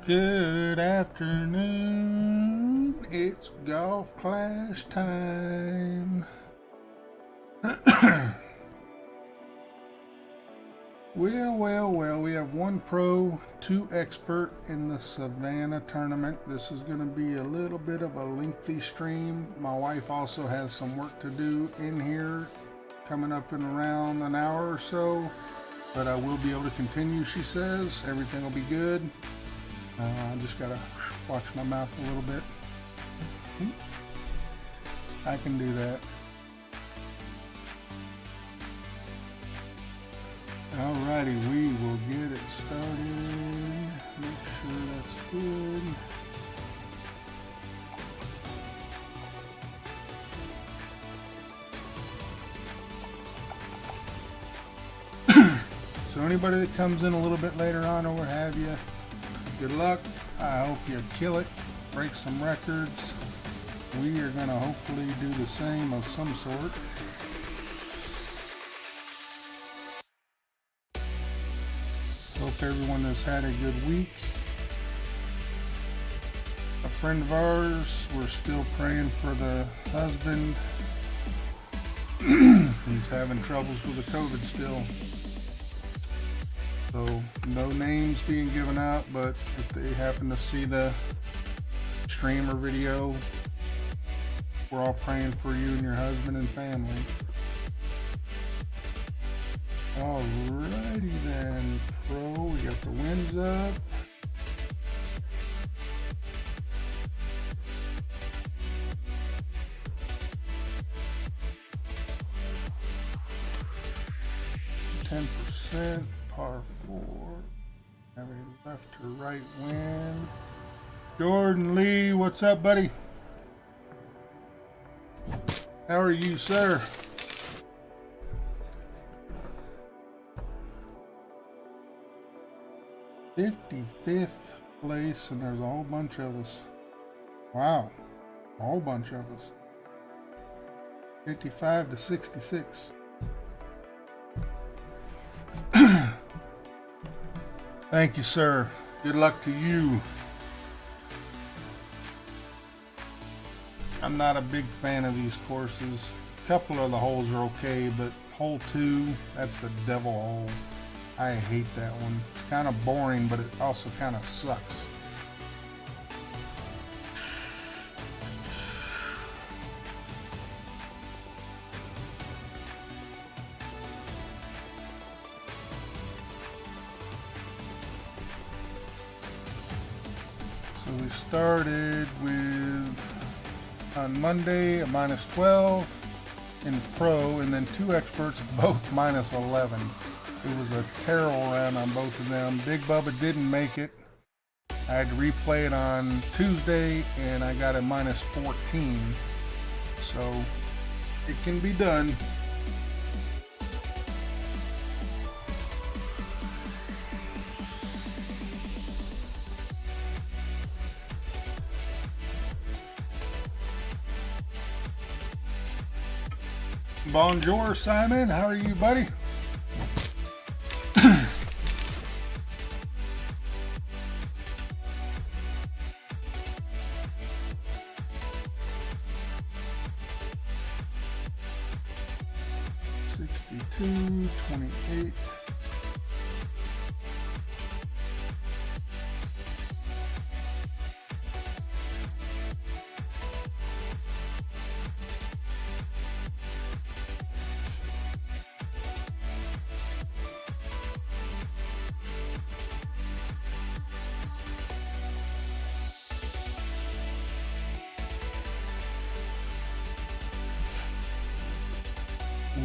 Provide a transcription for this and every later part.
Good afternoon. It's golf class time. Well, we have one pro, two expert in the Savannah tournament. This is going to be a little bit of a lengthy stream. My wife also has some work to do in here coming up in around an hour or so, but I will be able to continue, she says. Everything will be good. I just got to watch my mouth a little bit. I can do that. Alrighty, we will get it started. Make sure that's good. So anybody that comes in a little bit later on or what have you, good luck. I hope you kill it, break some records. We are going to hopefully do the same of some sort. Hope everyone has had a good week. A friend of ours, we're still praying for the husband. He's having troubles with the COVID still. So no names being given out, but if they happen to see the stream or video, we're all praying for you and your husband and family. Alrighty then, pro, we got the winds up. %, par 4. Have a left to right wind. Jordan Lee, what's up, buddy? How are you, sir? '55th place, and there's a whole bunch of us. Wow, a whole bunch of us. 55 to 66. Thank you, sir. Good luck to you. I'm not a big fan of these courses. A couple of the holes are okay, but hole 2, that's the devil hole. I hate that one. It's kind of boring, but it also kind of sucks. So we started with, on Monday, a -12 in pro, and then two experts, both -11. It was a terrible round on both of them. Big Bubba didn't make it. I had to replay it on Tuesday, and I got a -14. So it can be done. Bonjour, Simon. How are you, buddy? '62, 28.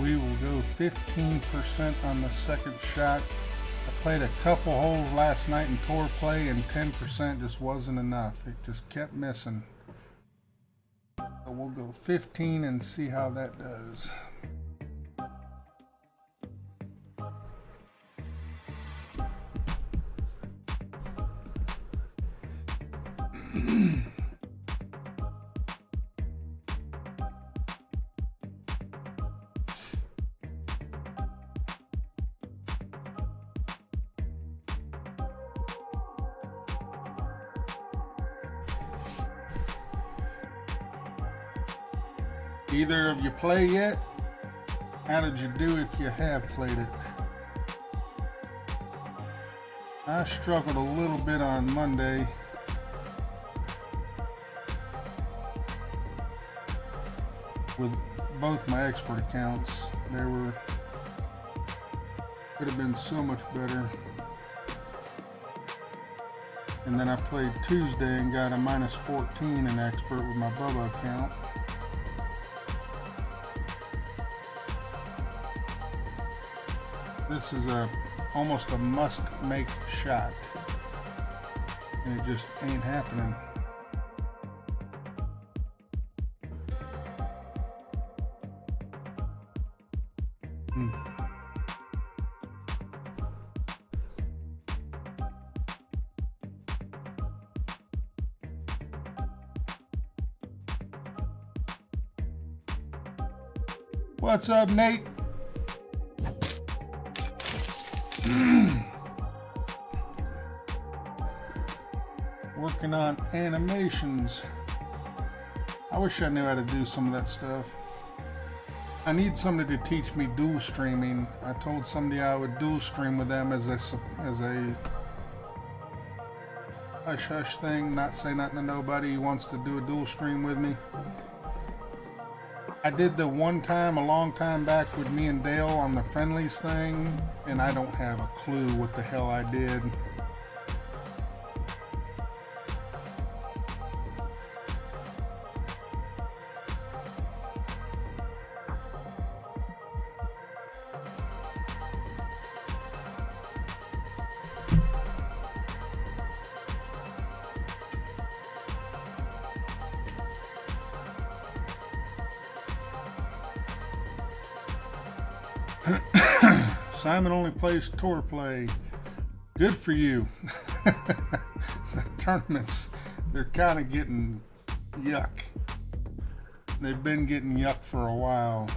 We will go 15% on the second shot. I played a couple holes last night in tour play, and 10% just wasn't enough. It just kept missing. So we'll go 15 and see how that does. Either of you play yet? How did you do if you have played it? I struggled a little bit on Monday. With both my expert accounts. They were, could have been so much better. And then I played Tuesday and got a -14 in expert with my Bubba account. This is almost a must-make shot, and it just ain't happening. What's up, Nate? Working on animations. I wish I knew how to do some of that stuff. I need somebody to teach me dual streaming. I told somebody I would dual stream with them as a hush hush thing, not say nothing to nobody who wants to do a dual stream with me. I did the one time a long time back with me and Dale on the friendlies thing, and I don't have a clue what the hell I did. Simon only plays tour play. Good for you. The tournaments, they're kind of getting yuck. They've been getting yuck for a while.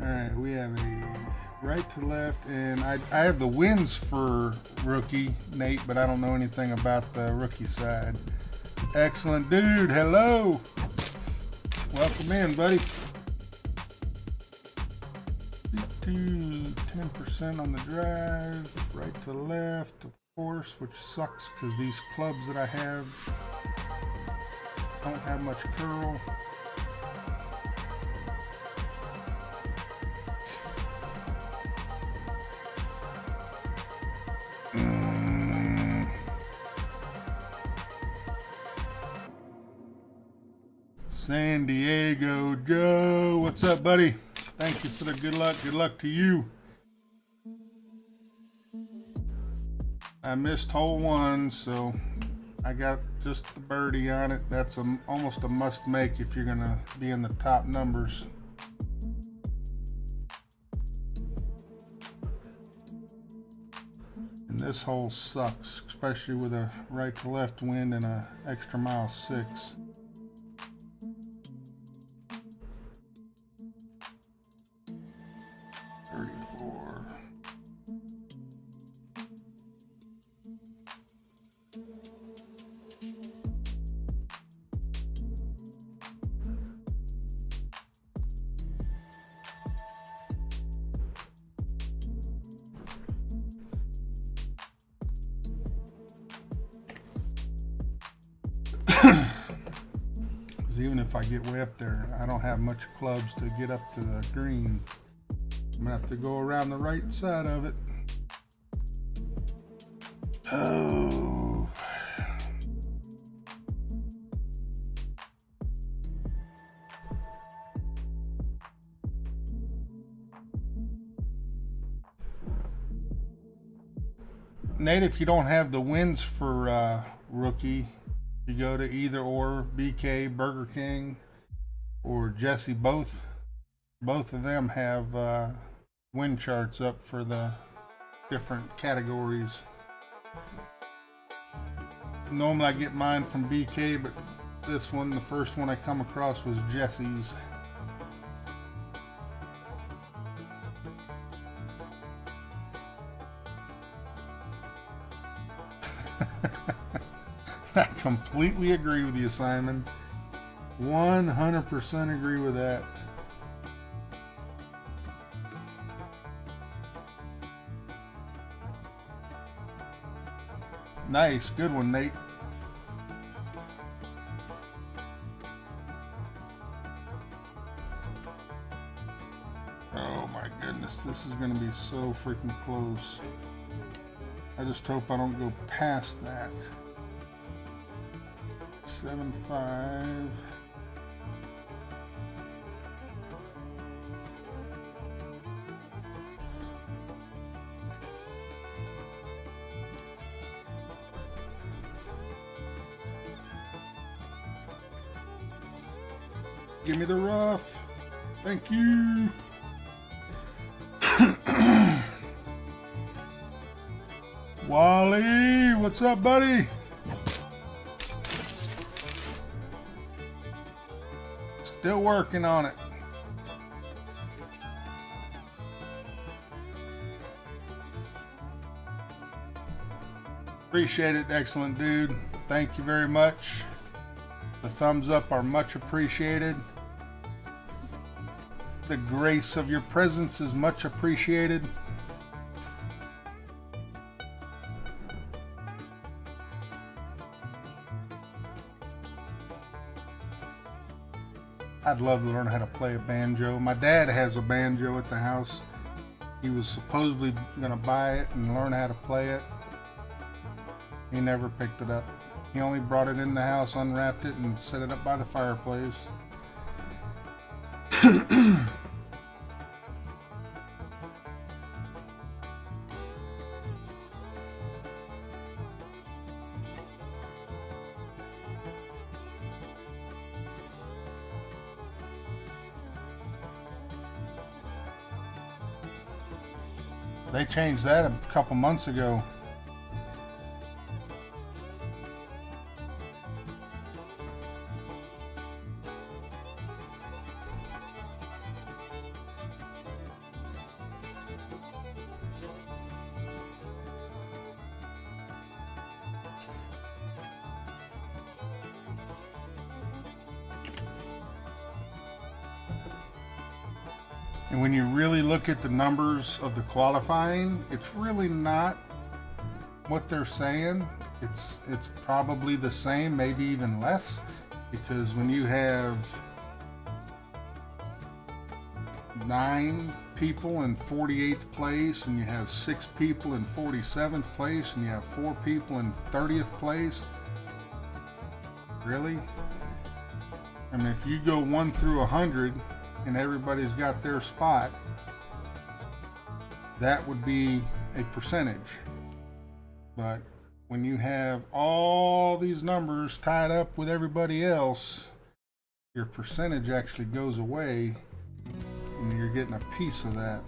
Alright, we have a right to left, and I have the wins for rookie, Nate, but I don't know anything about the rookie side. Excellent dude, hello. Welcome in, buddy. 10% on the drive, right to left, of course, which sucks because these clubs that I have don't have much curl. San Diego Joe, what's up, buddy? Thank you for the good luck. Good luck to you. I missed hole one, so I got just the birdie on it. That's almost a must make if you're gonna be in the top numbers. And this hole sucks, especially with a right to left wind and a extra mile 6. Even if I get way up there, I don't have much clubs to get up to the green. I'm gonna have to go around the right side of it. Oh. Nate, if you don't have the wins for rookie, you go to either or BK, Burger King, or Jesse. Both of them have win charts up for the different categories. Normally I get mine from BK, but this one, the first one I come across was Jesse's. I completely agree with you, Simon. 100% agree with that. Nice, good one, Nate. Oh my goodness, this is gonna be so freaking close. I just hope I don't go past that. 7-5. Give me the rough. Thank you. Wally, what's up, buddy? Still working on it. Appreciate it, excellent dude. Thank you very much. The thumbs up are much appreciated. The grace of your presence is much appreciated. I'd love to learn how to play a banjo. My dad has a banjo at the house. He was supposedly gonna buy it and learn how to play it. He never picked it up. He only brought it in the house, unwrapped it, and set it up by the fireplace. They changed that a couple months ago. And when you really look at the numbers of the qualifying, it's really not what they're saying. It's probably the same, maybe even less, because when you have 9 people in 48th place and you have 6 people in 47th place and you have 4 people in 30th place, really? I mean, if you go 1 through 100 and everybody's got their spot, that would be a percentage. But when you have all these numbers tied up with everybody else, your percentage actually goes away and you're getting a piece of that.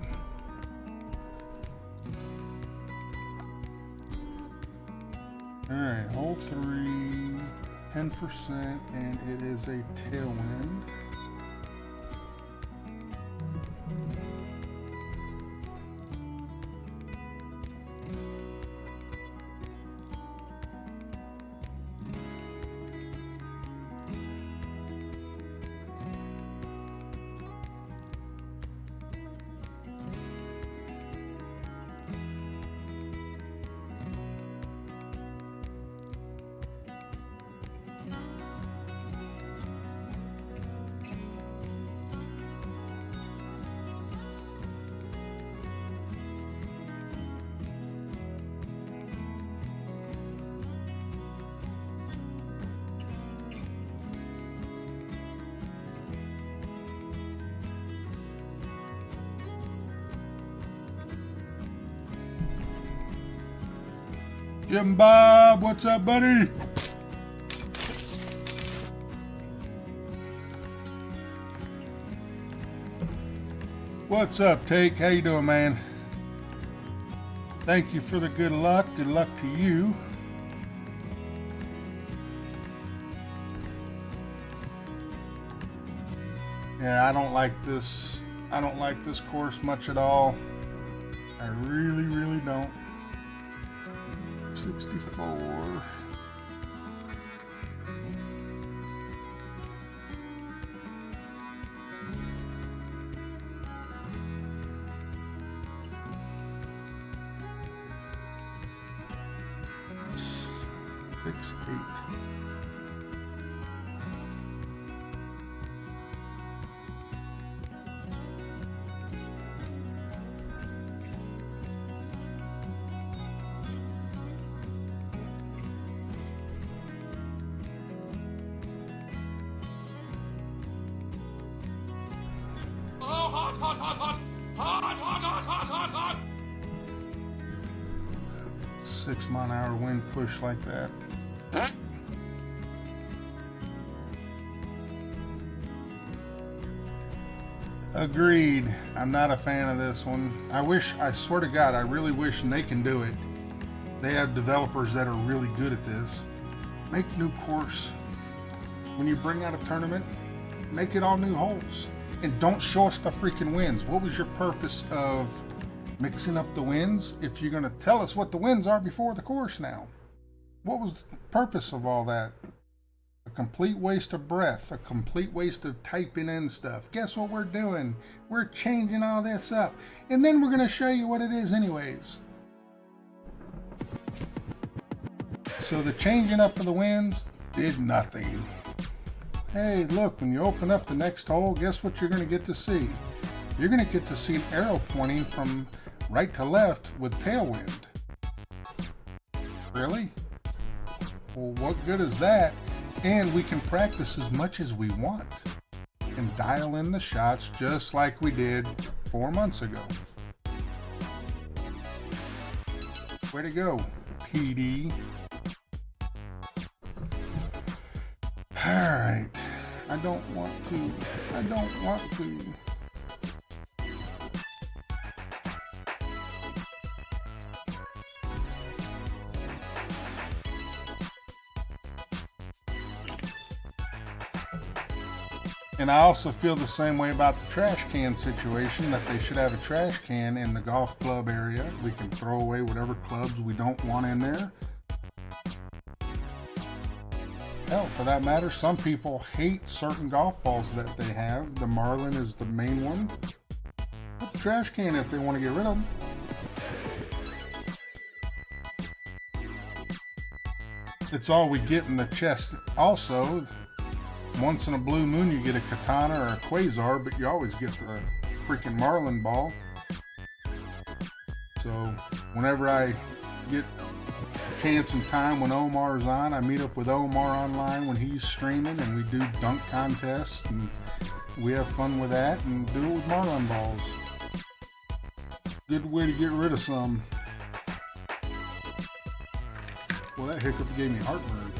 All right, hole 3, 10%, and it is a tailwind. Jim Bob, what's up, buddy? What's up, Take? How you doing, man? Thank you for the good luck. Good luck to you. Yeah, I don't like this. I don't like this course much at all. I really, really don't. 64. 8. Hot. 6-mile-an-hour wind push like that. Agreed. I'm not a fan of this one. I swear to God, I really wish, and they can do it. They have developers that are really good at this. Make new course. When you bring out a tournament, make it all new holes. And don't show us the freaking wins. What was your purpose of mixing up the wins if you're going to tell us what the wins are before the course now? What was the purpose of all that? A complete waste of breath, a complete waste of typing in stuff. Guess what we're doing? We're changing all this up. And then we're going to show you what it is anyways. So the changing up of the wins did nothing. Hey, look, when you open up the next hole, guess what you're going to get to see? You're going to get to see an arrow pointing from right to left with tailwind. Really? Well, what good is that? And we can practice as much as we want and dial in the shots just like we did 4 months ago. Way to go, PD. All right. I don't want to. And I also feel the same way about the trash can situation, that they should have a trash can in the golf club area. We can throw away whatever clubs we don't want in there. Hell, for that matter, some people hate certain golf balls that they have. The Marlin is the main one. Put the trash can if they want to get rid of them. It's all we get in the chest. Also, once in a blue moon you get a Katana or a Quasar, but you always get the freaking Marlin ball. So whenever I get chance and time when Omar's on, I meet up with Omar online when he's streaming, and we do dunk contests, and we have fun with that and do it with Marlin balls. Good way to get rid of some. Well, that hiccup gave me heartburn.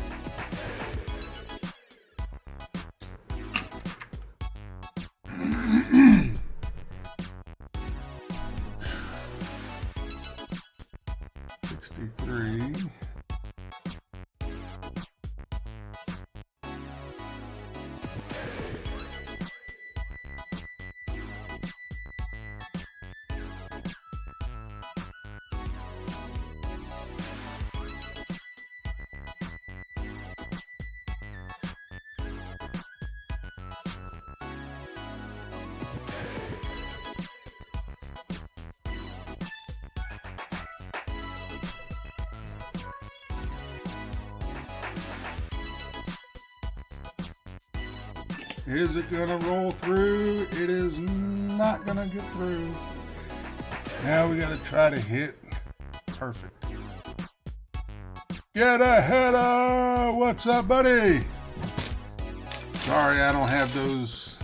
Is it gonna roll through? It is not gonna get through. Now we gotta try to hit perfect. Get a header! What's up, buddy? Sorry, I don't have those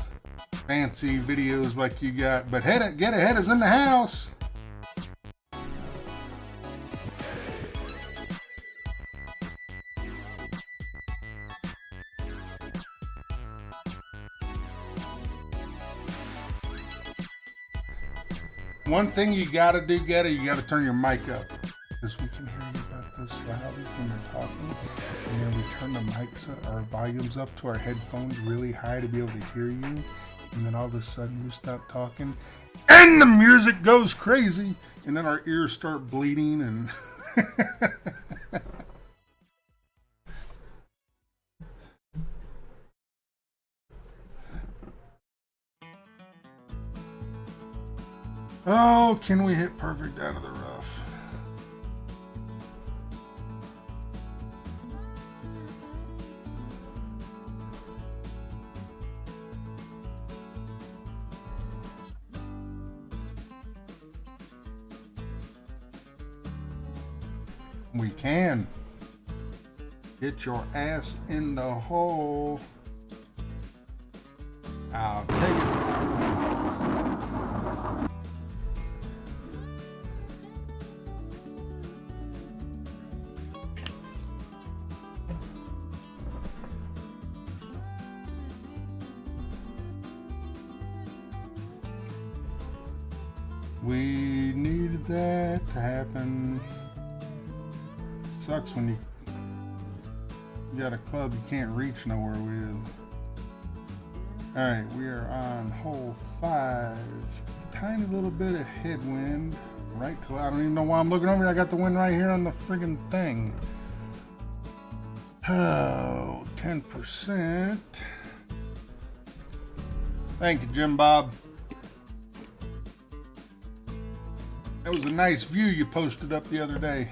fancy videos like you got, but Get a header's in the house. One thing you gotta do, you gotta turn your mic up, because we can hear you about this loud when you're talking, and then we turn the mics, our volumes up to our headphones really high to be able to hear you, and then all of a sudden you stop talking, and the music goes crazy, and then our ears start bleeding, and oh, can we hit perfect out of the rough? We can. Get your ass in the hole. I'll take it. We needed that to happen. Sucks when you got a club you can't reach nowhere with. Alright, we are on hole 5. Tiny little bit of headwind. Right to, I don't even know why I'm looking over here. I got the wind right here on the friggin' thing. Oh, 10%. Thank you, Jim Bob. That was a nice view you posted up the other day.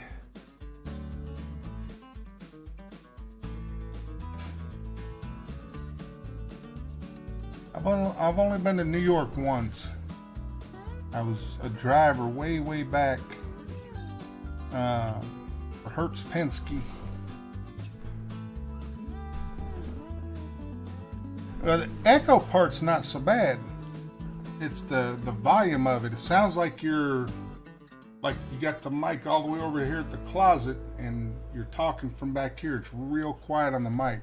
I've only been to New York once. I was a driver way back for Hertz Penske. The echo part's not so bad. It's the volume of it. It sounds like you're like you got the mic all the way over here at the closet and you're talking from back here. It's real quiet on the mic.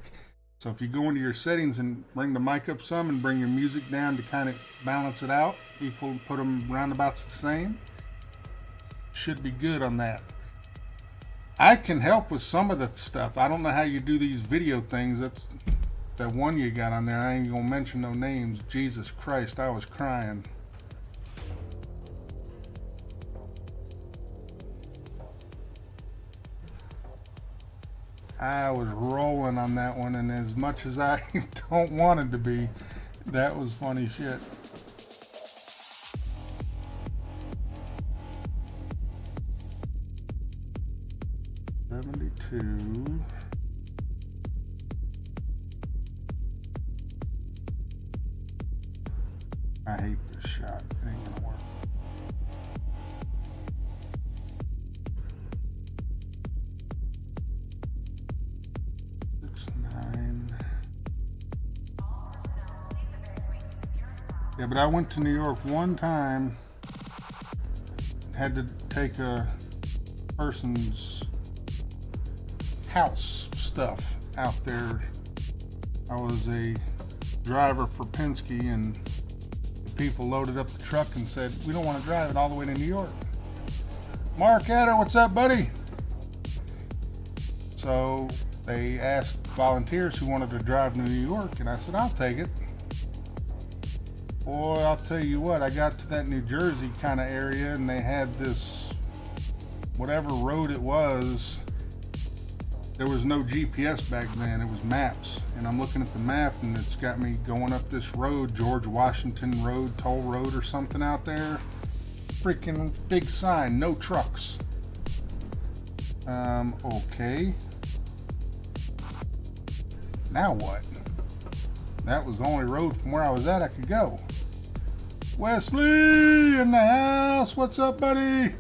So if you go into your settings and bring the mic up some and bring your music down to kind of balance it out, equal, put them roundabouts the same, should be good on that. I can help with some of the stuff. I don't know how you do these video things. That's that one you got on there. I ain't gonna mention no names. Jesus Christ, I was crying. I was rolling on that one, and as much as I don't want it to be, that was funny shit. $72. I hate this shot. It ain't gonna work. Yeah, but I went to New York one time, had to take a person's house stuff out there. I was a driver for Penske, and the people loaded up the truck and said, we don't want to drive it all the way to New York. Mark Adder, what's up, buddy? So they asked volunteers who wanted to drive to New York, and I said, I'll take it. Boy, I'll tell you what, I got to that New Jersey kind of area, and they had this, whatever road it was, there was no GPS back then, it was maps. And I'm looking at the map, and it's got me going up this road, George Washington Road, Toll Road or something out there. Freaking big sign, no trucks. Okay. Now what? That was the only road from where I was at I could go. Wesley in the house. What's up, buddy?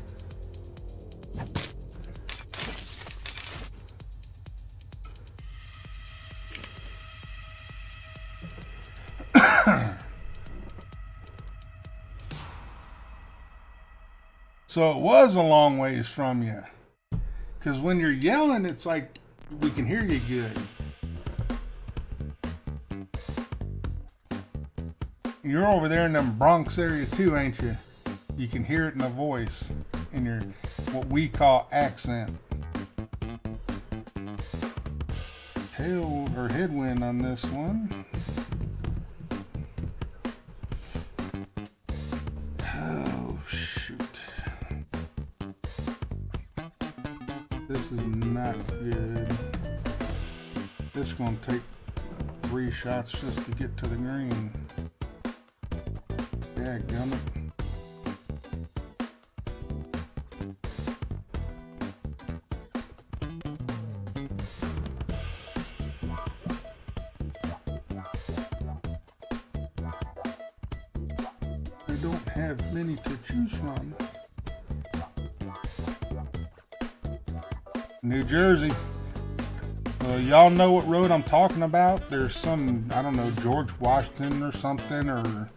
So it was a long ways from you. Because when you're yelling, it's like we can hear you good. You're over there in them Bronx area too, ain't you? You can hear it in the voice, in your what we call accent. Tail or headwind on this one. Oh shoot. This is not good. This is gonna take 3 shots just to get to the green. Dadgummit. I don't have many to choose from. New Jersey. Y'all know what road I'm talking about. There's some, I don't know, George Washington or something, or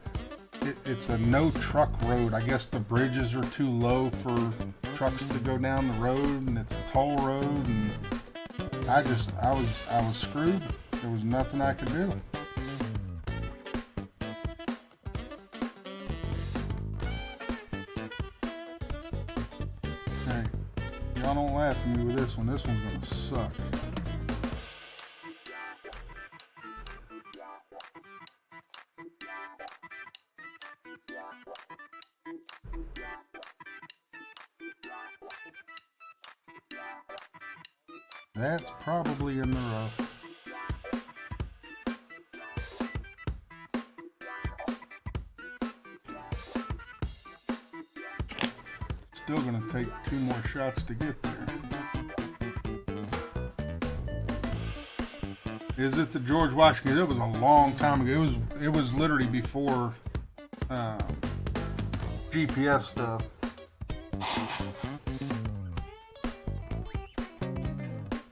it's a no truck road. I guess the bridges are too low for trucks to go down the road, and it's a toll road, and I was screwed. There was nothing I could do. Hey, y'all don't laugh at me with this one. This one's gonna suck. That's probably in the rough. Still gonna take 2 more shots to get there. Is it the George Washington? It was a long time ago. It was literally before GPS stuff.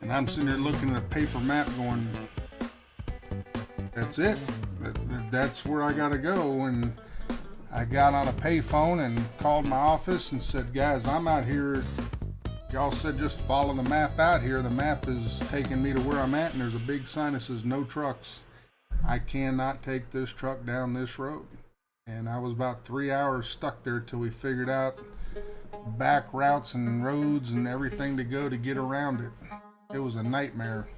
And I'm sitting there looking at a paper map going, that's it. That's where I gotta go. And I got on a payphone and called my office and said, guys, I'm out here. Y'all said just follow the map out here. The map is taking me to where I'm at, and there's a big sign that says no trucks. I cannot take this truck down this road. And I was about 3 hours stuck there till we figured out back routes and roads and everything to go to get around it. It was a nightmare.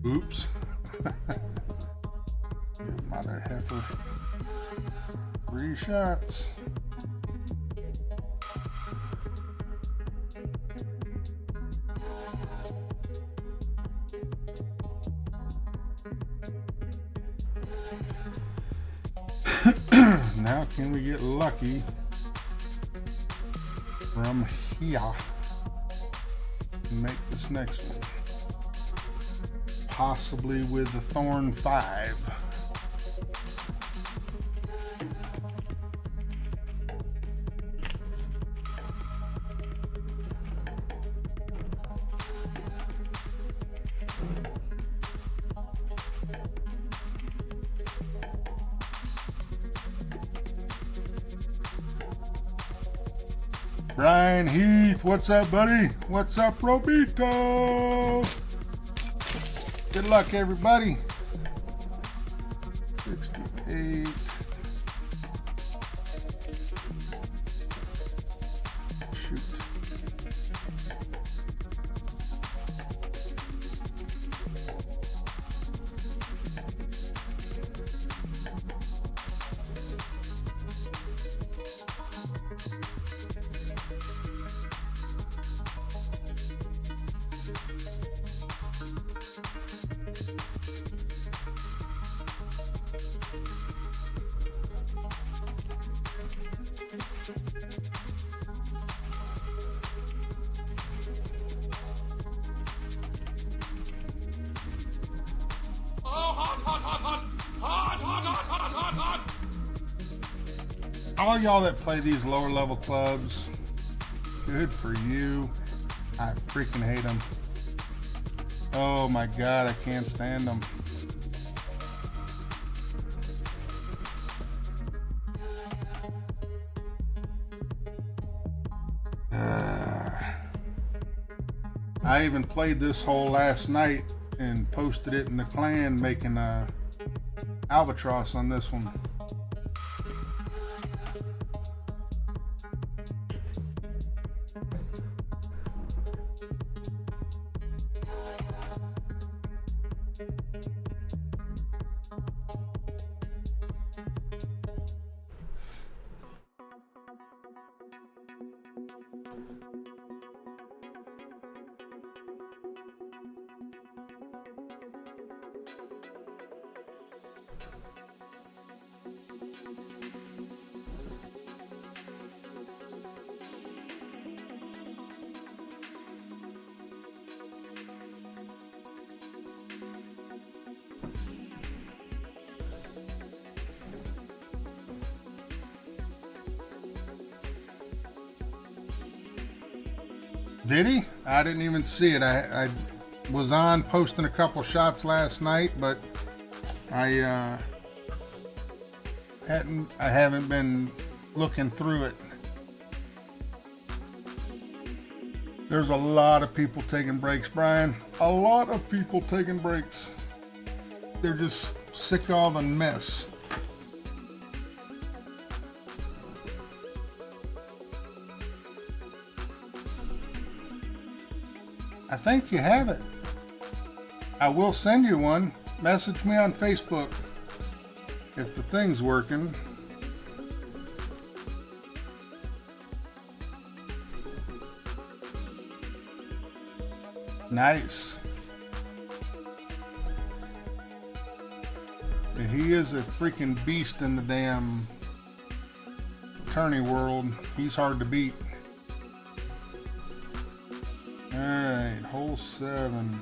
Oops. You mother heifer. 3 shots. Now can we get lucky from here and make this next one? Possibly with the Thorn 5. Brian Heath, what's up, buddy? What's up, Robito? Good luck, everybody. 68. Shoot. All y'all that play these lower level clubs, good for you. I freaking hate them. Oh my God, I can't stand them. I even played this hole last night and posted it in the clan, making a albatross on this one. Did he? I didn't even see it. I was on posting a couple shots last night, but I haven't been looking through it. There's a lot of people taking breaks, Brian. A lot of people taking breaks. They're just sick of all the mess. I think you have it. I will send you one. Message me on Facebook if the thing's working. Nice. Yeah, he is a freaking beast in the damn tourney world. He's hard to beat. Alright, hole 7.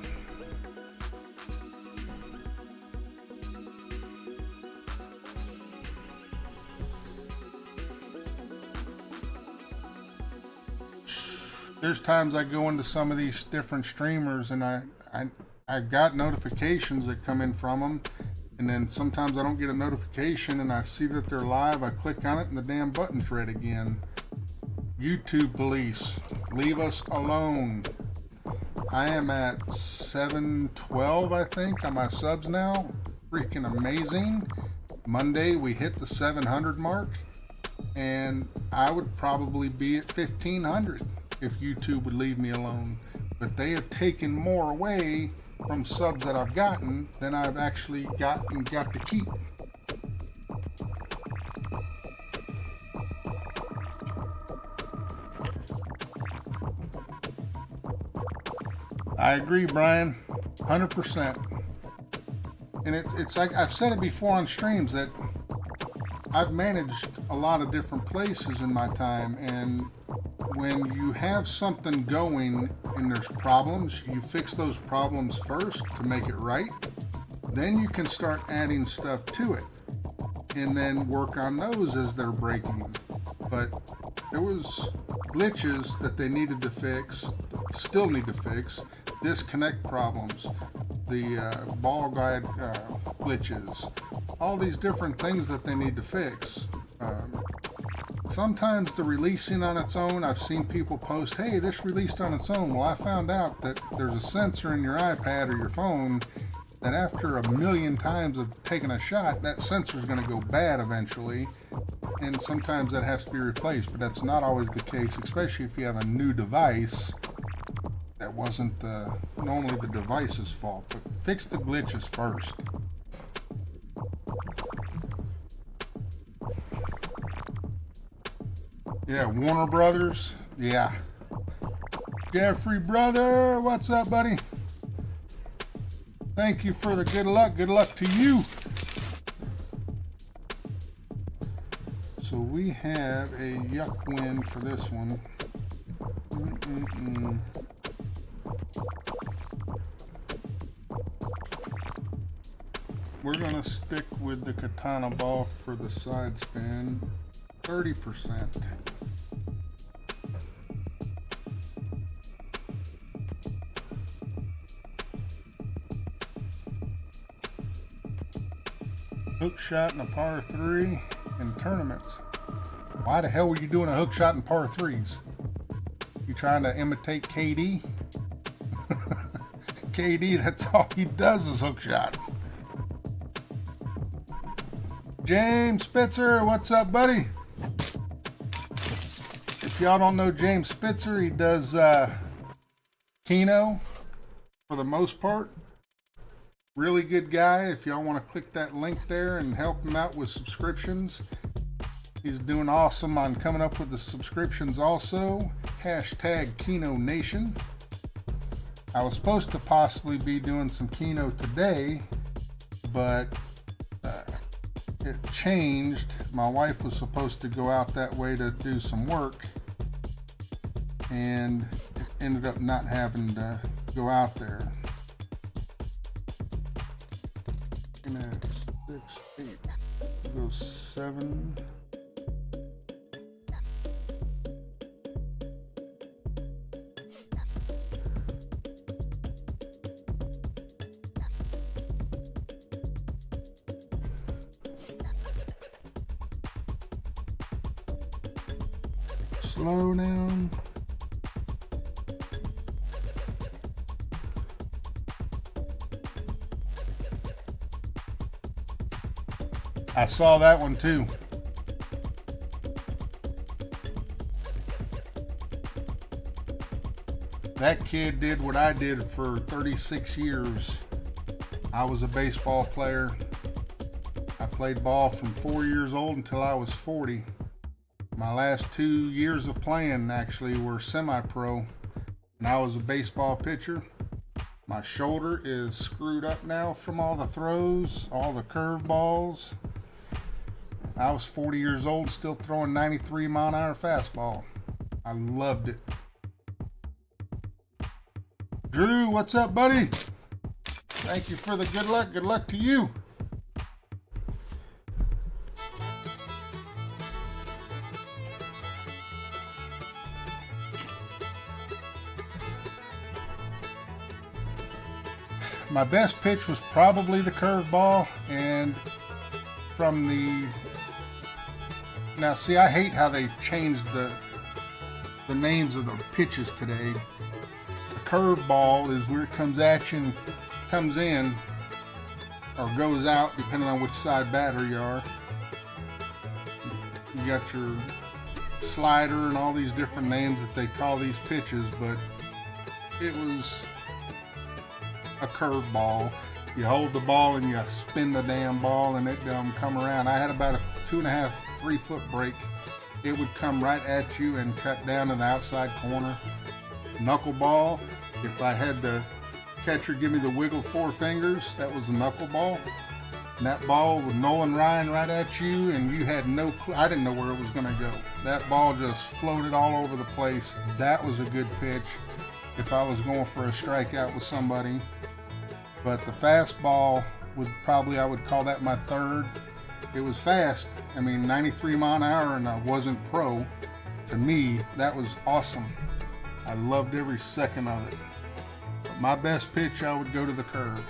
There's times I go into some of these different streamers and I've got notifications that come in from them, and then sometimes I don't get a notification and I see that they're live. I click on it and the damn button's red again. YouTube police, leave us alone. I am at 712, I think, on my subs now. Freaking amazing. Monday we hit the 700 mark, and I would probably be at 1500 if YouTube would leave me alone. But they have taken more away from subs that I've gotten than I've actually got to keep. I agree, Brian, 100%. And it's like I've said it before on streams that I've managed a lot of different places in my time, and when you have something going and there's problems, you fix those problems first to make it right. Then you can start adding stuff to it and then work on those as they're breaking. But there was glitches that they needed to fix, still need to fix, disconnect problems, the ball guide glitches, all these different things that they need to fix. Sometimes the releasing on its own, I've seen people post, hey, this released on its own. Well, I found out that there's a sensor in your iPad or your phone that after a million times of taking a shot, that sensor is going to go bad eventually. And sometimes that has to be replaced, but that's not always the case, especially if you have a new device. That wasn't normally the device's fault, but fix the glitches first. Yeah, Warner Brothers. Yeah. Jeffrey brother, what's up, buddy? Thank you for the good luck. Good luck to you. So we have a yuck win for this one. We're gonna stick with the katana ball for the side spin. 30%. Hook shot in a par 3 in tournaments. Why the hell were you doing a hook shot in par 3s? You trying to imitate KD? KD, that's all he does is hook shots. James Spitzer, what's up, buddy? If y'all don't know James Spitzer, he does Keno for the most part. Really good guy. If y'all want to click that link there and help him out with subscriptions, he's doing awesome on coming up with the subscriptions also. Hashtag Keno Nation. I was supposed to possibly be doing some Keno today, but it changed. My wife was supposed to go out that way to do some work, and it ended up not having to go out there. 6, 8, go 7. Slow down. I saw that one too. That kid did what I did for 36 years. I was a baseball player. I played ball from 4 years old until I was 40. My last 2 years of playing actually were semi-pro, and I was a baseball pitcher. My shoulder is screwed up now from all the throws, all the curveballs. I was 40 years old, still throwing 93-mile-an-hour fastball. I loved it. Drew, what's up, buddy? Thank you for the good luck. Good luck to you. My best pitch was probably the curveball, and from the... Now, see, I hate how they changed the names of the pitches today. The curveball is where it comes at you and comes in or goes out, depending on which side batter you are. You got your slider and all these different names that they call these pitches, but it was a curveball. You hold the ball and you spin the damn ball and it come around. I had about a 2.5, 3 foot break. It would come right at you and cut down to the outside corner. Knuckleball, if I had the catcher give me the wiggle 4 fingers, that was a knuckleball. And that ball would Nolan Ryan right at you, and you had no clue. I didn't know where it was going to go. That ball just floated all over the place. That was a good pitch if I was going for a strikeout with somebody. But the fastball would probably, I would call that my third. It was fast. I mean, 93 mile an hour, and I wasn't pro. To me, that was awesome. I loved every second of it. But my best pitch, I would go to the curve.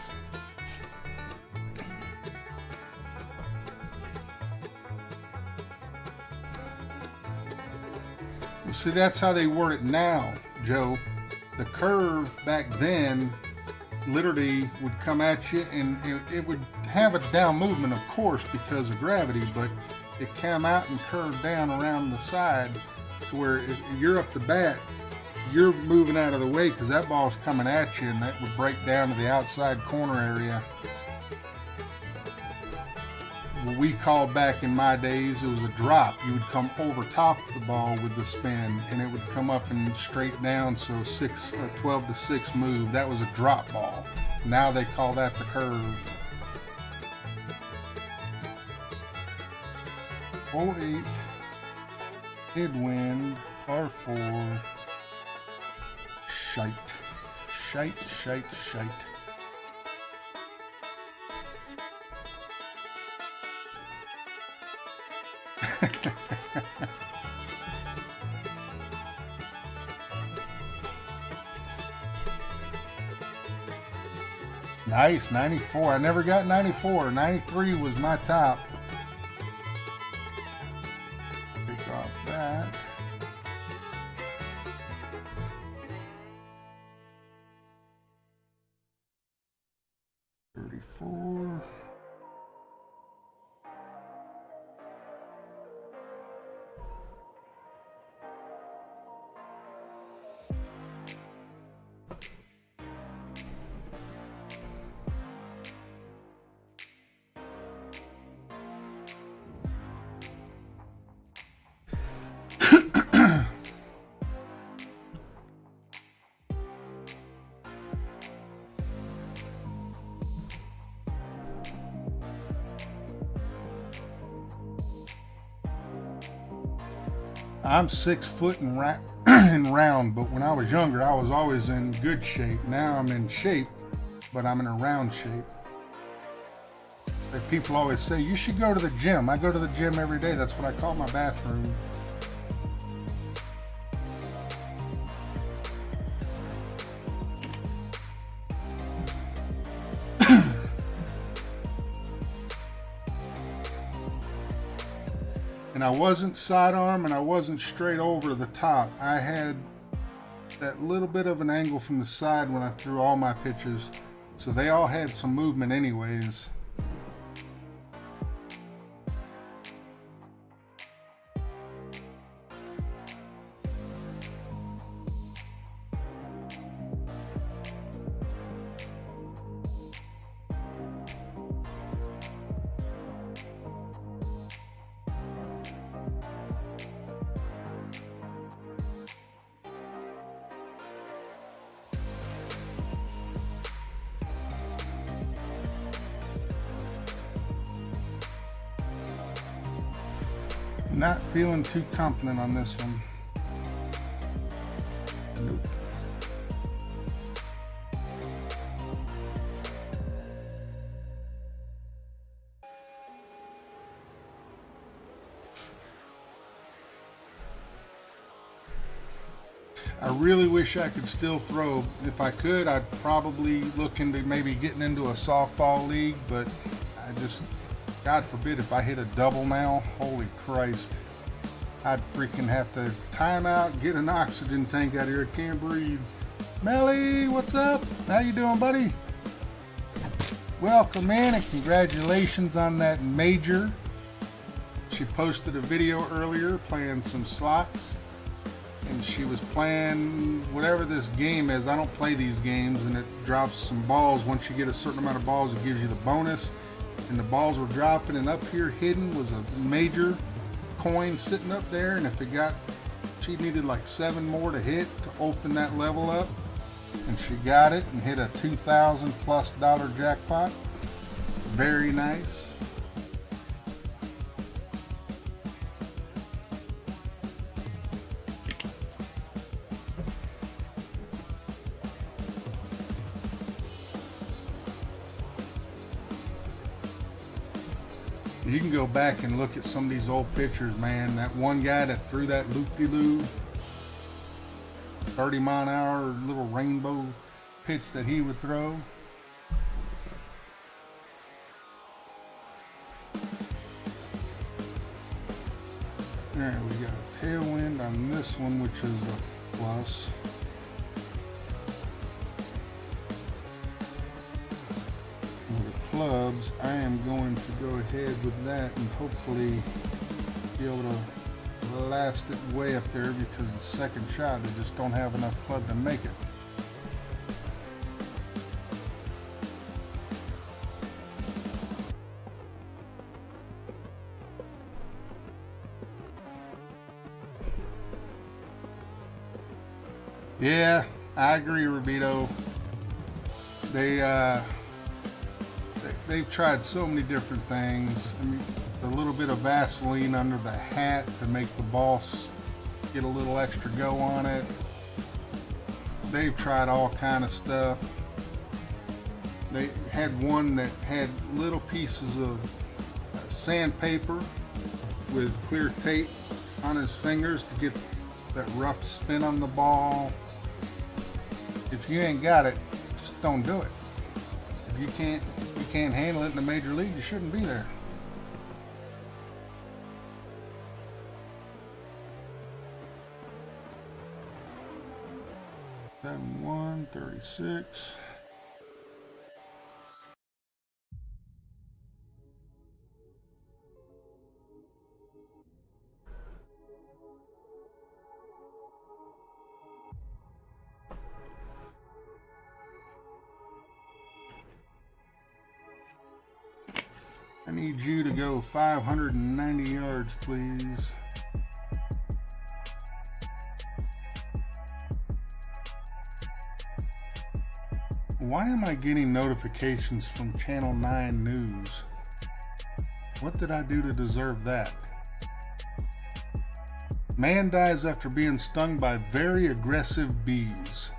See, that's how they word it now, Joe. The curve back then literally would come at you, and it would have a down movement, of course, because of gravity, but it came out and curved down around the side to where if you're up the bat, you're moving out of the way because that ball's coming at you, and that would break down to the outside corner area. What we called back in my days, it was a drop. You would come over top of the ball with the spin, and it would come up and straight down, so 12 to 6 move. That was a drop ball. Now they call that the curve. 08, headwind, par 4, shite. Nice, 94. I never got 94. 93 was my top. Take off that. $34. I'm 6 foot and round, but when I was younger, I was always in good shape. Now I'm in shape, but I'm in a round shape. Like people always say, you should go to the gym. I go to the gym every day. That's what I call my bathroom. And I wasn't sidearm and I wasn't straight over the top. I had that little bit of an angle from the side when I threw all my pitches. So they all had some movement anyways. Not feeling too confident on this one. Nope. I really wish I could still throw. If I could, I'd probably look into maybe getting into a softball league, but I just, God forbid if I hit a double now, holy Christ. I'd freaking have to time out, get an oxygen tank out here. I can't breathe. Melly, what's up? How you doing, buddy? Welcome in and congratulations on that major. She posted a video earlier playing some slots. And she was playing whatever this game is. I don't play these games, and it drops some balls. Once you get a certain amount of balls, it gives you the bonus. And the balls were dropping, and up here hidden was a major coin sitting up there. And if it got, she needed like 7 more to hit to open that level up. And she got it and hit a $2,000+ jackpot. Very nice. You can go back and look at some of these old pictures, man. That one guy that threw that loop-de-loo 30-mile-an-hour little rainbow pitch that he would throw. Alright, we got a tailwind on this one, which is a plus. Clubs, I am going to go ahead with that and hopefully be able to blast it way up there, because the second shot I just don't have enough club to make it. Yeah, I agree, Rubito. They've tried so many different things. I mean, a little bit of Vaseline under the hat to make the ball get a little extra go on it. They've tried all kind of stuff. They had one that had little pieces of sandpaper with clear tape on his fingers to get that rough spin on the ball. If you ain't got it, just don't do it. If you can't handle it in the major league, you shouldn't be there. Seven 136. I need you to go 590 yards, please. Why am I getting notifications from Channel 9 News? What did I do to deserve that? Man dies after being stung by very aggressive bees.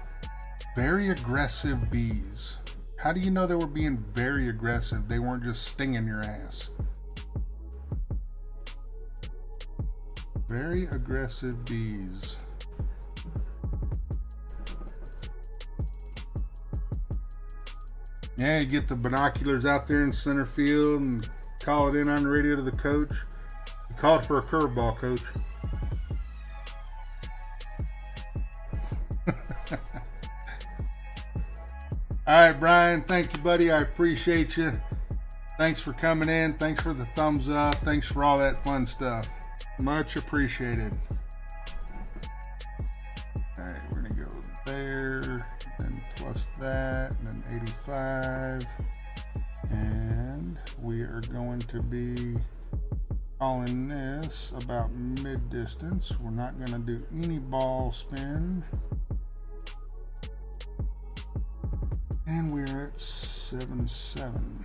Very aggressive bees. How do you know they were being very aggressive? They weren't just stinging your ass. Very aggressive bees. Yeah, you get the binoculars out there in center field and call it in on the radio to the coach. Called for a curveball, Coach. All right, Brian. Thank you, buddy. I appreciate you. Thanks for coming in. Thanks for the thumbs up. Thanks for all that fun stuff. Much appreciated. All right, we're going to go there, and plus that, and then 85. And we are going to be calling this about mid-distance. We're not going to do any ball spin. And we're at 7.7.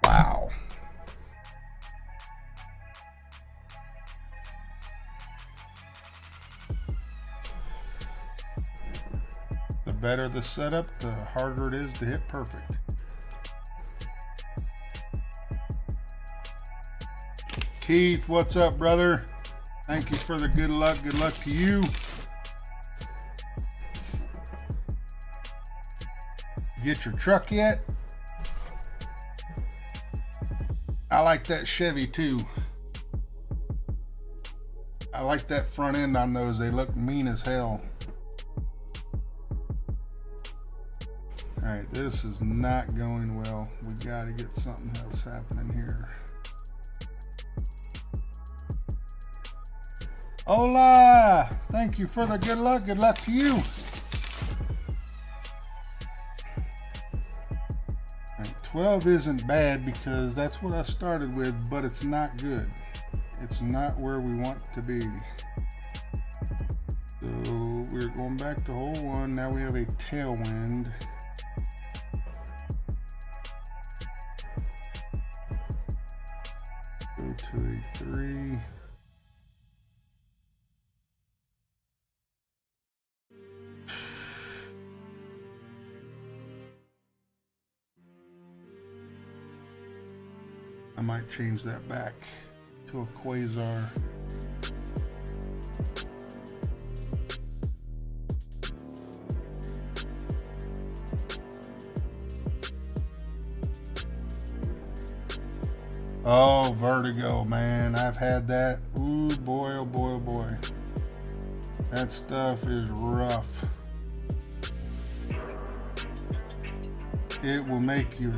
Wow. The better the setup, the harder it is to hit perfect. Keith, what's up, brother? Thank you for the good luck. Good luck to you. Get your truck yet? I like that Chevy too. I like that front end on those. They look mean as hell. All right, this is not going well. We got to get something else happening here. Hola! Thank you for the good luck. Good luck to you. Right, 12 isn't bad because that's what I started with, but it's not good. It's not where we want to be. So we're going back to hole one. Now we have a tailwind. Go to a 3. I might change that back to a quasar. Oh, vertigo, man. I've had that. Ooh, boy, oh boy, oh boy. That stuff is rough. It will make you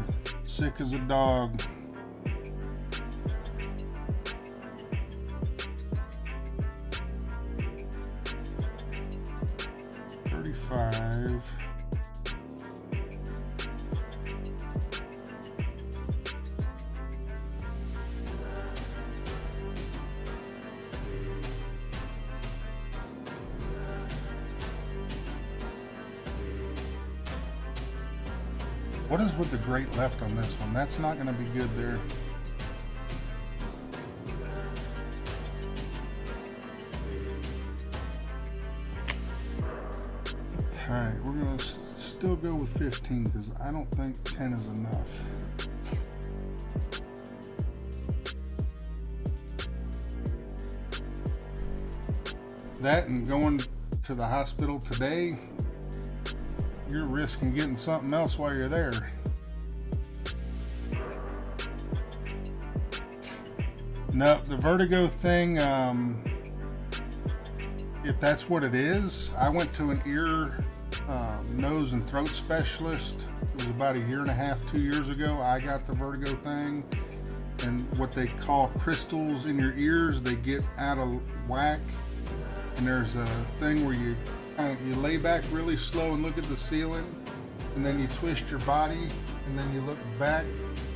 sick as a dog. What is with the great left on this one? That's not going to be good there. All right, we're going to still go with 15 because I don't think 10 is enough. That and going to the hospital today, you're risking getting something else while you're there. No, the vertigo thing, if that's what it is, I went to an ear, nose and throat specialist. It was about 1.5 years, 2 years ago. I got the vertigo thing, and what they call crystals in your ears, they get out of whack. And there's a thing where you lay back really slow and look at the ceiling, and then you twist your body, and then you look back,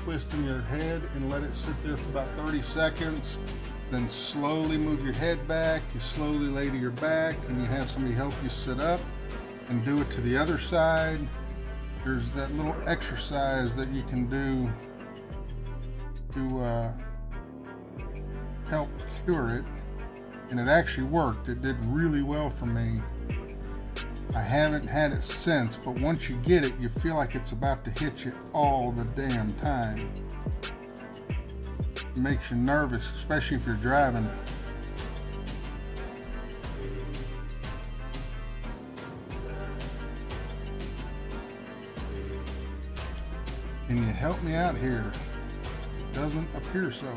twisting your head, and let it sit there for about 30 seconds. Then slowly move your head back. You slowly lay to your back, and you have somebody help you sit up and do it to the other side. There's that little exercise that you can do to help cure it, and it actually worked. It did really well for me. I haven't had it since, but once you get it, you feel like it's about to hit you all the damn time. It makes you nervous, especially if you're driving. Can you help me out here? It doesn't appear so.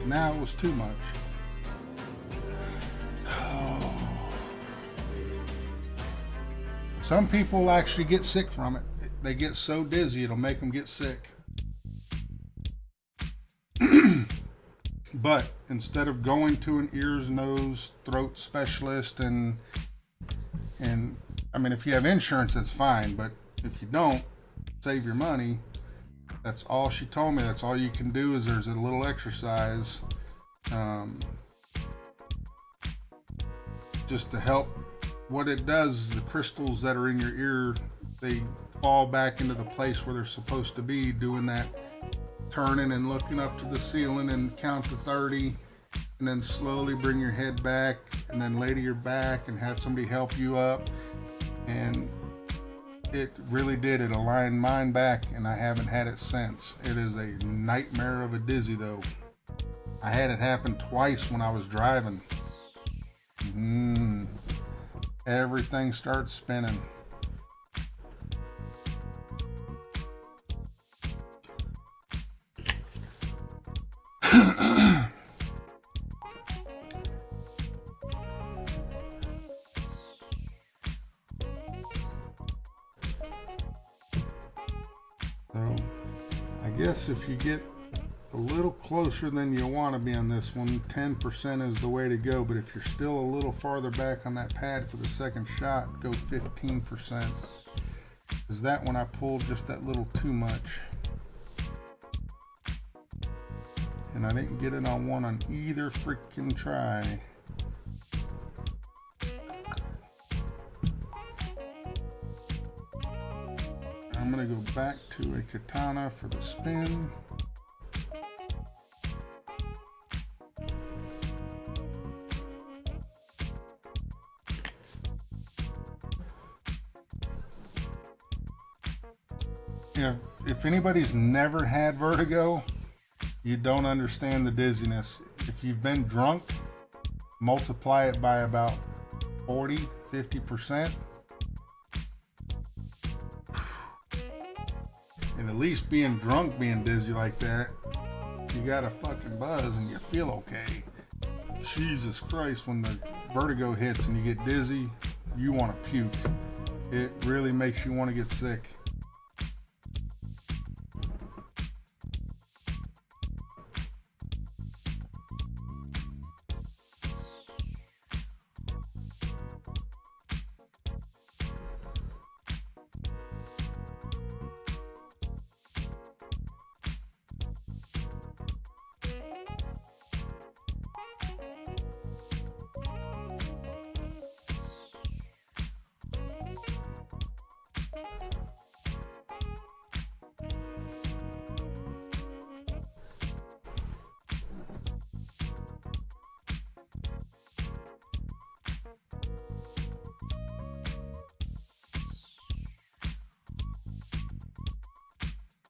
Now it was too much. Some people actually get sick from it. They get so dizzy it'll make them get sick. But instead of going to an ears, nose, throat specialist and I mean, if you have insurance, that's fine. But if you don't, save your money. That's all she told me. That's all you can do is there's a little exercise just to help. What it does is the crystals that are in your ear, they fall back into the place where they're supposed to be, doing that turning and looking up to the ceiling and count to 30 and then slowly bring your head back and then lay to your back and have somebody help you up. And it really did. It aligned mine back and I haven't had it since. It is a nightmare of a dizzy though. I had it happen twice when I was driving. Everything starts spinning. So, I guess if you get a little closer than you want to be on this one, 10% is the way to go. But if you're still a little farther back on that pad for the second shot, go 15%. Because that one I pulled just that little too much. And I didn't get it on one on either freaking try. I'm going to go back to a katana for the spin. If anybody's never had vertigo, you don't understand the dizziness. If you've been drunk, multiply it by about 40, 50%. And at least being drunk, being dizzy like that, you got a fucking buzz and you feel okay. Jesus Christ, when the vertigo hits and you get dizzy, you want to puke. It really makes you want to get sick.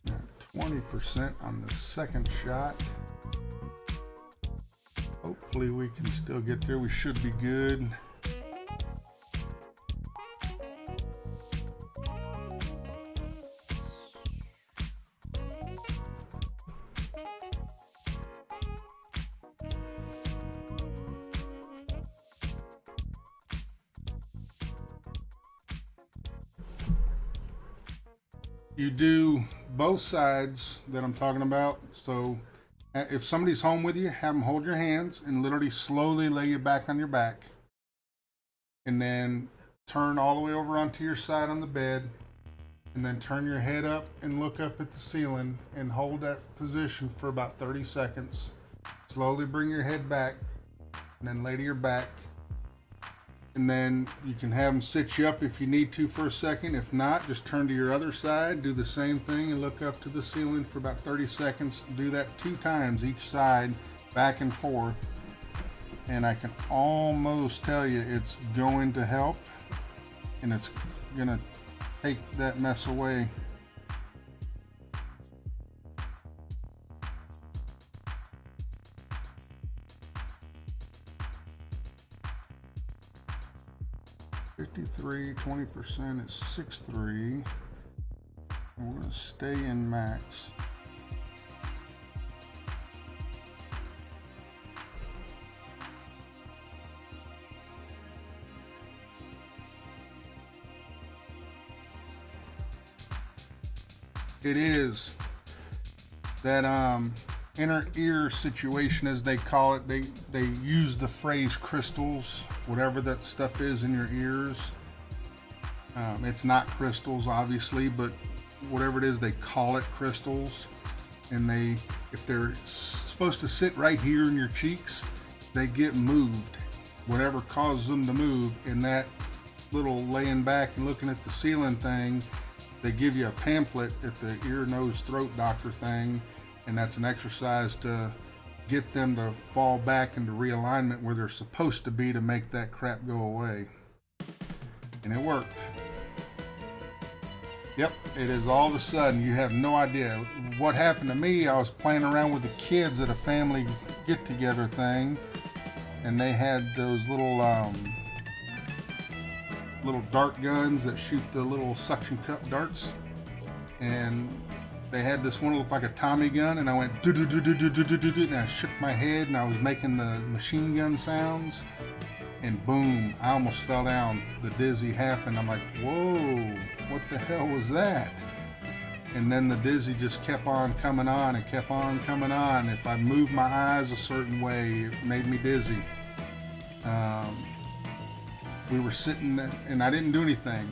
Now, 20% on the second shot. Hopefully we can still get there. We should be good. You do both sides that I'm talking about. So if somebody's home with you, have them hold your hands and literally slowly lay you back on your back. And then turn all the way over onto your side on the bed. And then turn your head up and look up at the ceiling and hold that position for about 30 seconds. Slowly bring your head back and then lay to your back. And then you can have them sit you up if you need to for a second. If not, just turn to your other side, do the same thing and look up to the ceiling for about 30 seconds. Do that 2 times each side, back and forth. And I can almost tell you it's going to help and it's gonna take that mess away. $53, 20% is $63. We're gonna stay in max. It is that inner ear situation, as they call it. They use the phrase crystals, whatever that stuff is in your ears. It's not crystals, obviously, but whatever it is, they call it crystals. And if they're supposed to sit right here in your cheeks, they get moved. Whatever causes them to move, and that little laying back and looking at the ceiling thing, they give you a pamphlet at the ear, nose, throat doctor thing, and that's an exercise to get them to fall back into realignment where they're supposed to be to make that crap go away. And it worked. Yep, it is all of a sudden, you have no idea. What happened to me, I was playing around with the kids at a family get-together thing, and they had those little dart guns that shoot the little suction cup darts, and they had this one that looked like a Tommy gun, and I went do do do do do do do do, and I shook my head, and I was making the machine gun sounds, and boom, I almost fell down. The dizzy happened. I'm like, whoa, what the hell was that? And then the dizzy just kept on coming on and kept on coming on. If I moved my eyes a certain way, it made me dizzy. We were sitting, and I didn't do anything.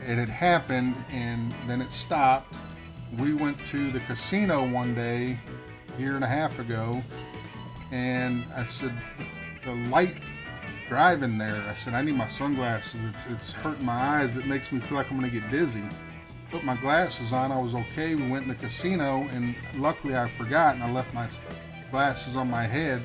It had happened, and then it stopped. We went to the casino one day, a year and a half ago, and I said, the light driving there, I said, I need my sunglasses. It's hurting my eyes. It makes me feel like I'm going to get dizzy. Put my glasses on. I was okay. We went in the casino, and luckily I forgot, and I left my glasses on my head.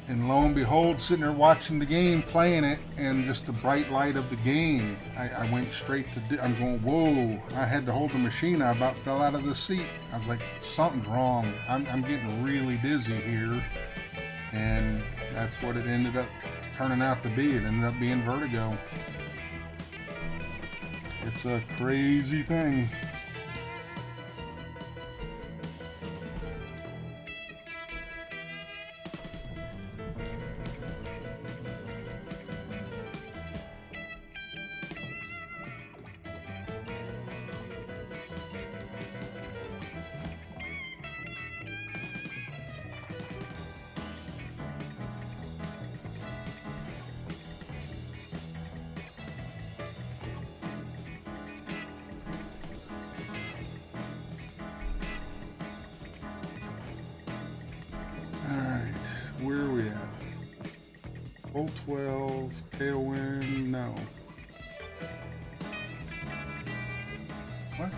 And lo and behold, sitting there watching the game, playing it, and just the bright light of the game, I went straight to, I'm going, whoa. I had to hold the machine. I about fell out of the seat. I was like, something's wrong. I'm getting really dizzy here. And that's what it ended up turning out to be. It ended up being vertigo. It's a crazy thing. Where are we at? Full 12, tailwind, no. What?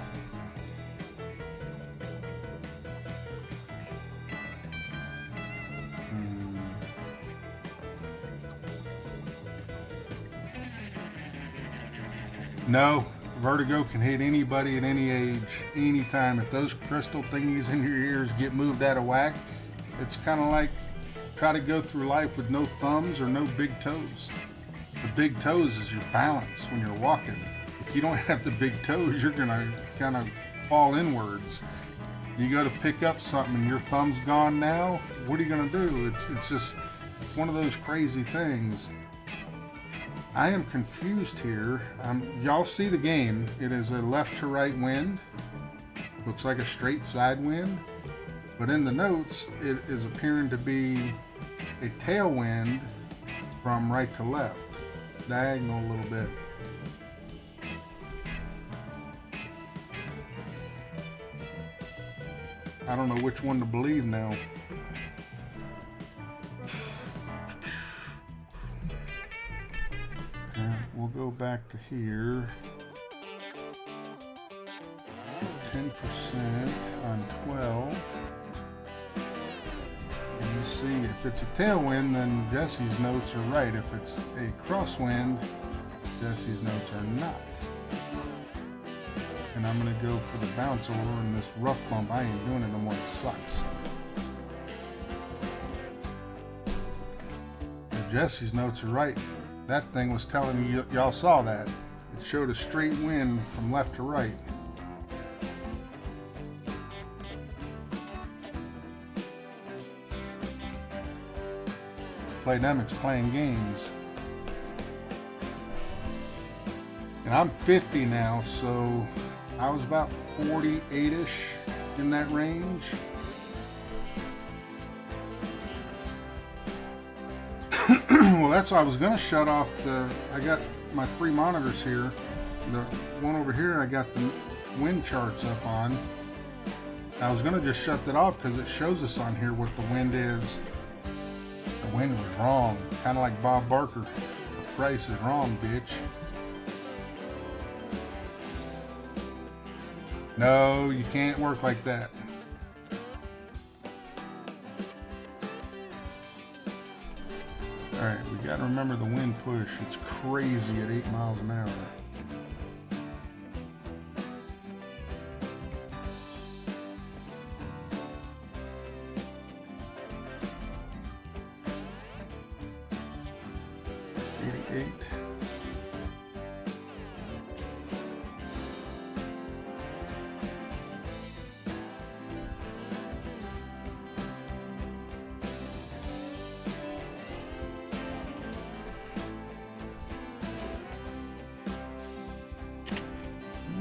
No, vertigo can hit anybody at any age, anytime. If those crystal thingies in your ears get moved out of whack, it's kind of like try to go through life with no thumbs or no big toes. The big toes is your balance when you're walking. If you don't have the big toes, you're gonna kind of fall inwards. You go to pick up something and your thumb's gone now, what are you gonna do? It's one of those crazy things. I am confused here. Y'all see the game. It is a left to right wind. Looks like a straight side wind. But in the notes, it is appearing to be a tailwind from right to left, diagonal a little bit. I don't know which one to believe now. We'll go back to here. 10% on 12. And you see, if it's a tailwind, then Jesse's notes are right. If it's a crosswind, Jesse's notes are not. And I'm going to go for the bounce over in this rough bump. I ain't doing it no more. It sucks. Jesse's notes are right. That thing was telling me, y'all saw that. showed a straight wind from left to right. Playdemic's playing games. And I'm 50 now, so I was about 48-ish in that range. Well, that's why I was going to shut off I got my 3 monitors here. The one over here I got the wind charts up on. I was going to just shut that off because it shows us on here what the wind is. The wind was wrong. Kind of like Bob Barker. The price is wrong, bitch. No, you can't work like that. Alright, we gotta remember the wind push. It's crazy at 8 miles an hour.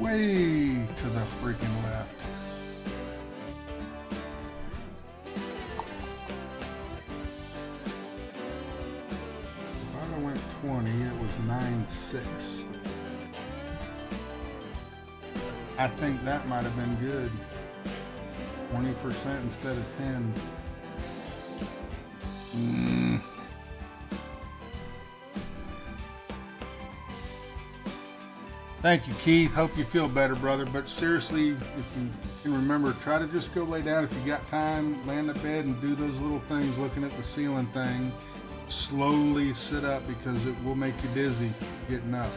Way to the freaking left. If I went 20, it was 9.6. I think that might have been good. 20% instead of 10. Thank you, Keith. Hope you feel better, brother. But seriously, if you can remember, try to just go lay down if you got time. Lay in the bed and do those little things, looking at the ceiling thing. Slowly sit up because it will make you dizzy getting up.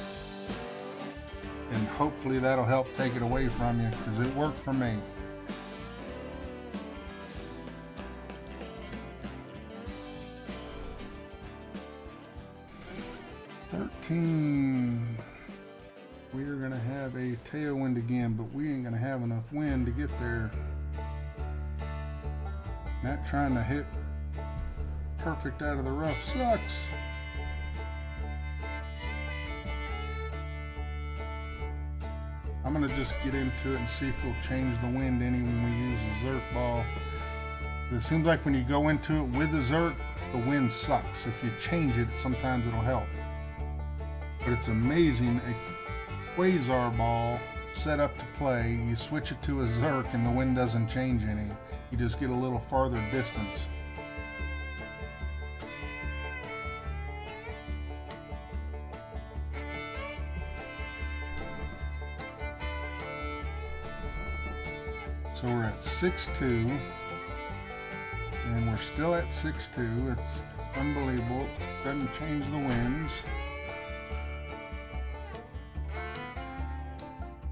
And hopefully that'll help take it away from you because it worked for me. We are going to have a tailwind again, but we ain't going to have enough wind to get there. Not trying to hit perfect out of the rough sucks. I'm going to just get into it and see if we'll change the wind any when we use the Zerk ball. It seems like when you go into it with the Zerk, the wind sucks. If you change it, sometimes it'll help. But it's amazing. A Quasar ball set up to play, you switch it to a Zerk and the wind doesn't change any. You just get a little farther distance. So we're at 6.2 and we're still at 6.2. It's unbelievable. Doesn't change the winds.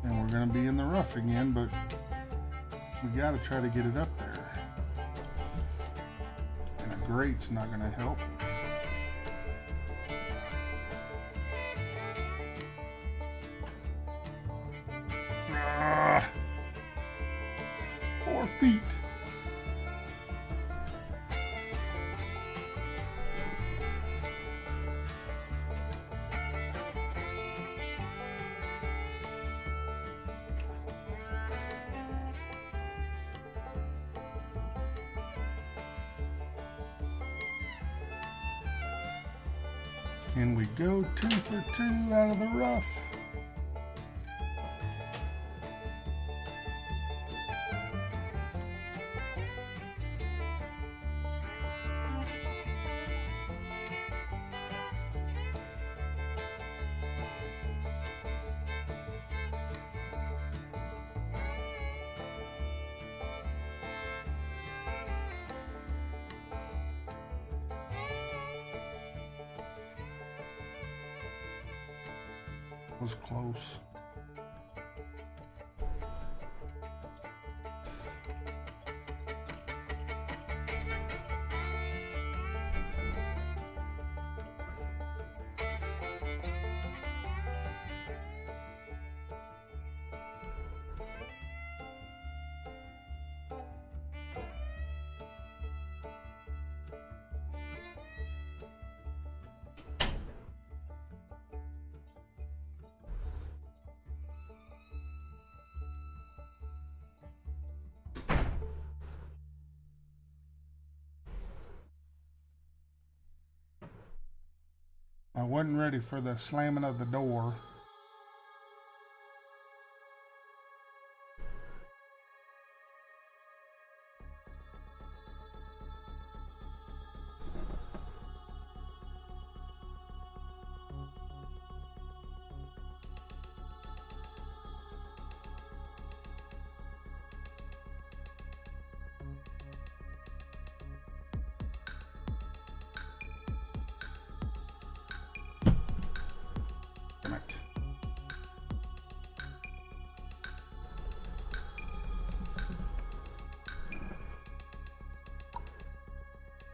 And we're going to be in the rough again, but we got to try to get it up there. And a grate's not going to help. Ah, 4 feet. Can we go 2 for 2 out of the rough? Was close. I wasn't ready for the slamming of the door.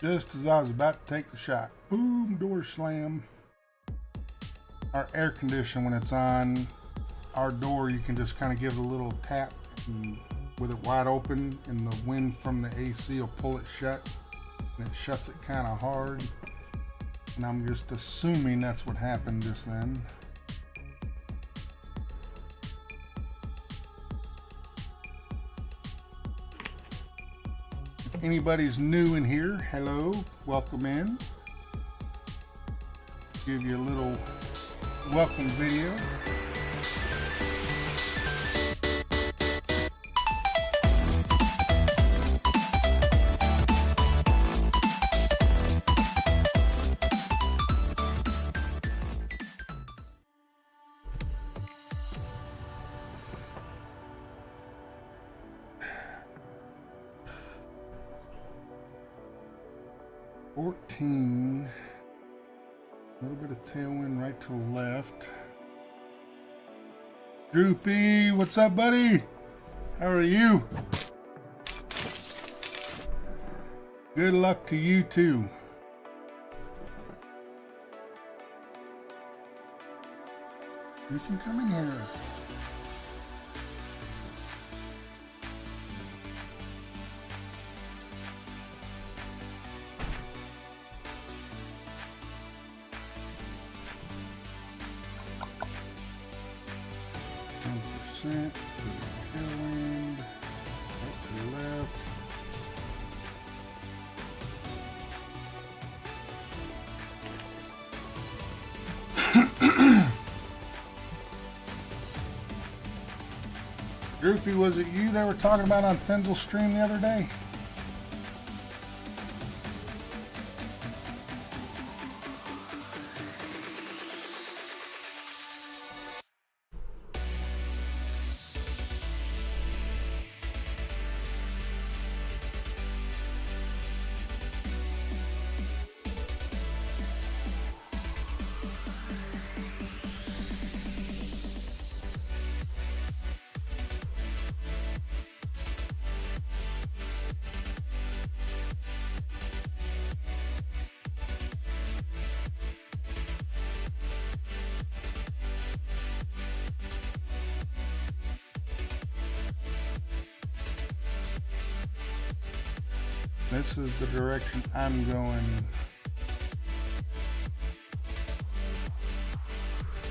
Just as I was about to take the shot, boom, door slam. Our air conditioner, when it's on our door, you can just kind of give it a little tap and with it wide open, and the wind from the AC will pull it shut, and it shuts it kind of hard. And I'm just assuming that's what happened just then. If anybody's new in here, hello, welcome in. Give you a little welcome video. A little bit of tailwind right to left. Droopy, what's up, buddy? How are you? Good luck to you too. You can come in here. Tailwind, right to the left. Droopy, was it you they were talking about on Fenzel's stream the other day? This is the direction I'm going.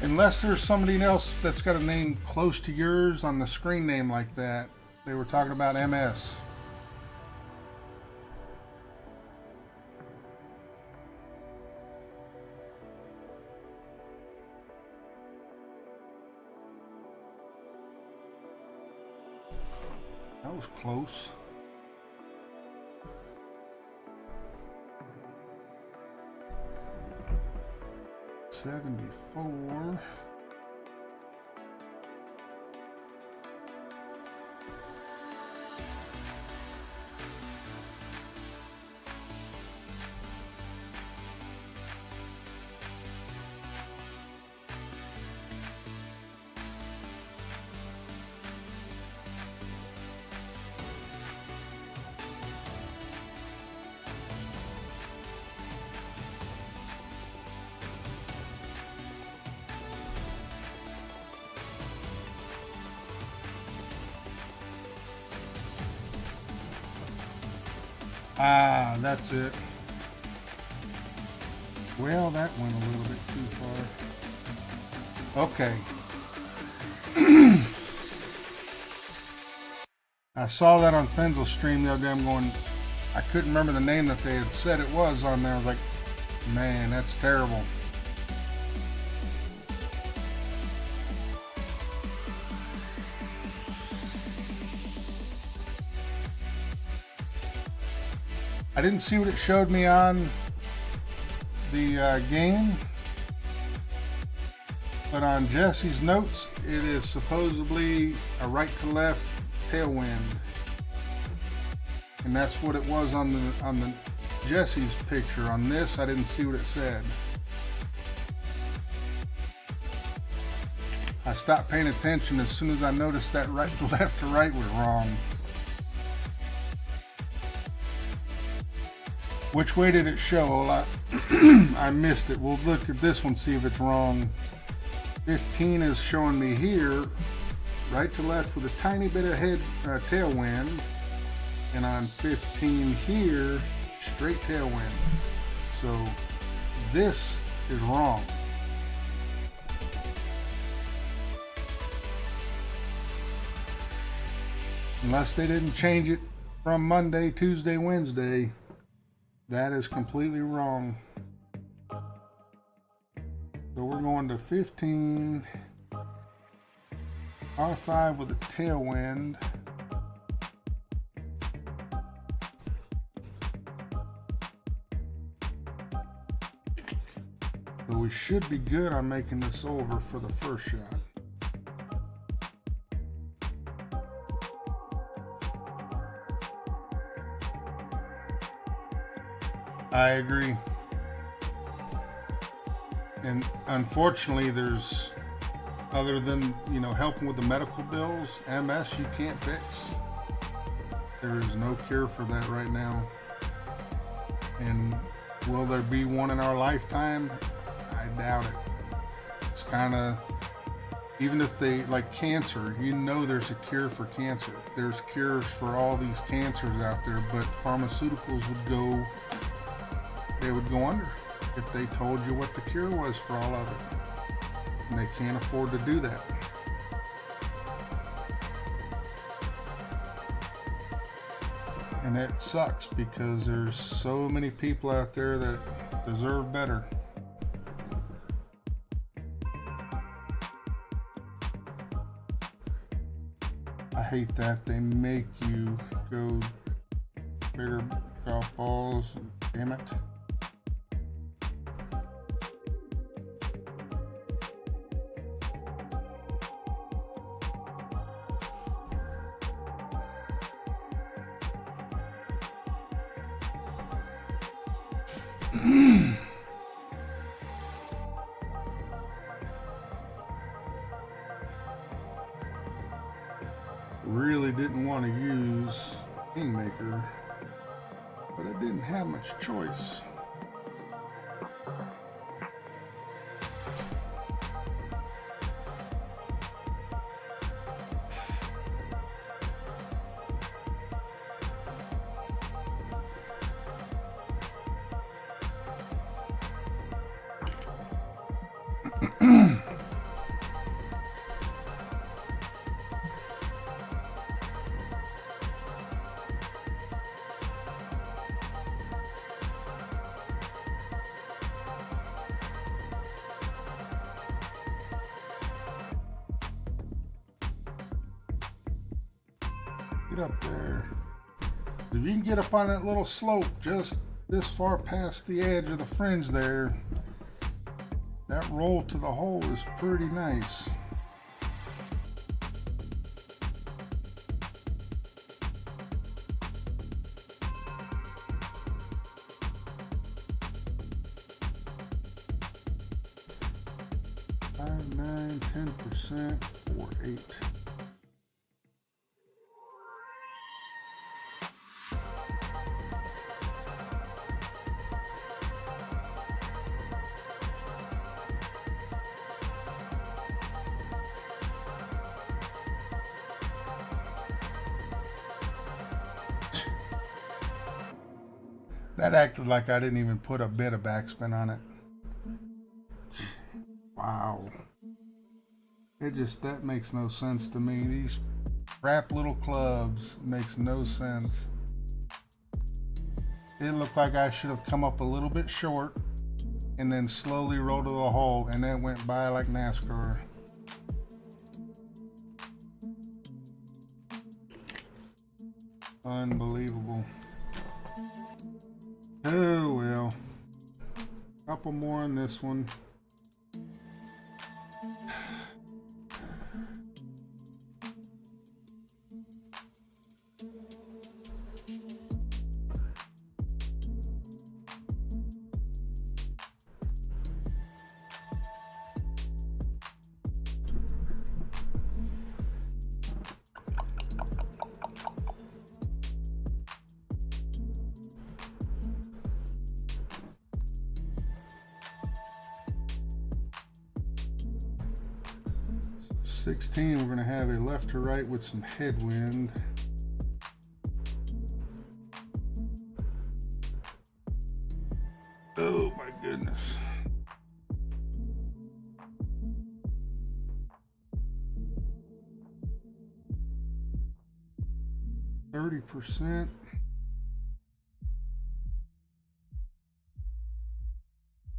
Unless there's somebody else that's got a name close to yours on the screen name like that. They were talking about MS. That was close. $74. Ah, that's it. Well, that went a little bit too far. Okay. I saw that on Fenzel's stream the other day. I'm going, I couldn't remember the name that they had said it was on there. I was like, man, that's terrible. I didn't see what it showed me on the game, but on Jesse's notes, it is supposedly a right to left tailwind, and that's what it was on the Jesse's picture. On this, I didn't see what it said. I stopped paying attention as soon as I noticed that right to left to right was wrong. Which way did it show? I missed it. We'll look at this one, see if it's wrong. 15 is showing me here, right to left with a tiny bit of tailwind. And on 15 here, straight tailwind. So this is wrong. Unless they didn't change it from Monday, Tuesday, Wednesday, that is completely wrong. So we're going to 15, R5 with a tailwind. So we should be good on making this over for the first shot. I agree. And unfortunately, there's, other than, you know, helping with the medical bills, MS you can't fix. There is no cure for that right now. And will there be one in our lifetime? I doubt it. It's kind of, even if they, like cancer, you know there's a cure for cancer. There's cures for all these cancers out there, but pharmaceuticals they would go under if they told you what the cure was for all of it. And they can't afford to do that. And it sucks because there's so many people out there that deserve better. I hate that they make you go bigger golf balls. Damn it. Really didn't want to use Kingmaker, but I didn't have much choice. Get up there. If you can get up on that little slope just this far past the edge of the fringe there, that roll to the hole is pretty nice. Five, 9, 10%, 4, 8. That acted like I didn't even put a bit of backspin on it. Wow. That makes no sense to me. These crap little clubs makes no sense. It looked like I should have come up a little bit short and then slowly rolled to the hole, and that went by like NASCAR. Unbelievable. Oh well. Couple more on this one. Sixteen, we're going to have a left to right with some headwind. Oh my goodness. %. I'm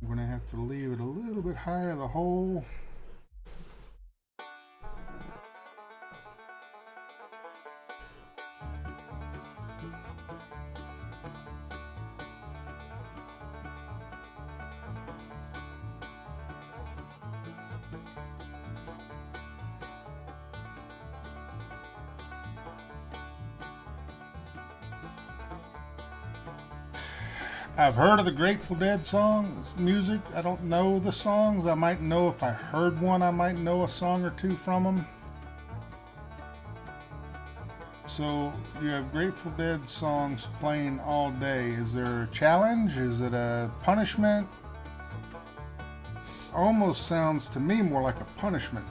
going to have to leave it a little bit higher of the hole. I've heard of the Grateful Dead songs, music. I don't know the songs. I might know if I heard one, I might know a song or two from them. So you have Grateful Dead songs playing all day. Is there a challenge? Is it a punishment? It almost sounds to me more like a punishment.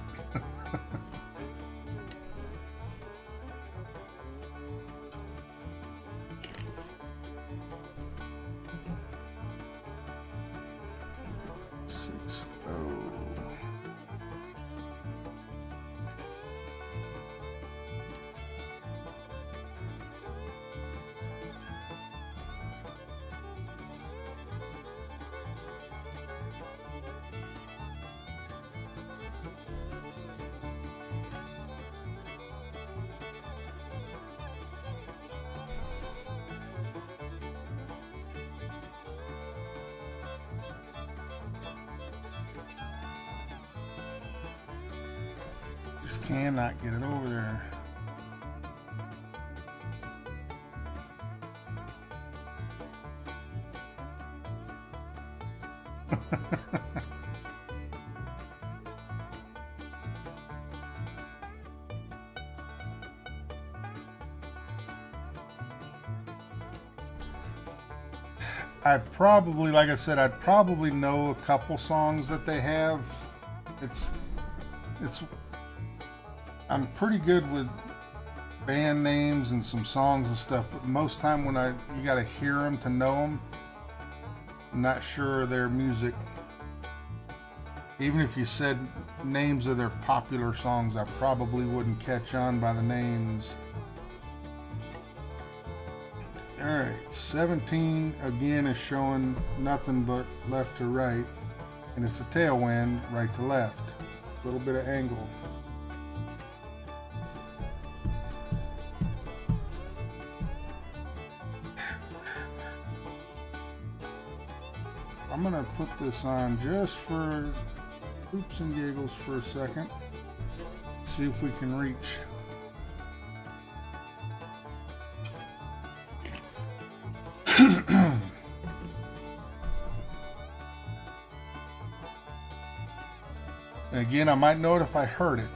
Just cannot get it over there. I'd probably, like I said, I'd probably know a couple songs that they have. I'm pretty good with band names and some songs and stuff, but most time when you gotta hear them to know them. I'm not sure of their music. Even if you said names of their popular songs, I probably wouldn't catch on by the names. Alright, 17 again is showing nothing but left to right, and it's a tailwind right to left. A little bit of angle. I'm gonna put this on just for oops and giggles for a second. See if we can reach. Again, I might know it if I heard it.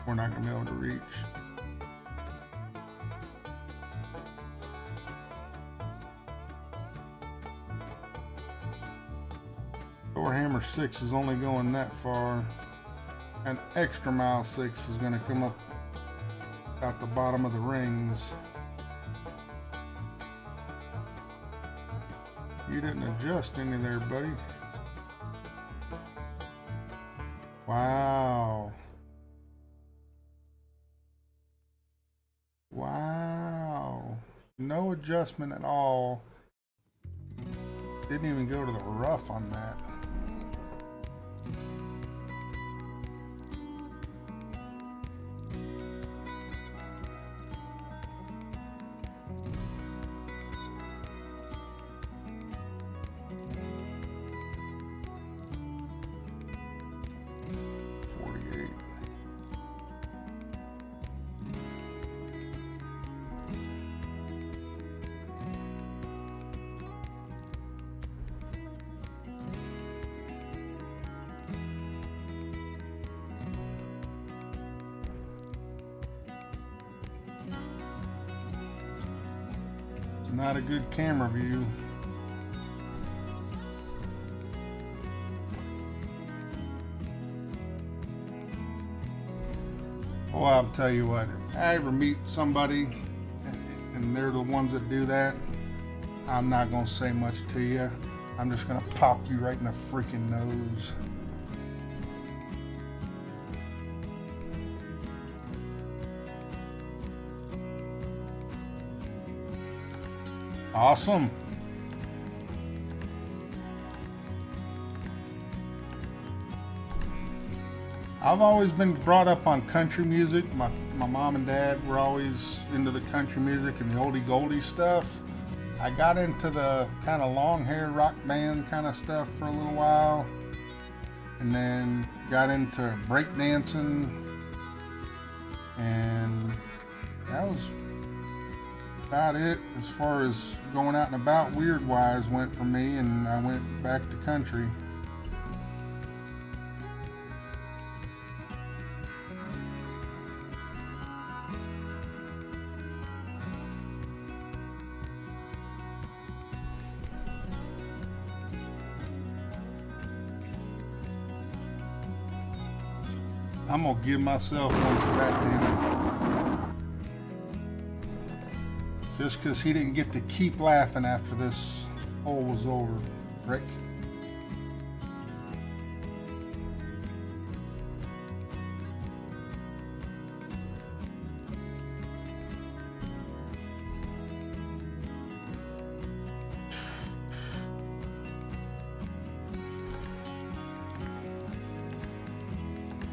We're not gonna be able to reach. Door hammer 6 is only going that far. An extra mile 6 is going to come up out the bottom of the rings. You didn't adjust any there, buddy. Wow. Wow. No adjustment at all. Didn't even go to the rough on that. Not a good camera view. Well, I'll tell you what, if I ever meet somebody and they're the ones that do that, I'm not gonna say much to you. I'm just gonna pop you right in the freaking nose. Awesome. I've always been brought up on country music. My mom and dad were always into the country music and the oldie goldie stuff. I got into the kind of long hair rock band kind of stuff for a little while, and then got into breakdancing, and that was about it as far as going out and about weird wise went for me, and I went back to country. I'm gonna give myself one for that, damn it. Just because he didn't get to keep laughing after this hole was over, Rick.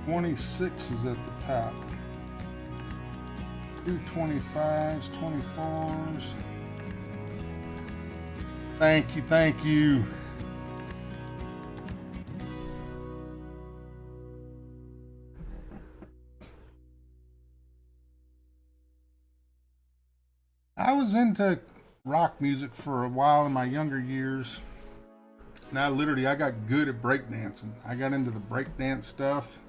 $26 is at the top. 2 25s, 24s. Thank you, thank you. I was into rock music for a while in my younger years. And I got good at breakdancing. I got into the breakdance stuff.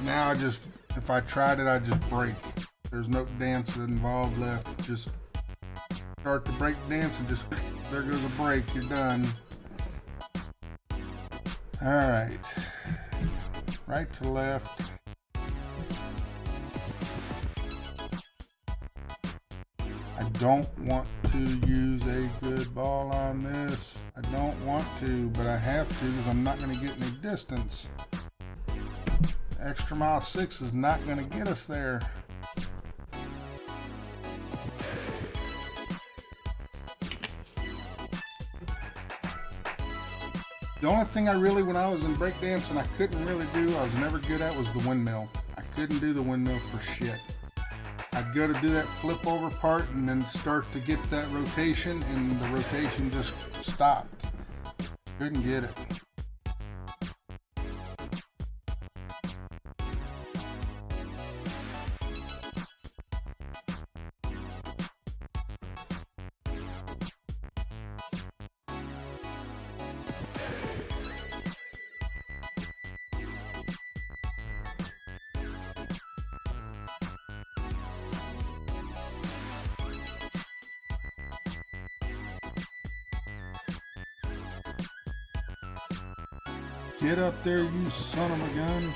Now if I tried it, I just break. There's no dance involved left. Just start to break dance and just, there goes a break, you're done. All right, right to left. I don't want to use a good ball on this. I don't want to, but I have to because I'm not going to get any distance. Extra mile 6 is not going to get us there. The only thing when I was in breakdancing, I couldn't really do, I was never good at, was the windmill. I couldn't do the windmill for shit. I'd go to do that flip over part and then start to get that rotation, and the rotation just stopped. Couldn't get it. Get up there, you son of a gun.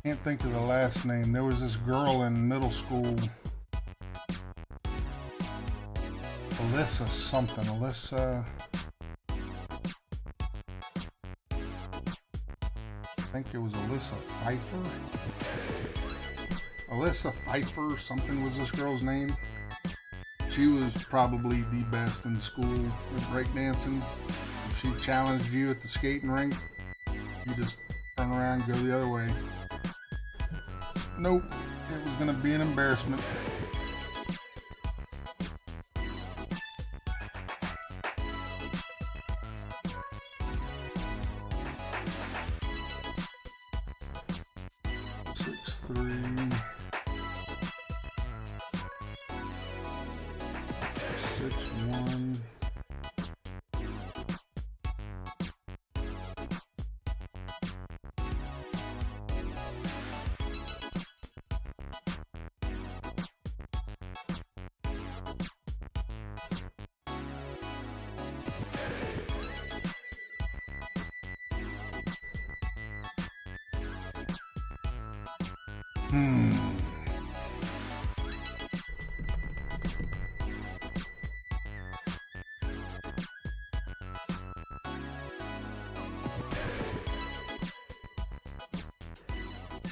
Can't think of the last name. There was this girl in middle school. Alyssa something. Alyssa. I think it was Alyssa Pfeiffer. Alyssa Pfeiffer, something was this girl's name. She was probably the best in school at breakdancing. If she challenged you at the skating rink, you just turn around and go the other way. Nope, it was going to be an embarrassment. 3, 6, 1.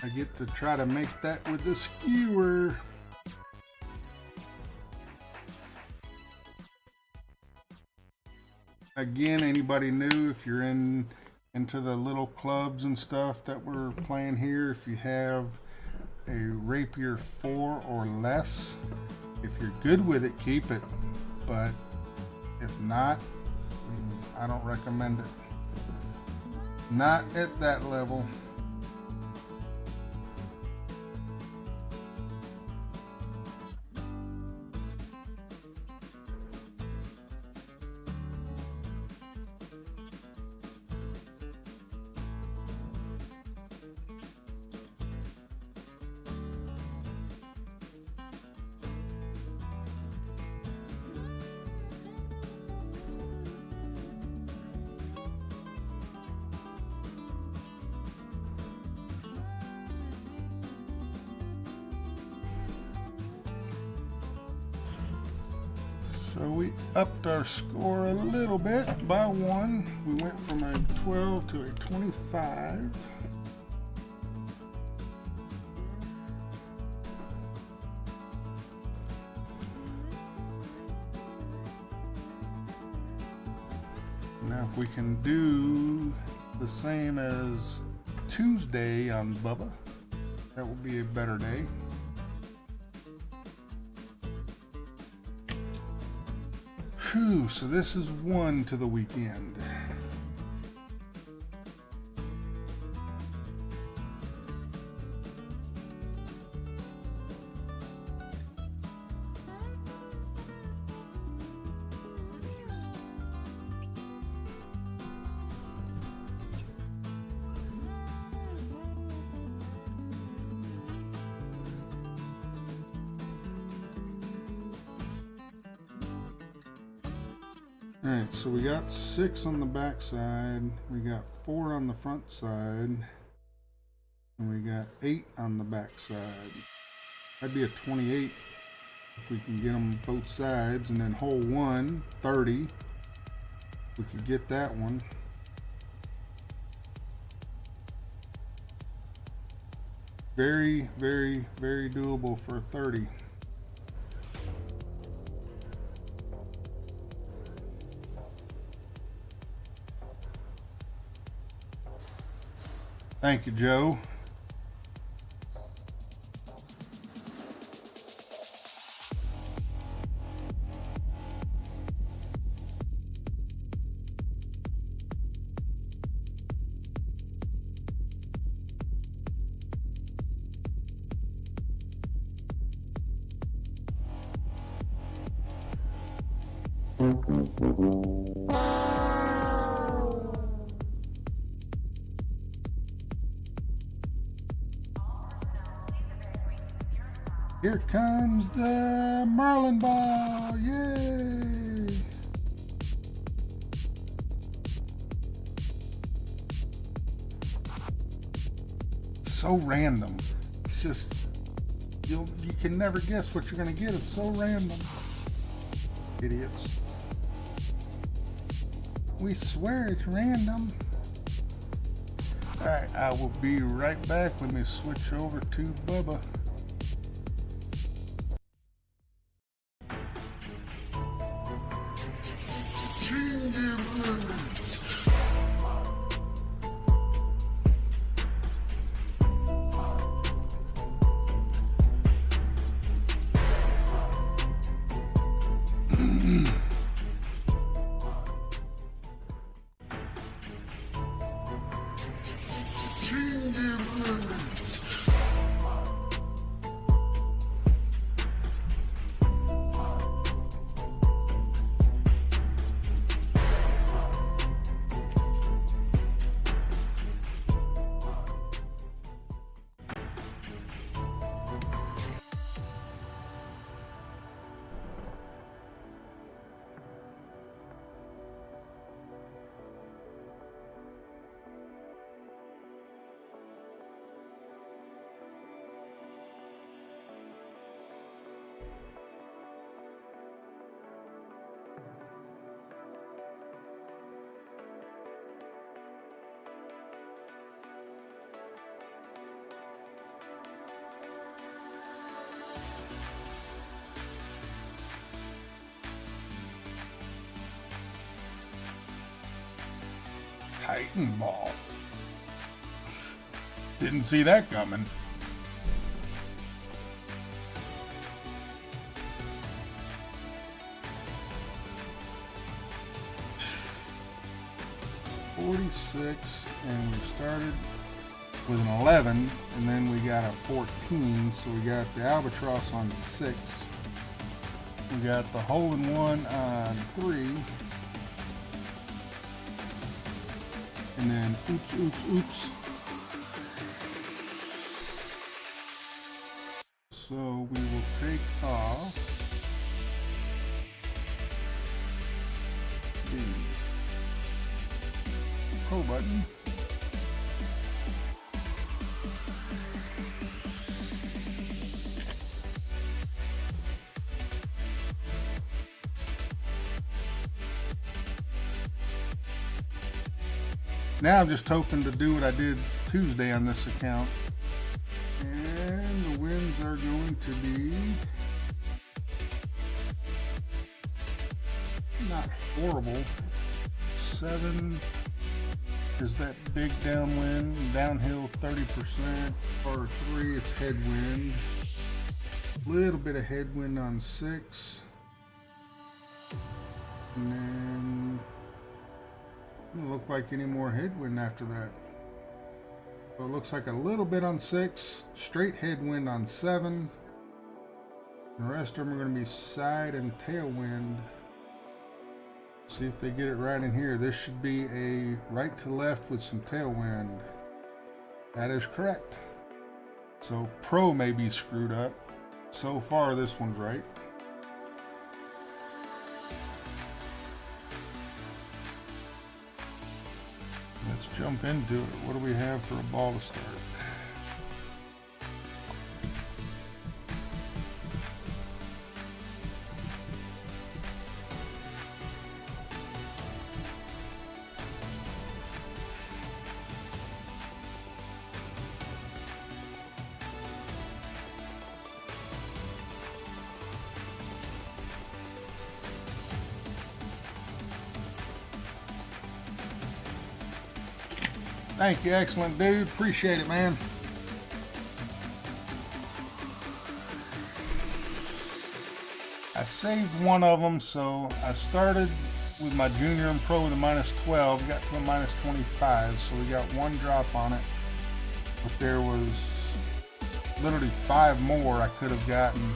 I get to try to make that with the skewer. Again, anybody new, if you're into the little clubs and stuff that we're playing here, if you have a rapier 4 or less, if you're good with it, keep it. But if not, I don't recommend it. Not at that level. So we upped our score a little bit by 1. We went from a 12 to a 25. Now if we can do the same as Tuesday on Bubba, that will be a better day. Whew, so this is 1 to the weekend. Alright, so we got 6 on the back side, we got 4 on the front side, and we got 8 on the back side. That'd be a 28 if we can get them both sides, and then hole 1, 30. We could get that one. Very, very, very doable for 30. Thank you, Joe. Here comes the Marlin ball, yay! So random. It's just, you can never guess what you're gonna get. It's so random. Idiots. We swear it's random. Alright, I will be right back. Let me switch over to Bubba. Titan ball. Didn't see that coming. $46, and we started with an 11, and then we got a 14, so we got the albatross on 6. We got the hole-in-one on 3. And then oops. So we will take off the pro button. Now I'm just hoping to do what I did Tuesday on this account. And the winds are going to be not horrible. 7 is that big downwind, downhill 30%. Or 3, it's headwind. Little bit of headwind on 6. And then doesn't look like any more headwind after that. So it looks like a little bit on 6, straight headwind on 7. The rest of them are going to be side and tailwind. See if they get it right in here. This should be a right to left with some tailwind. That is correct. So pro may be screwed up. So far this one's right. Let's jump into it. What do we have for a ball to start? Thank you, excellent dude. Appreciate it, man. I saved one of them, so I started with my junior and pro with a -12, got to a -25, so we got one drop on it. But there was literally 5 more I could have gotten.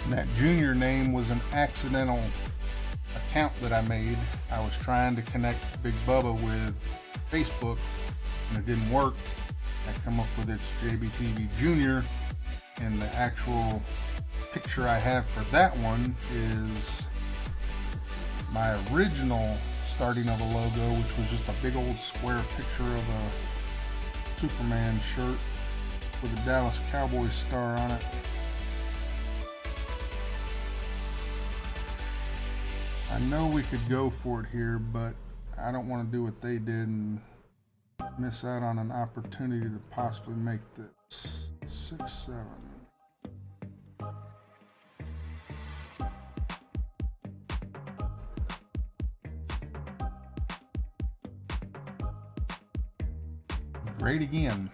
And that junior name was an accidental account that I made. I was trying to connect Big Bubba with Facebook and it didn't work. I come up with its JBTV Junior, and the actual picture I have for that one is my original starting of a logo, which was just a big old square picture of a Superman shirt with a Dallas Cowboys star on it. I know we could go for it here, but I don't want to do what they did and miss out on an opportunity to possibly make this 6-7. Great again.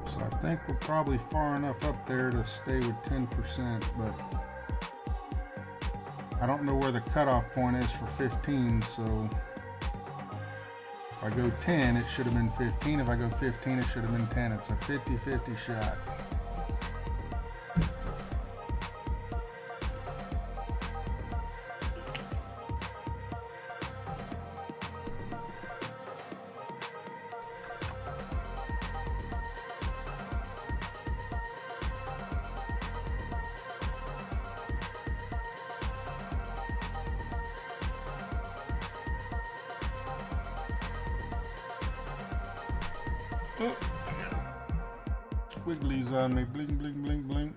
So I think we're probably far enough up there to stay with 10%, but I don't know where the cutoff point is for 15, so if I go 10, it should have been 15. If I go 15, it should have been 10. It's a 50-50 shot. Oh. Squigglies on me. Bling, bling, bling, bling.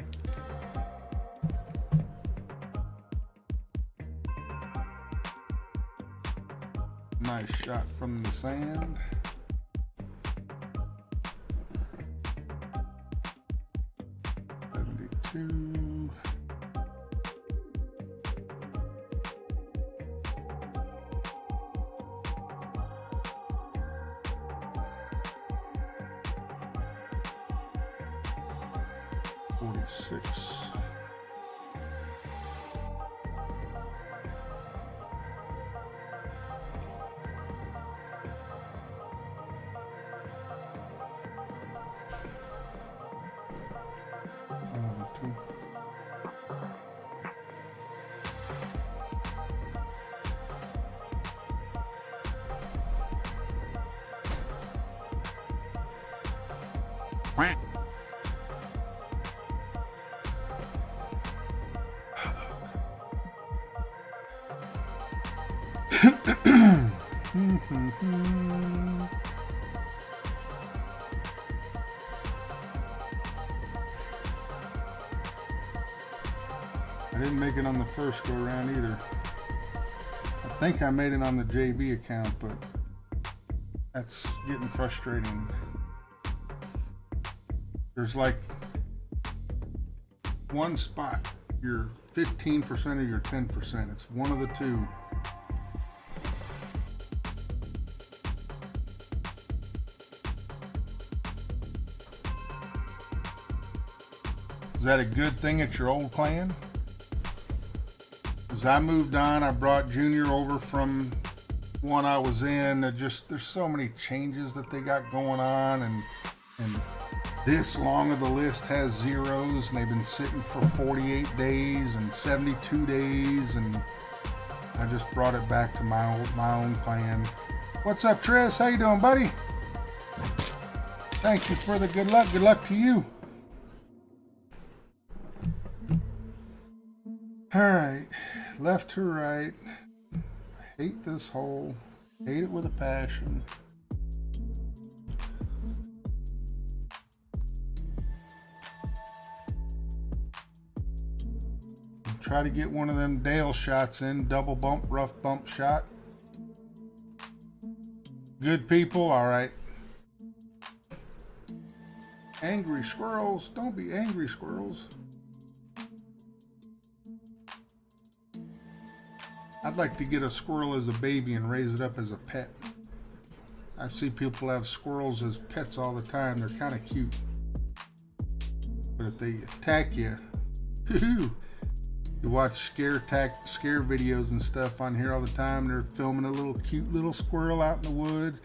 Nice shot from the sand. Two. I didn't make it on the first go around either. I think I made it on the JB account, but that's getting frustrating. There's like one spot, you're 15% or you're 10%. It's one of the two. Is that a good thing at your old clan? As I moved on, I brought Junior over from one I was in. There's so many changes that they got going on, and this long of the list has zeros, and they've been sitting for 48 days and 72 days, and I just brought it back to my own clan. What's up, Tris? How you doing, buddy? Thank you for the good luck. Good luck to you. All right, left to right. I hate this hole. Hate it with a passion. Try to get one of them Dale shots in. Double bump, rough bump shot. Good people, all right. Angry squirrels. Don't be angry, squirrels. I'd like to get a squirrel as a baby and raise it up as a pet. I see people have squirrels as pets all the time. They're kind of cute. But if they attack you, you watch scare videos and stuff on here all the time. They're filming a little cute little squirrel out in the woods.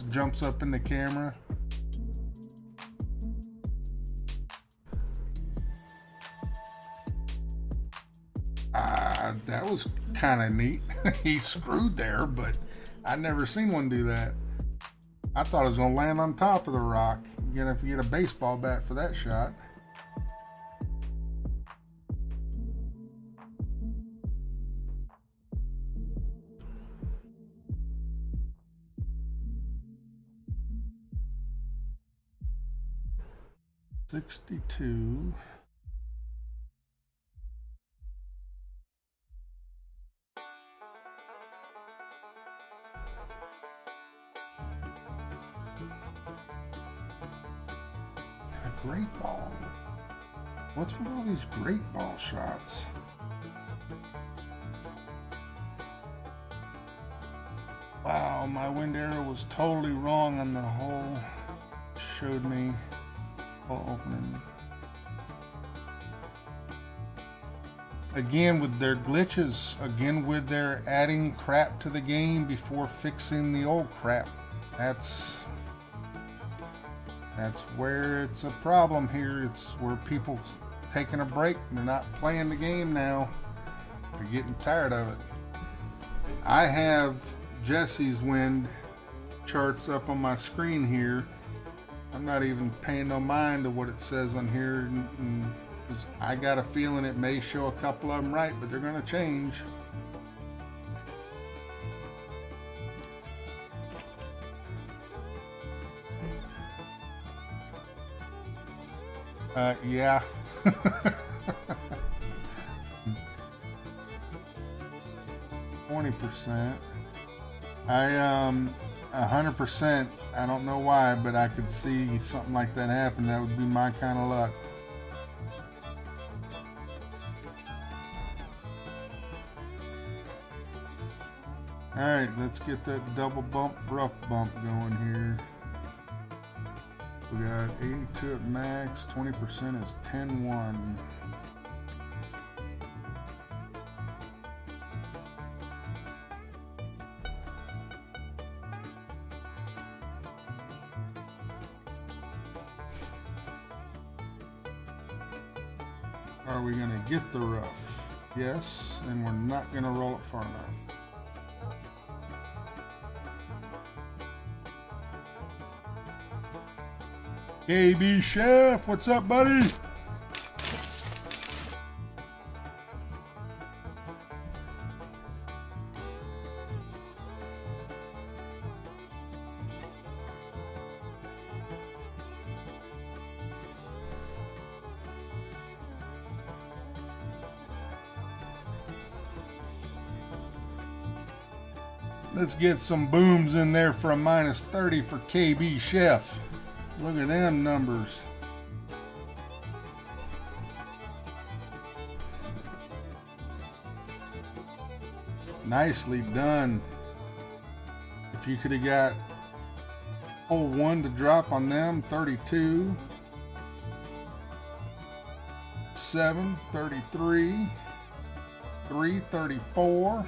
Jumps up in the camera. That was kind of neat. He screwed there, but I never seen one do that. I thought it was going to land on top of the rock. You're going to have to get a baseball bat for that shot. $62. Great ball. What's with all these great ball shots? Wow, my wind arrow was totally wrong on the hole. Showed me hole opening. Again with their glitches, again with their adding crap to the game before fixing the old crap. That's where it's a problem here. It's where people taking a break and they're not playing the game now. They're getting tired of it. I have Jesse's wind charts up on my screen here. I'm not even paying no mind to what it says on here. And I got a feeling it may show a couple of them right, but they're going to change. Yeah. 20%. 100%. I don't know why, but I could see something like that happen. That would be my kind of luck. All right, let's get that double bump, rough bump going here. We got 82 at max. 20% is 10-1. Are we gonna get the rough? Yes, and we're not gonna roll it far enough. KB Chef, what's up, buddy? Let's get some booms in there for a -30 for KB Chef. Look at them numbers. Nicely done. If you could have got whole one to drop on them, 32, 7, 33, 3, 34.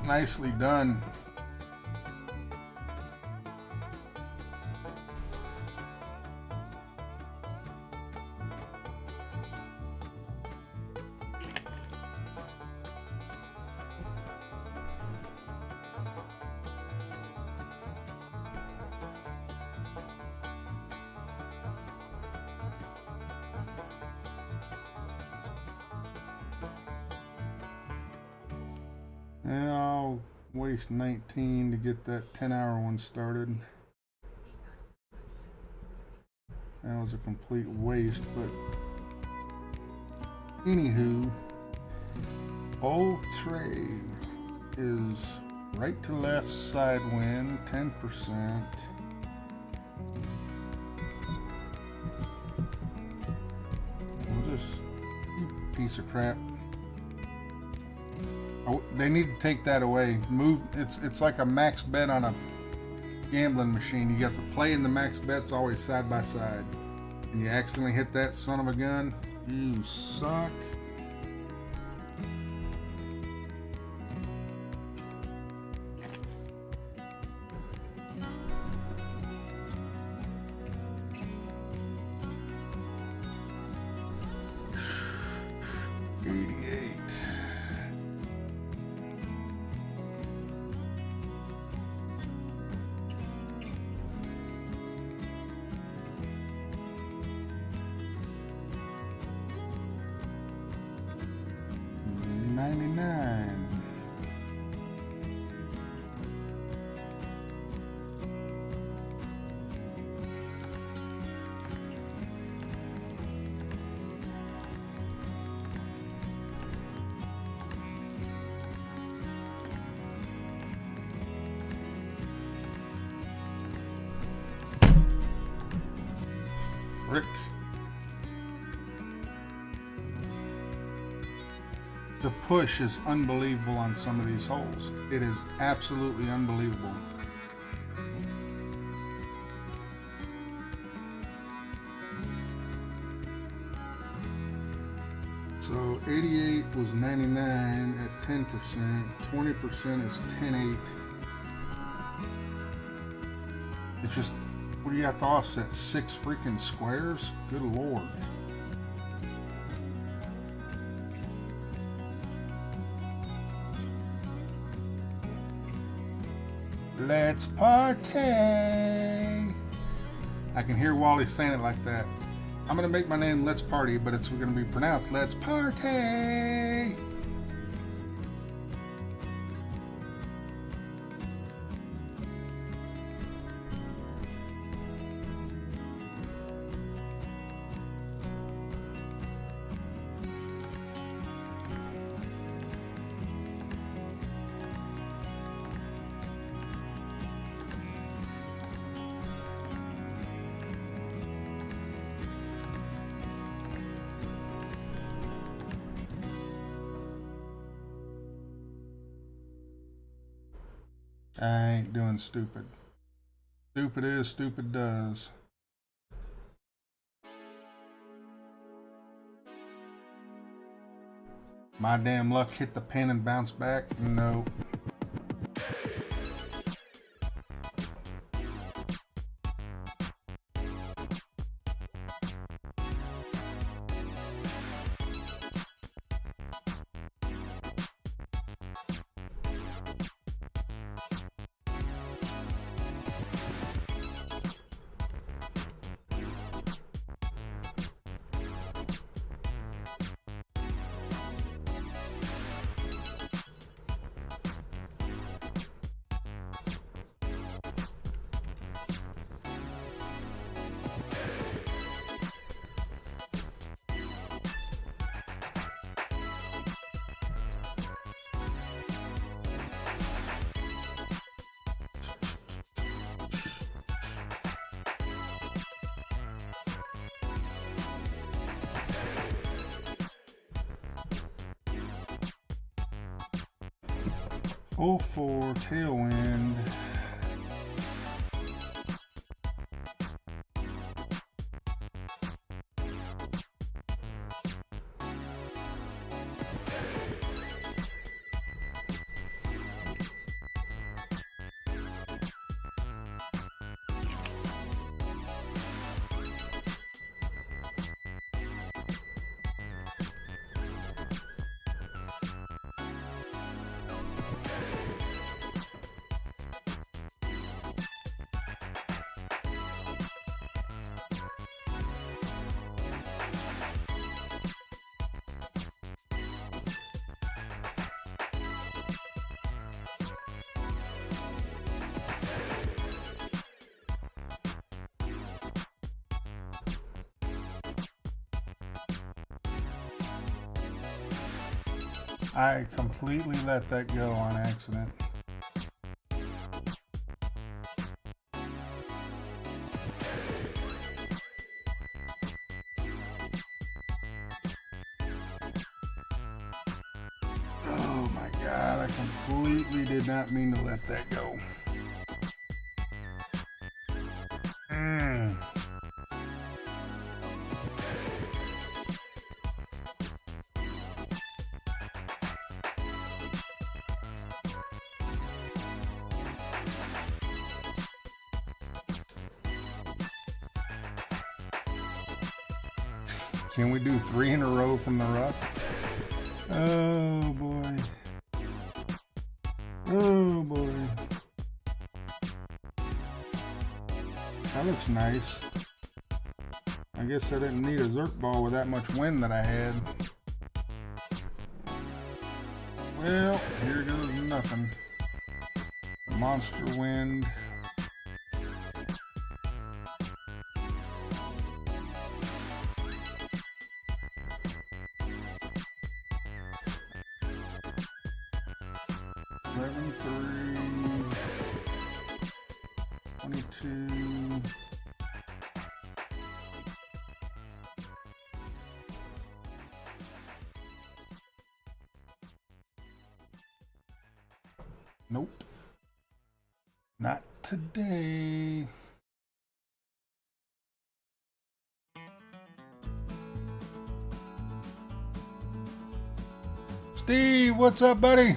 Nicely done. And I'll waste 19 to get that 10-hour one started. That was a complete waste, but anywho, old tray is right to left side wind, 10%. We'll just, you piece of crap. Oh, they need to take that away. Move. It's like a max bet on a gambling machine. You got the play and the max bets always side by side. And you accidentally hit that son of a gun, you suck. Frick. The push is unbelievable on some of these holes. It is absolutely unbelievable. So 88 was 99 at 10%. 20% is 10.8. It's just, what do you have to offset? 6 freaking squares? Good Lord. Let's party. I can hear Wally saying it like that. I'm gonna make my name Let's Party, but it's gonna be pronounced Let's Party. I ain't doing stupid. Stupid is, stupid does. My damn luck hit the pin and bounce back? Nope. Pull for tailwind. I completely let that go on accident. Oh my God, I completely did not mean to let that go. Can we do 3 in a row from the rough? Oh boy. Oh boy. That looks nice. I guess I didn't need a Zerk ball with that much wind that I had. Well, here goes nothing. Monster wind. Nope. Not today. Steve, what's up, buddy?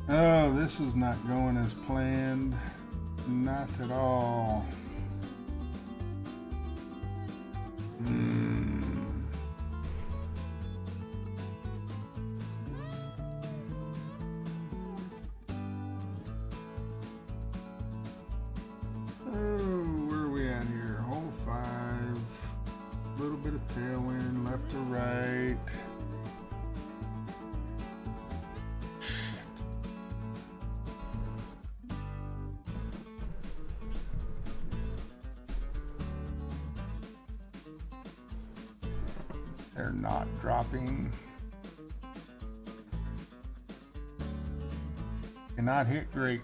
Oh, this is not going as planned. Not at all. Oh, where are we at here? Hole 5. A little bit of tailwind, left to right. They're not dropping. Cannot hit great.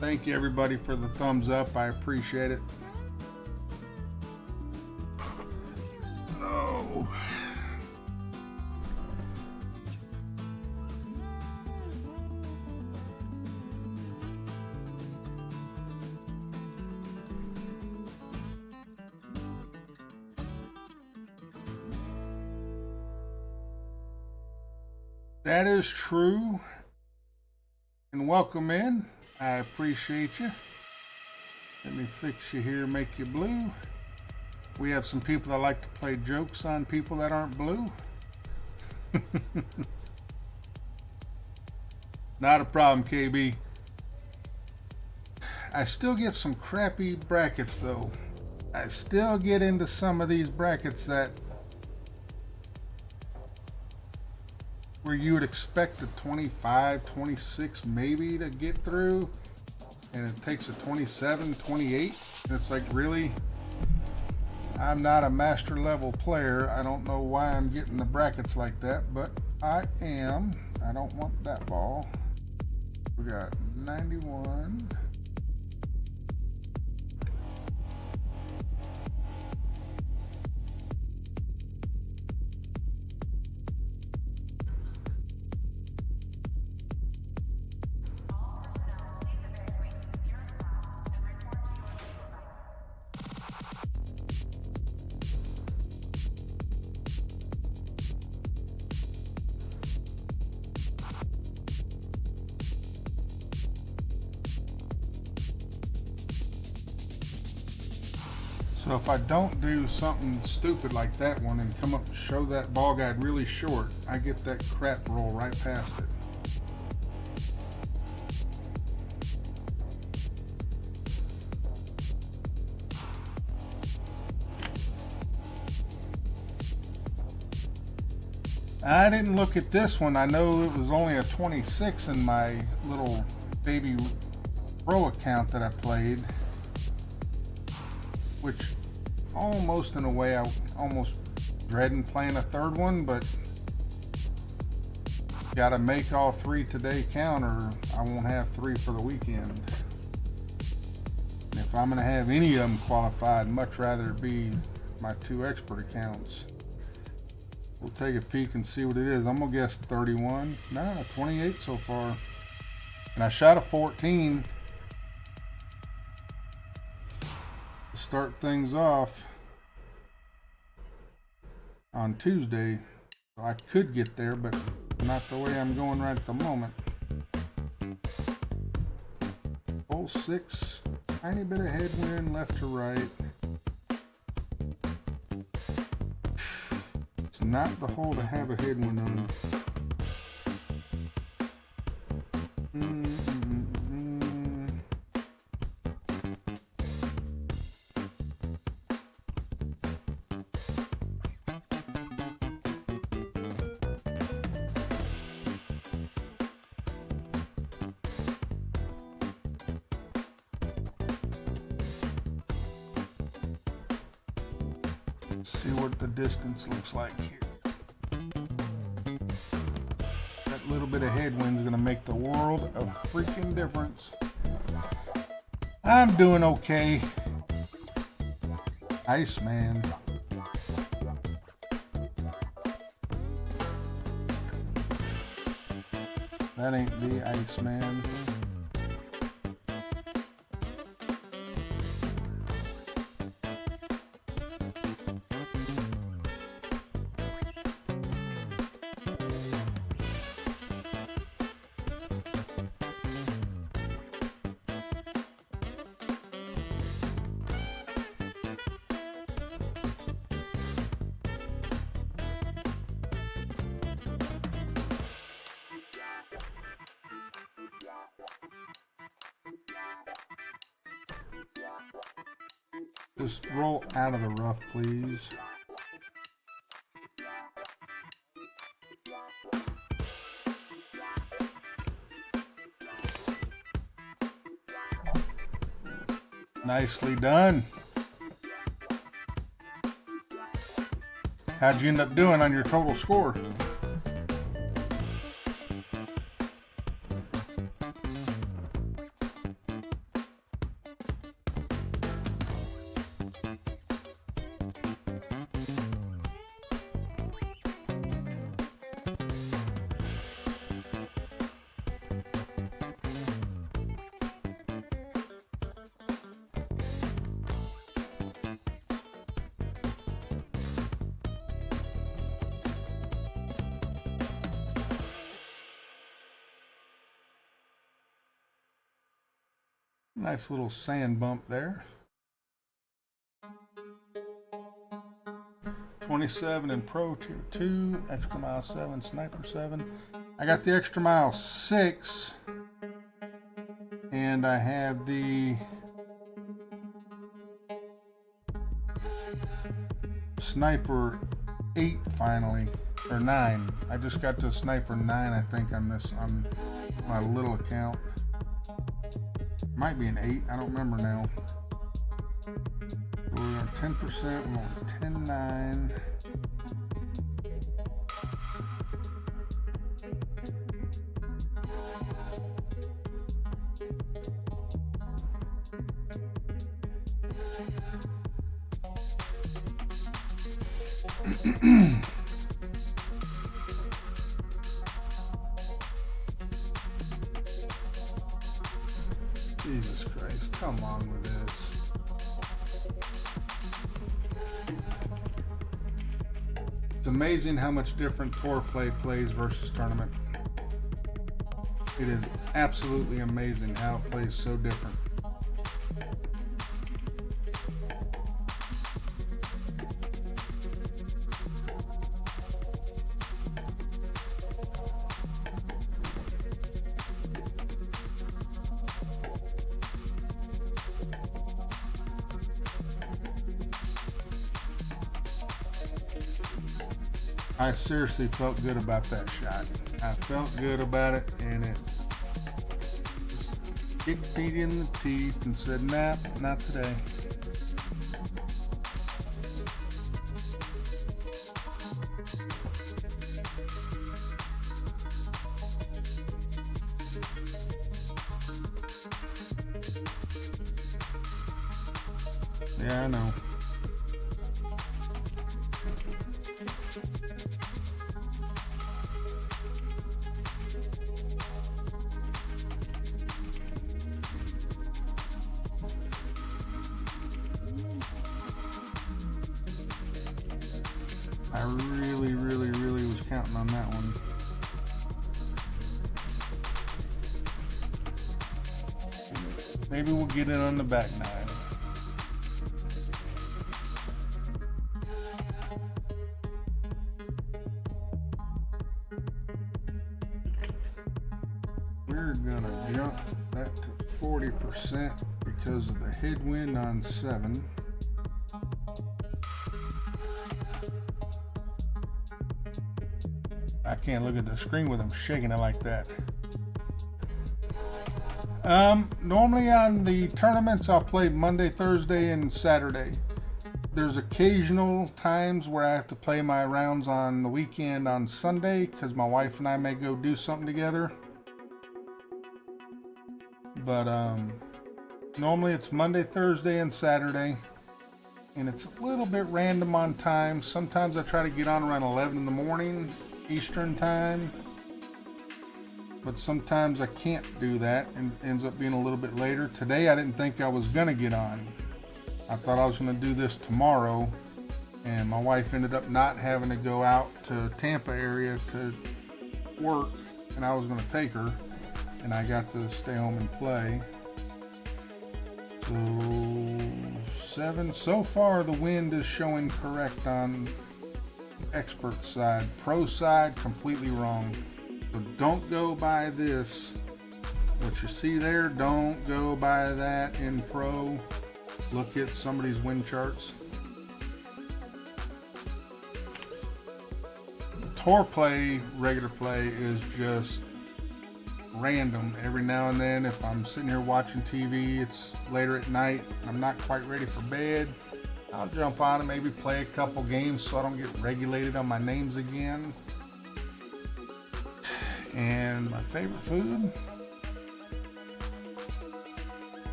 Thank you everybody for the thumbs up. I appreciate it. Oh. That is true. And welcome in. I appreciate you. Let me fix you here, make you blue. We have some people that like to play jokes on people that aren't blue. Not a problem, KB. I still get some crappy brackets though. I still get into some of these brackets that where you would expect a 25, 26 maybe to get through, and it takes a 27, 28. And it's like, really? I'm not a master level player. I don't know why I'm getting the brackets like that, but I am. I don't want that ball. We got 91. So if I don't do something stupid like that one and come up and show that ball guide really short, I get that crap roll right past it. I didn't look at this one. I know it was only a 26 in my little baby pro account that I played, which almost in a way I almost dreading playing a third one, but gotta make all three today count or I won't have three for the weekend. And if I'm gonna have any of them qualified, much rather it be my two expert accounts. We'll take a peek and see what it is. I'm gonna guess 31. Nah, 28 so far. And I shot a 14 to start things off on Tuesday. So I could get there, but not the way I'm going right at the moment. Hole 6, tiny bit of headwind left to right. It's not the hole to have a headwind on. See what the distance looks like here. That little bit of headwind is going to make the world of freaking difference. I'm doing okay. Iceman. That ain't the Iceman. Just roll out of the rough, please. Nicely done. How'd you end up doing on your total score? Nice little sand bump there. 27 in Pro Tier 2, Extra Mile 7, Sniper 7. I got the Extra Mile 6, and I have the Sniper 8 finally, or 9. I just got to Sniper 9, I think, on my little account. Might be an 8, I don't remember now. We're on 10%, we're on 10.9. Jesus Christ, come on with this. It's amazing how much different tour play plays versus tournament. It is absolutely amazing how it plays so different. I seriously felt good about that shot. I felt good about it, and it kicked me in the teeth and said, nah, not today. Yeah, I know. I really was counting on that one. Maybe we'll get it on the back nine. We're gonna jump that to 40% because of the headwind on 7. I can't look at the screen with them shaking it like that. Normally on the tournaments I'll play Monday, Thursday, and Saturday. There's occasional times where I have to play my rounds on the weekend on Sunday because my wife and I may go do something together. But normally it's Monday, Thursday, and Saturday. And it's a little bit random on time. Sometimes I try to get on around 11 in the morning. Eastern time, but sometimes I can't do that and ends up being a little bit later. Today I didn't think I was gonna get on. I thought I was gonna do this tomorrow, and my wife ended up not having to go out to Tampa area to work, and I was gonna take her, and I got to stay home and play. So 7 so far. The wind is showing correct on expert side. Pro side, completely wrong. So don't go by this. What you see there, don't go by that in pro. Look at somebody's wind charts. Tour play, regular play is just random. Every now and then, if I'm sitting here watching TV, it's later at night, I'm not quite ready for bed, I'll jump on and maybe play a couple games so I don't get regulated on my names again. And my favorite food?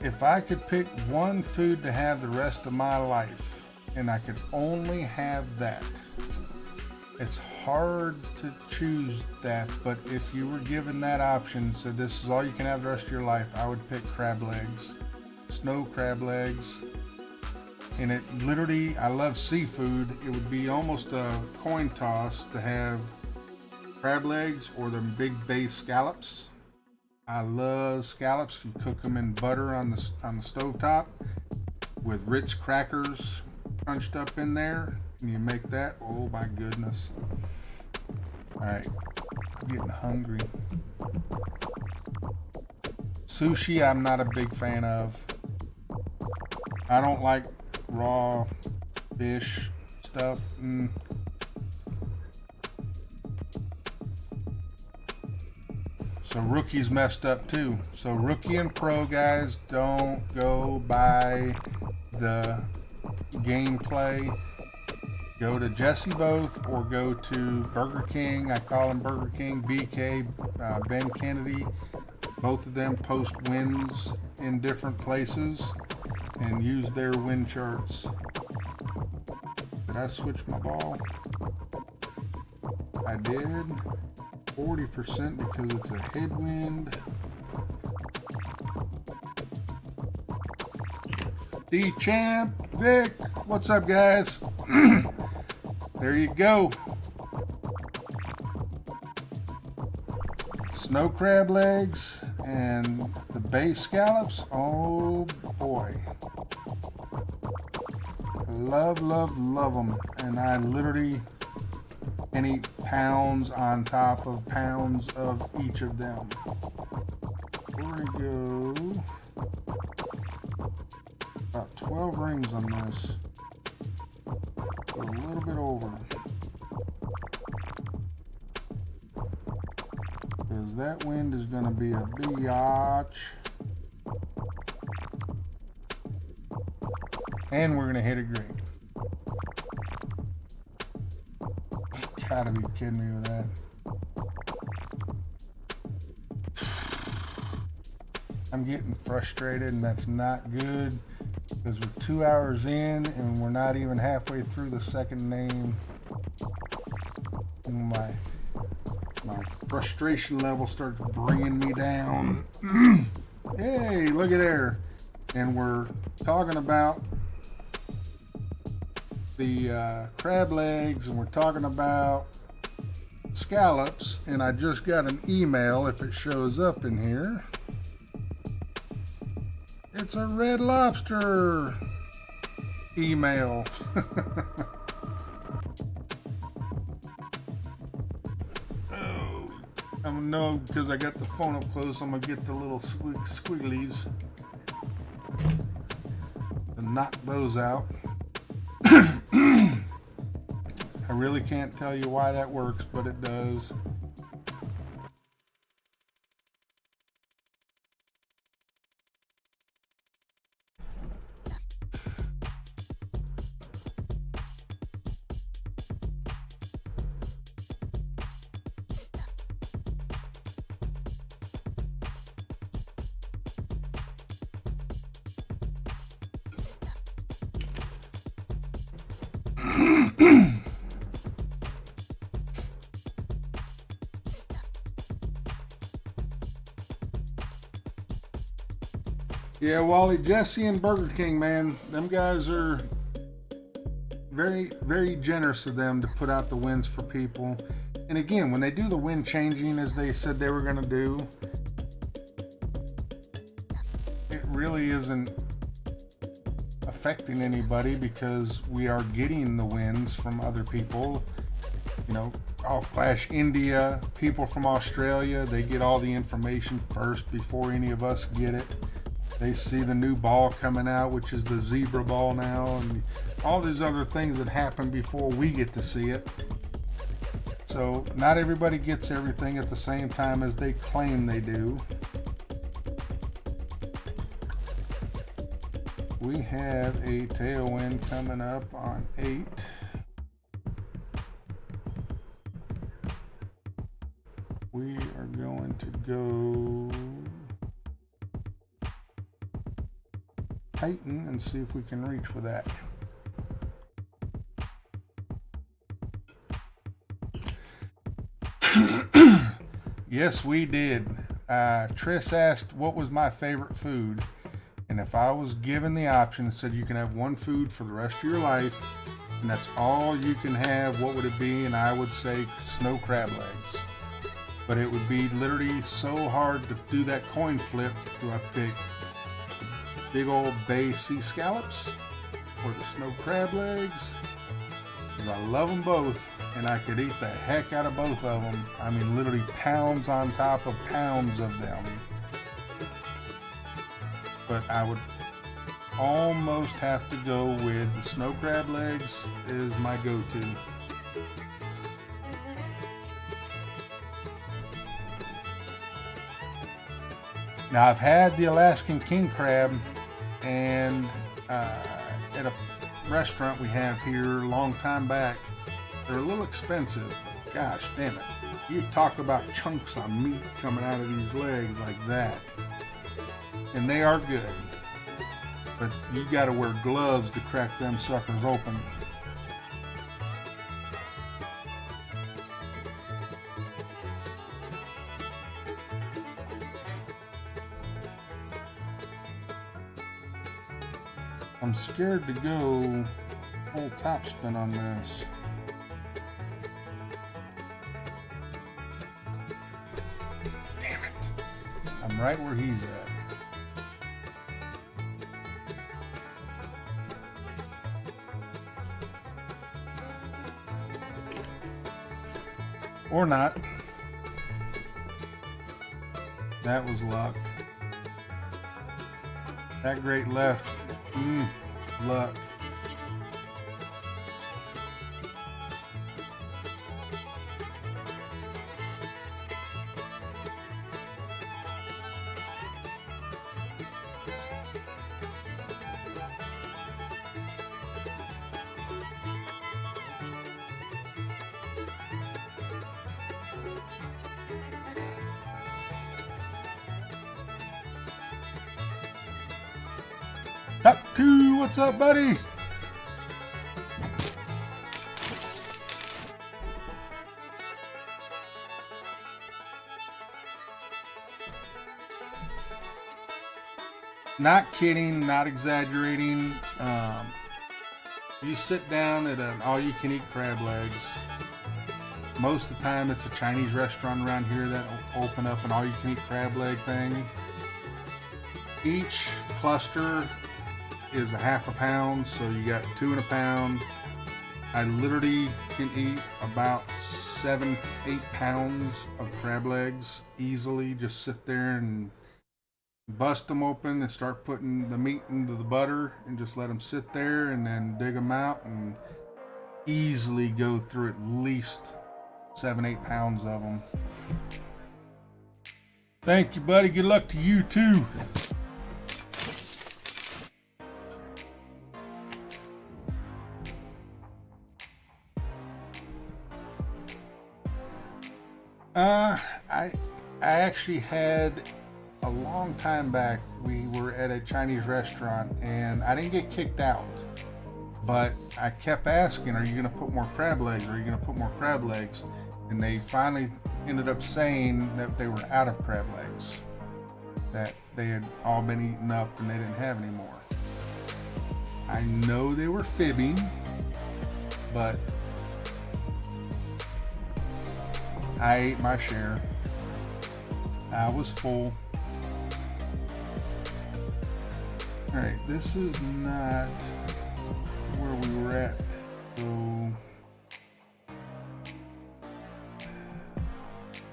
If I could pick one food to have the rest of my life, and I could only have that, it's hard to choose that, but if you were given that option, said this is all you can have the rest of your life, I would pick crab legs, snow crab legs. And it literally, I love seafood. It would be almost a coin toss to have crab legs or the big bay scallops. I love scallops. You cook them in butter on the stovetop with Ritz crackers crunched up in there, and you make that. Oh my goodness! All right, I'm getting hungry. Sushi, I'm not a big fan of. I don't like raw fish stuff. So rookie's messed up too. So rookie and pro guys, don't go by the gameplay. Go to Jesse Both or go to Burger King. I call him Burger King. BK, Ben Kennedy. Both of them post wins in different places and use their win charts. Did I switch my ball? I did. 40% because it's a headwind. D-Champ, Vic, what's up guys? There you go. Snow crab legs and the bay scallops. Oh boy. Love, love, love them. And I literally can eat pounds on top of pounds of each of them. There we go. About 12 rings on this. A little bit over. Because that wind is going to be a biatch. And we're going to hit a green. Gotta be kidding me with that. I'm getting frustrated, and that's not good because we're 2 hours in and we're not even halfway through the second name. And my frustration level starts bringing me down. Hey, look at there. And we're talking about the crab legs, and we're talking about scallops, and I just got an email, if it shows up in here. It's a Red Lobster email. Oh, I know because I got the phone up close, I'm gonna get the little squigglies and knock those out. I really can't tell you why that works, but it does. Yeah, Wally, Jesse and Burger King, man, them guys are very, very generous of them to put out the wins for people. And again, when they do the win changing as they said they were going to do, it really isn't affecting anybody because we are getting the wins from other people. You know, Off Clash India, people from Australia, they get all the information first before any of us get it. They see the new ball coming out, which is the zebra ball now, and all these other things that happen before we get to see it. So not everybody gets everything at the same time as they claim they do. We have a tailwind coming up on 8. We are going to go tighten and see if we can reach with that. Yes, we did. Triss asked what was my favorite food, and if I was given the option and said you can have one food for the rest of your life and that's all you can have, what would it be? And I would say snow crab legs. But it would be literally so hard to do that coin flip. Do I pick the big old bay sea scallops or the snow crab legs? Because I love them both, and I could eat the heck out of both of them. I mean, literally pounds on top of pounds of them. But I would almost have to go with the snow crab legs is my go-to. Now I've had the Alaskan king crab, and at a restaurant we have here a long time back, they're a little expensive. Gosh damn it. You talk about chunks of meat coming out of these legs like that. And they are good. But you gotta wear gloves to crack them suckers open. I'm scared to go full top spin on this. Damn it. I'm right where he's at. Or not. That was luck. That great left. Luck. Top 2, what's up, buddy? Not kidding, not exaggerating. You sit down at an all-you-can-eat crab legs. Most of the time, it's a Chinese restaurant around here that will open up an all-you-can-eat crab leg thing. Each cluster is a half a pound, so you got 2 in a pound. I literally can eat about 7-8 pounds of crab legs easily. Just sit there and bust them open and start putting the meat into the butter and just let them sit there, and then dig them out and easily go through at least 7-8 pounds of them. Thank you, buddy. Good luck to you too. I actually had a long time back, we were at a Chinese restaurant and I didn't get kicked out, but I kept asking, are you going to put more crab legs? Are you going to put more crab legs? And they finally ended up saying that they were out of crab legs, that they had all been eaten up and they didn't have any more. I know they were fibbing, but I ate my share. I was full. Alright, this is not where we were at. So,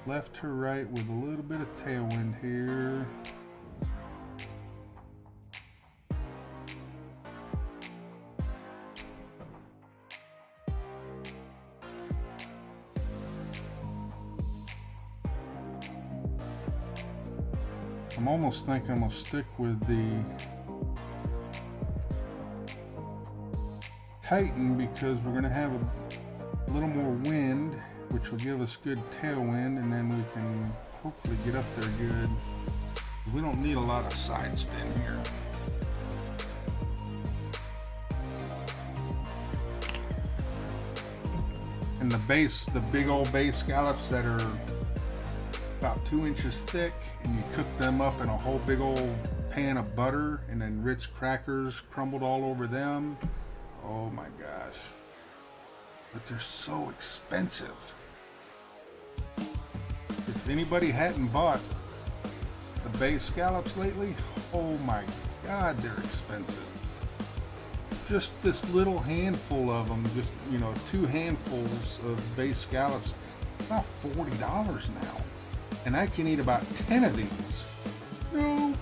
left to right with a little bit of tailwind here. I'm almost thinking I'm gonna stick with the tighten because we're gonna have a little more wind, which will give us good tailwind, and then we can hopefully get up there good. We don't need a lot of side spin here. And the base, the big old base scallops that are about 2 inches thick, and you cook them up in a whole big old pan of butter and then Ritz crackers crumbled all over them. Oh my gosh. But they're so expensive. If anybody hadn't bought the base scallops lately, oh my God, they're expensive. Just this little handful of them, just, you know, 2 handfuls of base scallops, about $40 now. And I can eat about 10 of these. No.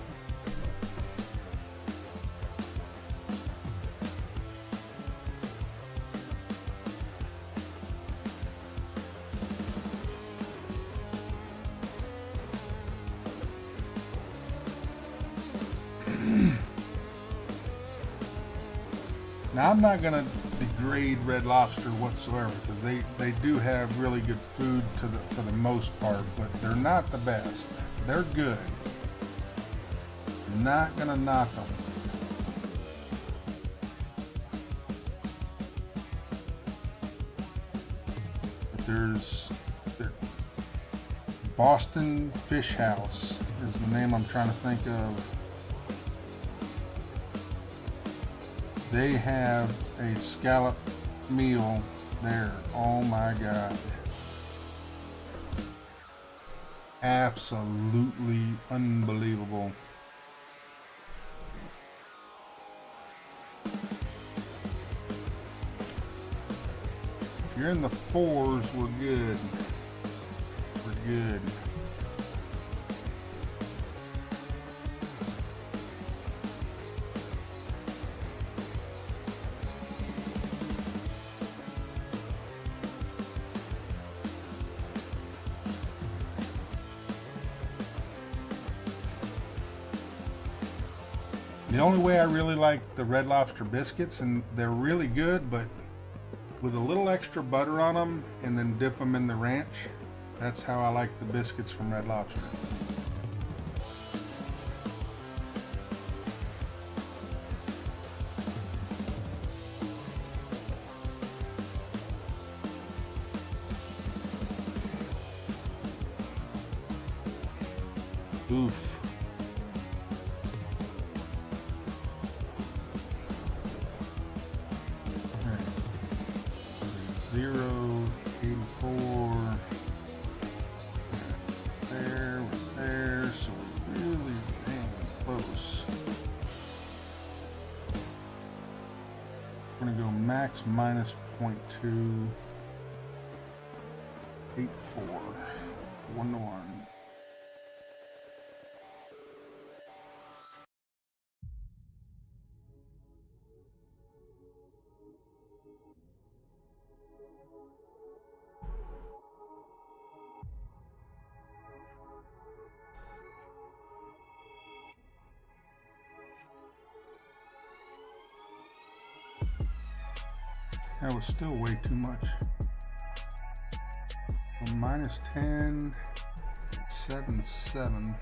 Now, I'm not going to degrade Red Lobster whatsoever, because they do have really good food for the most part, but they're not the best. They're good. Not going to knock them. But there's Boston Fish House is the name I'm trying to think of. They have a scallop meal there. Oh my God. Absolutely unbelievable. If you're in the 4s, we're good. We're good. The only way I really like the Red Lobster biscuits, and they're really good, but with a little extra butter on them and then dip them in the ranch, that's how I like the biscuits from Red Lobster. Oof. Zero, 84, there, so we're really dang close. We're gonna go max minus 0.284, 1 to 1. That was still way too much. So minus 10, 7.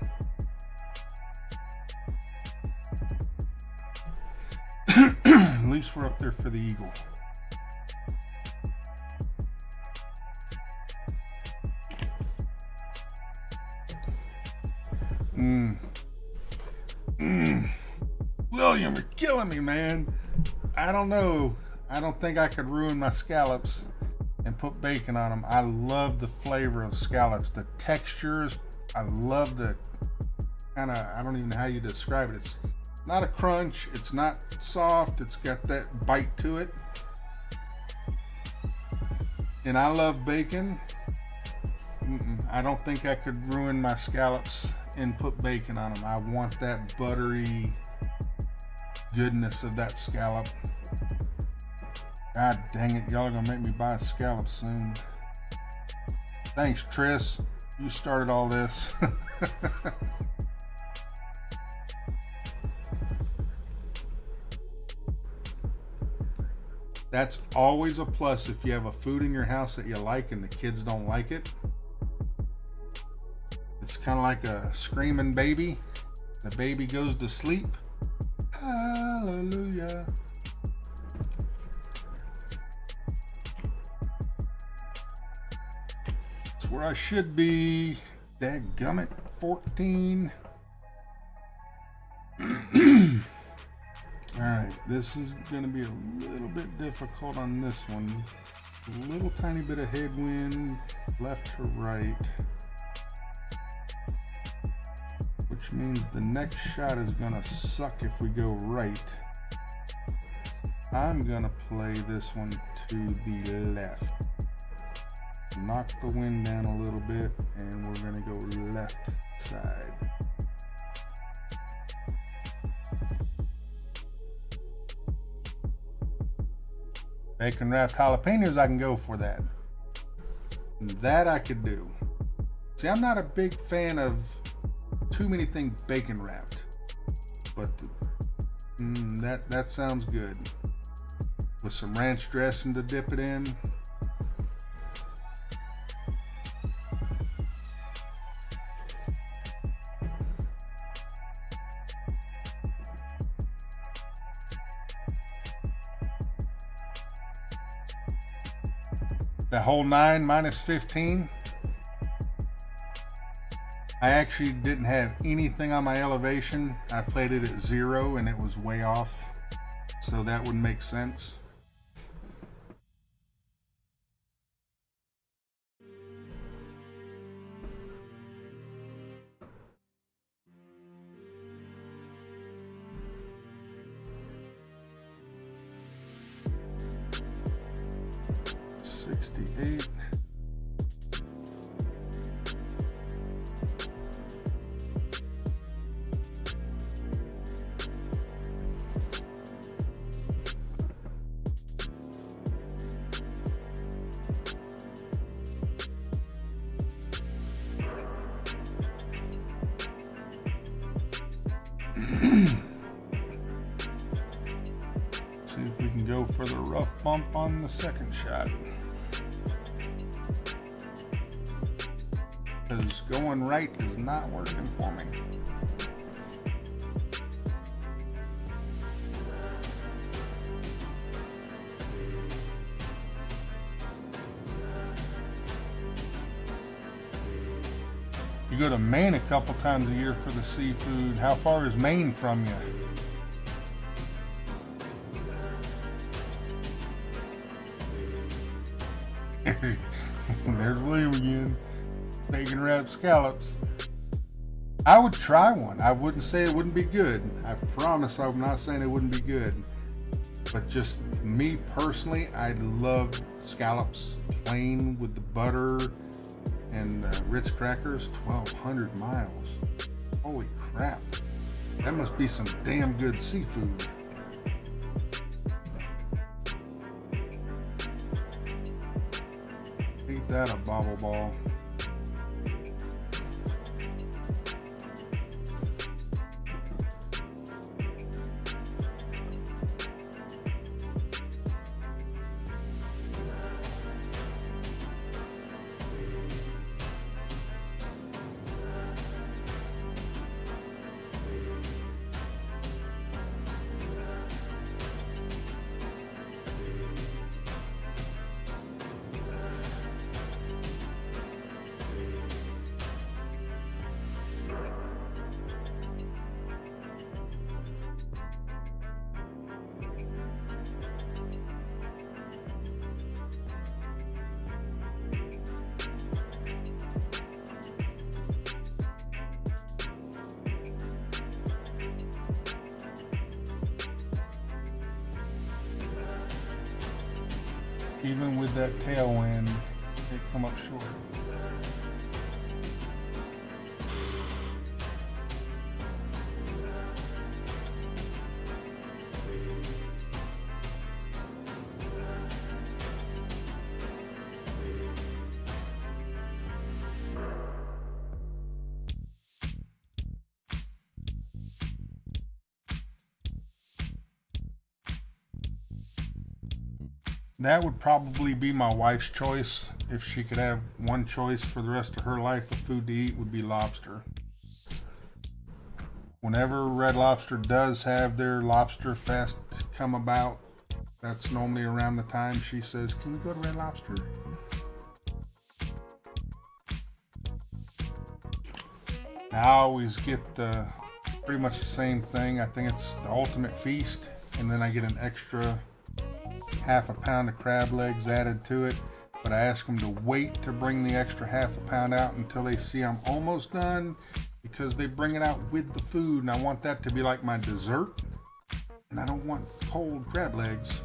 At least we're up there for the eagle. William, you're killing me, man. I don't know. I don't think I could ruin my scallops and put bacon on them. I love the flavor of scallops, the textures. I love the kind of, I don't even know how you describe it. It's not a crunch. It's not soft. It's got that bite to it. And I love bacon. I don't think I could ruin my scallops and put bacon on them. I want that buttery goodness of that scallop. God dang it, y'all are gonna make me buy a scallop soon. Thanks, Tris. You started all this. That's always a plus if you have a food in your house that you like and the kids don't like it. It's kind of like a screaming baby. The baby goes to sleep. Hallelujah. It's where I should be. Dadgummit, 14. Alright, this is going to be a little bit difficult on this one. A little tiny bit of headwind, left to right. Which means the next shot is going to suck if we go right. I'm going to play this one to the left. Knock the wind down a little bit, and we're going to go left side. Bacon wrapped jalapenos, I can go for that. That I could do. See, I'm not a big fan of too many things bacon wrapped, but that sounds good. With some ranch dressing to dip it in. The whole 9 minus 15. I actually didn't have anything on my elevation. I played it at 0 and it was way off. So that would make sense. $68. See if we can go for the rough bump on the second shot. Because going right is not working for me. You go to Maine a couple times a year for the seafood. How far is Maine from you? There's William again. Bacon wrapped scallops. I would try one. I wouldn't say it wouldn't be good. I promise I'm not saying it wouldn't be good. But just me personally, I love scallops plain with the butter and the Ritz crackers. 1,200 miles. Holy crap. That must be some damn good seafood. Ain't that a bobble ball? Even with that tailwind, they come up short. That would probably be my wife's choice. If she could have one choice for the rest of her life of food to eat, would be lobster. Whenever Red Lobster does have their lobster fest come about, that's normally around the time she says, "Can we go to Red Lobster?" I always get pretty much the same thing. I think it's the ultimate feast, and then I get an extra half a pound of crab legs added to it. But I ask them to wait to bring the extra half a pound out until they see I'm almost done, because they bring it out with the food, and I want that to be like my dessert, and I don't want cold crab legs.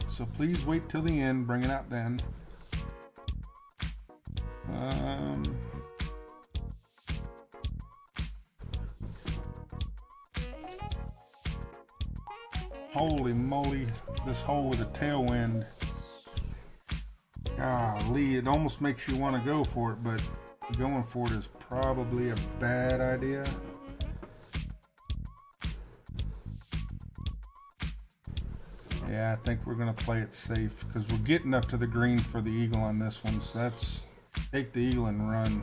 So please wait till the end, bring it out then. Holy moly, this hole with a tailwind. Golly, it almost makes you want to go for it, but going for it is probably a bad idea. Yeah, I think we're going to play it safe, because we're getting up to the green for the eagle on this one, so that's take the eagle and run.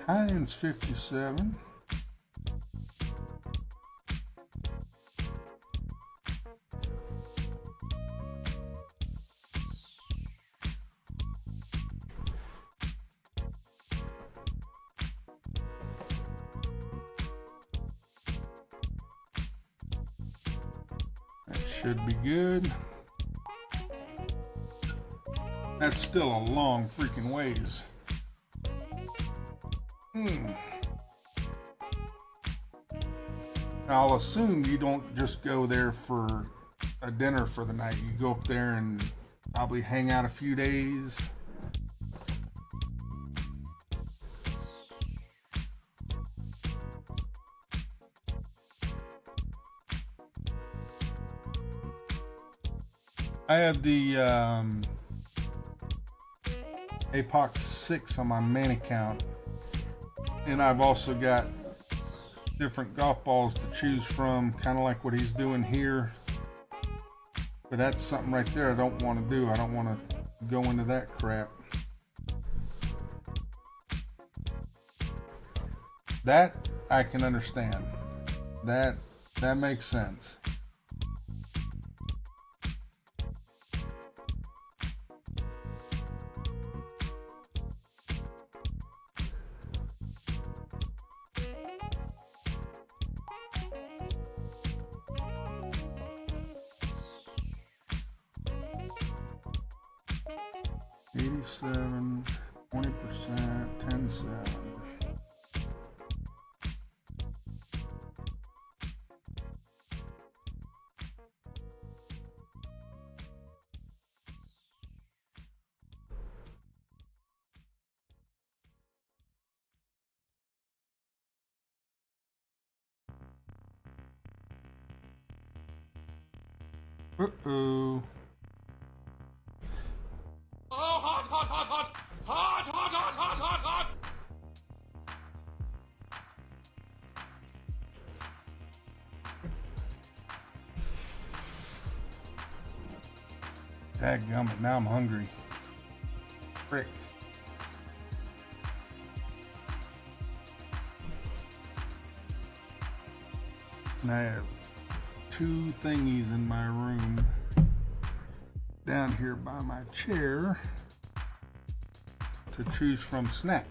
Heinz 57. That should be good. That's still a long freaking ways. I'll assume you don't just go there for a dinner for the night. You go up there and probably hang out a few days. I have the APOX 6 on my main account, and I've also got different golf balls to choose from, kind of like what he's doing here. But that's something right there I don't want to do. I don't want to go into that crap. That I can understand. That makes sense. $87, 20%, 10.7. Uh-oh. Oh, hot, hot, hot, hot! Hot, hot, hot, hot, hot, hot! Dadgummit, now I'm hungry. Frick. And I have two thingies in my room down here by my chair to choose from snack.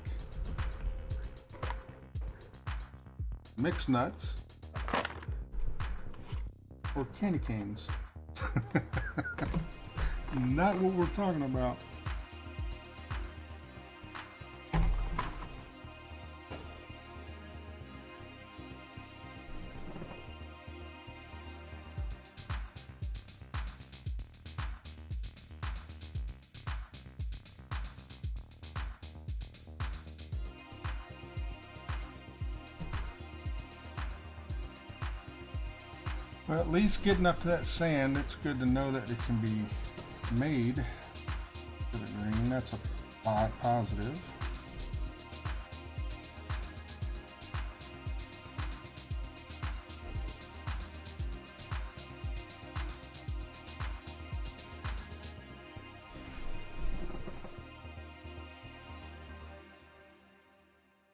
Mixed nuts or candy canes. Not what we're talking about. Well, at least getting up to that sand, it's good to know that it can be made to the green. That's a positive.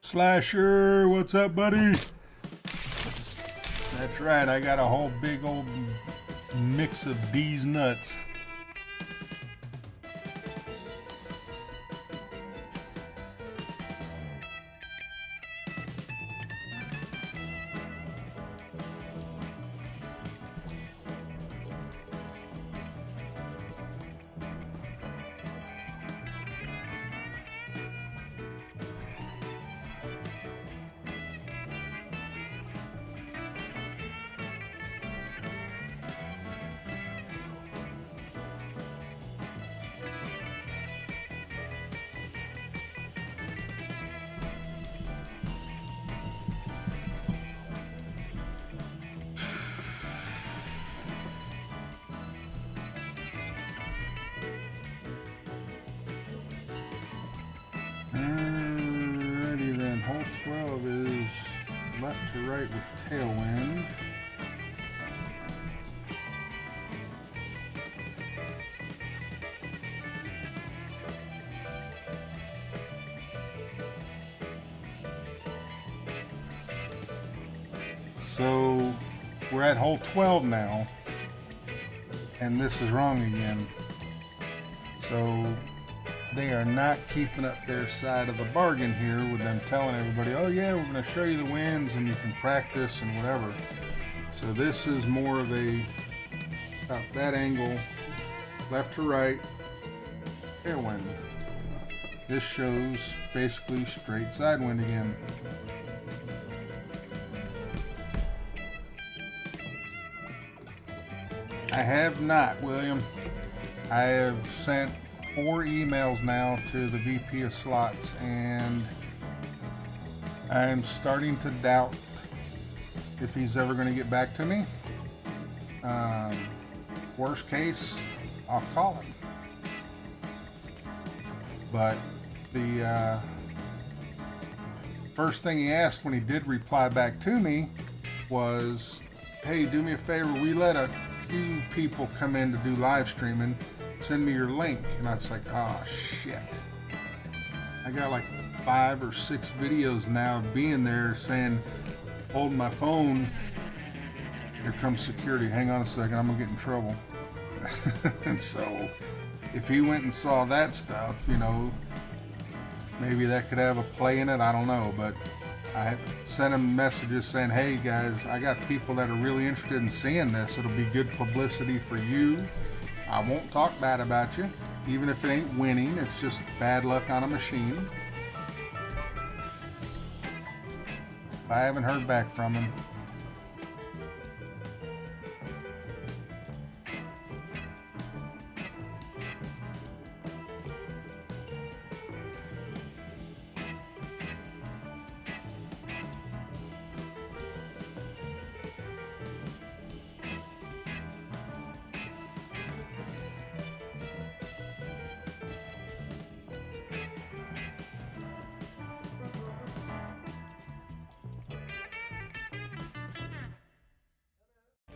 Slasher, what's up, buddy? That's right, I got a whole big old mix of D's nuts. Alrighty then, hole 12 is left to right with tailwind. So we're at hole 12 now, and this is wrong again. So they are not keeping up their side of the bargain here with them telling everybody, oh yeah, we're going to show you the winds and you can practice and whatever. So this is more of a, about that angle, left to right, tailwind. This shows basically straight side wind again. I have not, William. I have sent 4 emails now to the VP of slots, and I'm starting to doubt if he's ever going to get back to me. Worst case, I'll call him. But the first thing he asked when he did reply back to me was, hey, do me a favor, we let a few people come in to do live streaming, send me your link. And I was like, oh shit, I got like 5 or 6 videos now of being there saying, holding my phone, here comes security, hang on a second, I'm gonna get in trouble. And so if he went and saw that stuff, you know, maybe that could have a play in it, I don't know. But I sent him messages saying, hey guys, I got people that are really interested in seeing this. It'll be good publicity for you. I won't talk bad about you, even if it ain't winning. It's just bad luck on a machine. I haven't heard back from him.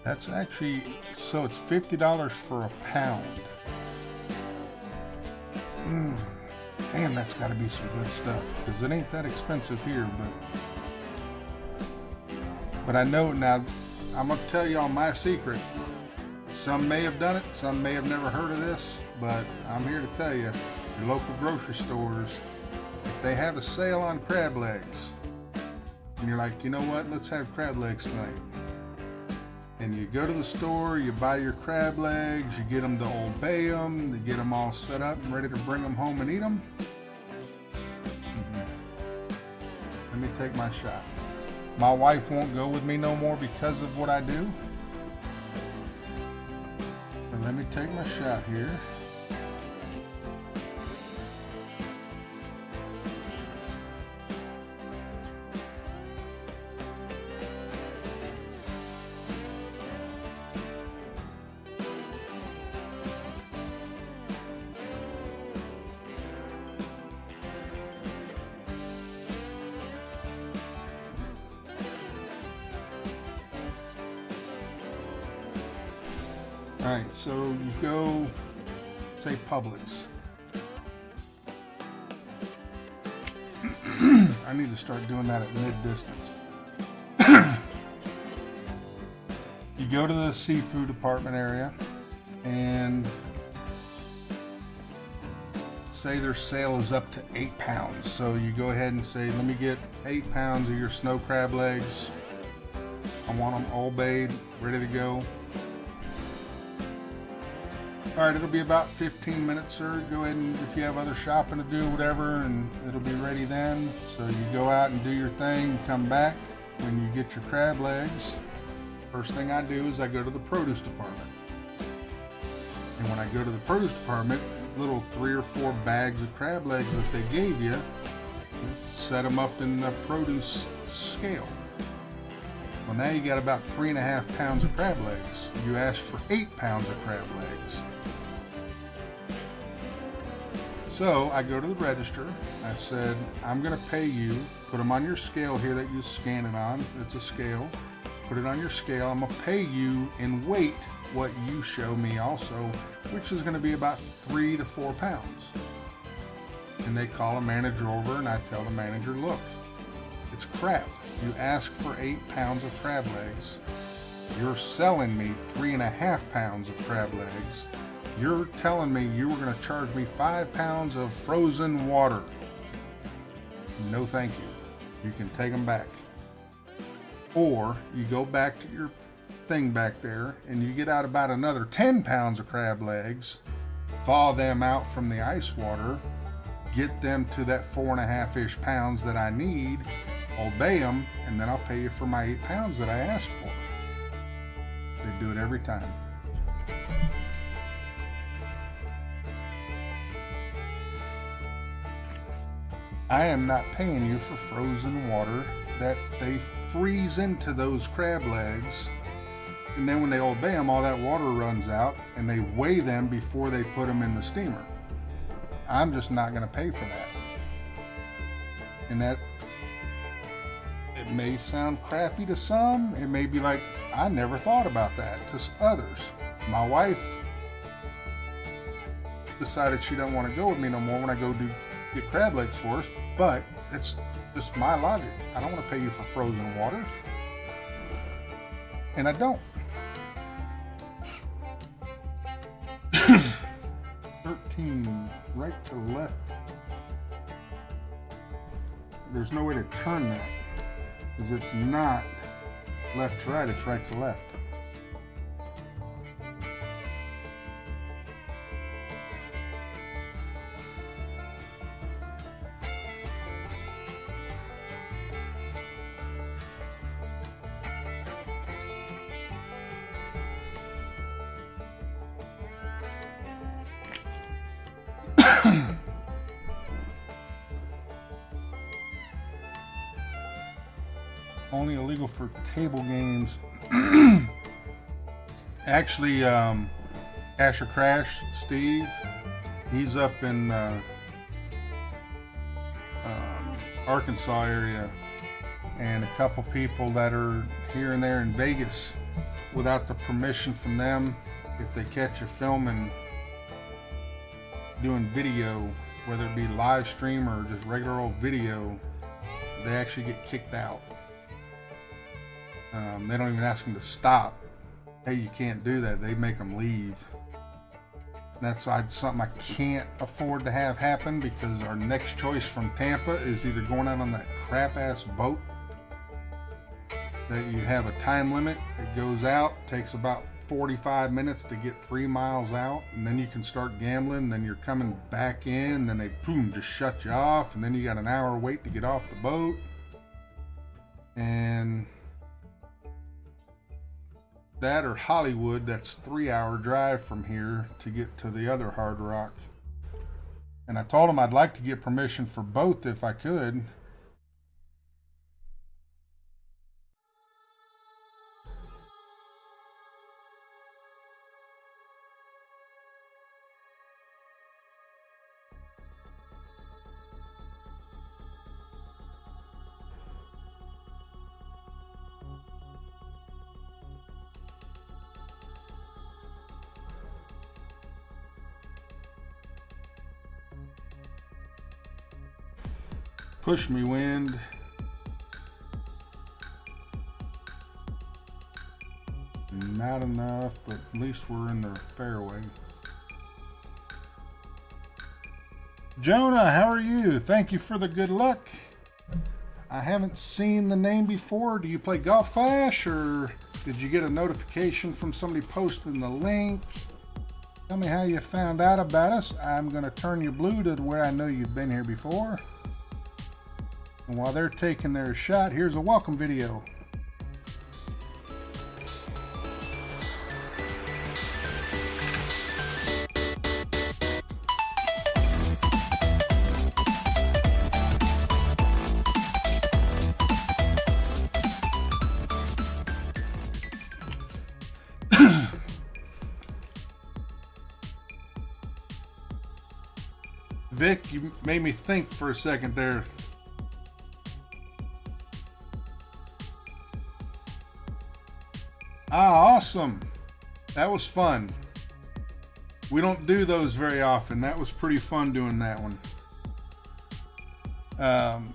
That's actually, so it's $50 for a pound. Damn, that's got to be some good stuff, because it ain't that expensive here. But I know now, I'm going to tell y'all my secret. Some may have done it, some may have never heard of this, but I'm here to tell you, your local grocery stores, if they have a sale on crab legs, and you're like, you know what, let's have crab legs tonight. And you go to the store, you buy your crab legs, you get them to obey them, you get them all set up and ready to bring them home and eat them. Let me take my shot. My wife won't go with me no more because of what I do. But let me take my shot here. Alright, so you go, say Publix. I need to start doing that at mid-distance. You go to the seafood department area and say their sale is up to 8 pounds. So you go ahead and say, let me get 8 pounds of your snow crab legs. I want them all bathed, ready to go. All right, it'll be about 15 minutes, sir. Go ahead and if you have other shopping to do, whatever, and it'll be ready then. So you go out and do your thing, come back. When you get your crab legs, first thing I do is I go to the produce department. And when I go to the produce department, little 3 or 4 bags of crab legs that they gave you, set them up in the produce scale. Well, now you got about 3.5 pounds of crab legs. You asked for 8 pounds of crab legs. So I go to the register. I said, I'm going to pay you. Put them on your scale here that you scan it on. It's a scale. Put it on your scale. I'm going to pay you in weight what you show me also, which is going to be about 3 to 4 pounds. And they call a manager over and I tell the manager, look, it's crap. You asked for 8 pounds of crab legs. You're selling me 3.5 pounds of crab legs. You're telling me you were going to charge me 5 pounds of frozen water. No, thank you. You can take them back. Or you go back to your thing back there and you get out about another 10 pounds of crab legs, thaw them out from the ice water, get them to that 4.5-ish pounds that I need, obey them, and then I'll pay you for my 8 pounds that I asked for. They do it every time. I am not paying you for frozen water that they freeze into those crab legs, and then when they obey them, all that water runs out and they weigh them before they put them in the steamer. I'm just not going to pay for that. And that, it may sound crappy to some. It may be like, I never thought about that to others. My wife decided she doesn't want to go with me no more when I go get crab legs for us, but it's just my logic. I don't want to pay you for frozen water. And I don't. 13, right to left. There's no way to turn that, because it's not left to right, it's right to left. Only illegal for table games. Actually, Asher Crash, Steve, he's up in Arkansas area, and a couple people that are here and there in Vegas, without the permission from them, if they catch you filming, doing video, whether it be live stream or just regular old video, they actually get kicked out. They don't even ask them to stop. Hey, you can't do that. They make them leave. That's something I can't afford to have happen, because our next choice from Tampa is either going out on that crap ass boat that you have a time limit. It goes out, takes about 45 minutes to get 3 miles out, and then you can start gambling. Then you're coming back in, then they boom, just shut you off, and then you got an hour wait to get off the boat. And that or Hollywood, that's 3-hour drive from here to get to the other Hard Rock. And I told him I'd like to get permission for both if I could. Push me, wind. Not enough, but at least we're in the fairway. Jonah, how are you? Thank you for the good luck. I haven't seen the name before. Do you play Golf Clash, or did you get a notification from somebody posting the link? Tell me how you found out about us. I'm going to turn you blue to where I know you've been here before. And while they're taking their shot, here's a welcome video. Vic, you made me think for a second there. Ah, awesome. That was fun. We don't do those very often. That was pretty fun doing that one.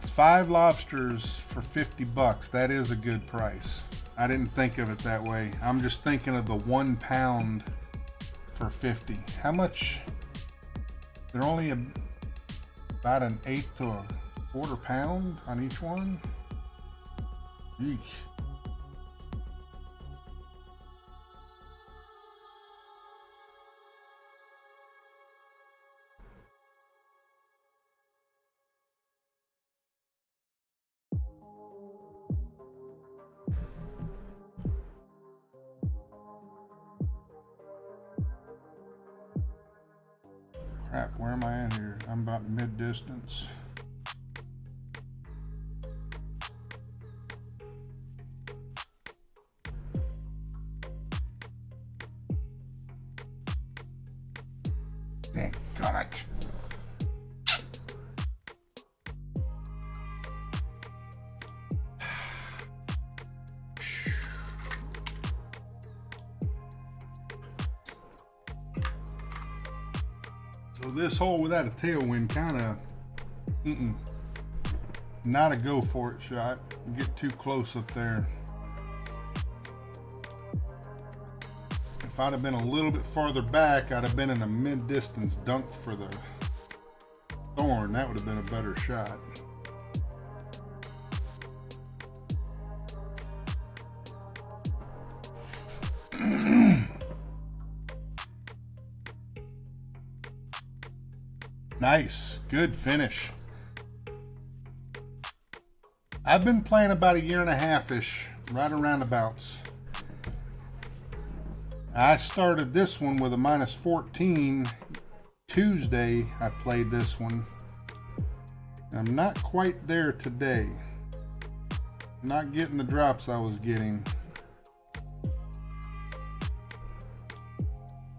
5 lobsters for $50. That is a good price. I didn't think of it that way. I'm just thinking of the 1 pound for 50. How much? They're only about an 1/8 to a 1/4 pound on each one. Eesh. Crap, where am I at here? I'm about mid-distance. Dang, got it. So this hole without a tailwind kind of, not a go for it shot. Get too close up there. If I'd have been a little bit farther back, I'd have been in a mid-distance dunk for the thorn. That would have been a better shot. Nice, good finish. I've been playing about 1.5-ish, right around abouts. I started this one with a -14. Tuesday, I played this one. I'm not quite there today. Not getting the drops I was getting.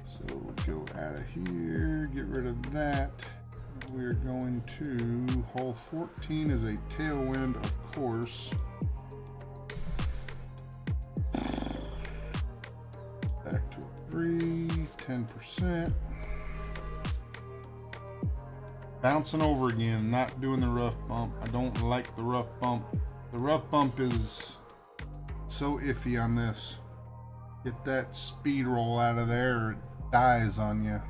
So we'll go out of here, get rid of that. We're going to, hole 14 is a tailwind, of course. Back to a 3, 10%. Bouncing over again, not doing the rough bump. I don't like the rough bump. The rough bump is so iffy on this. Get that speed roll out of there or it dies on you.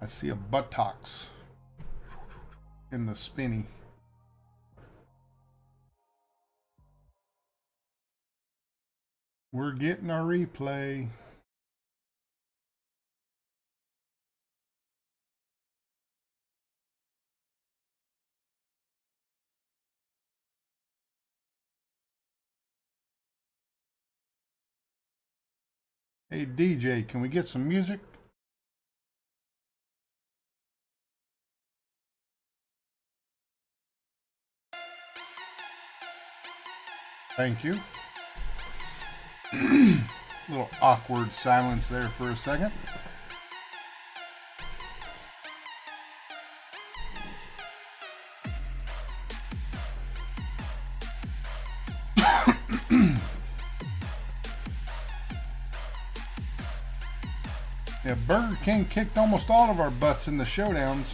I see a buttocks in the spinny. We're getting our replay. Hey DJ, can we get some music? Thank you. Little awkward silence there for a second. Yeah, Burger King kicked almost all of our butts in the showdowns.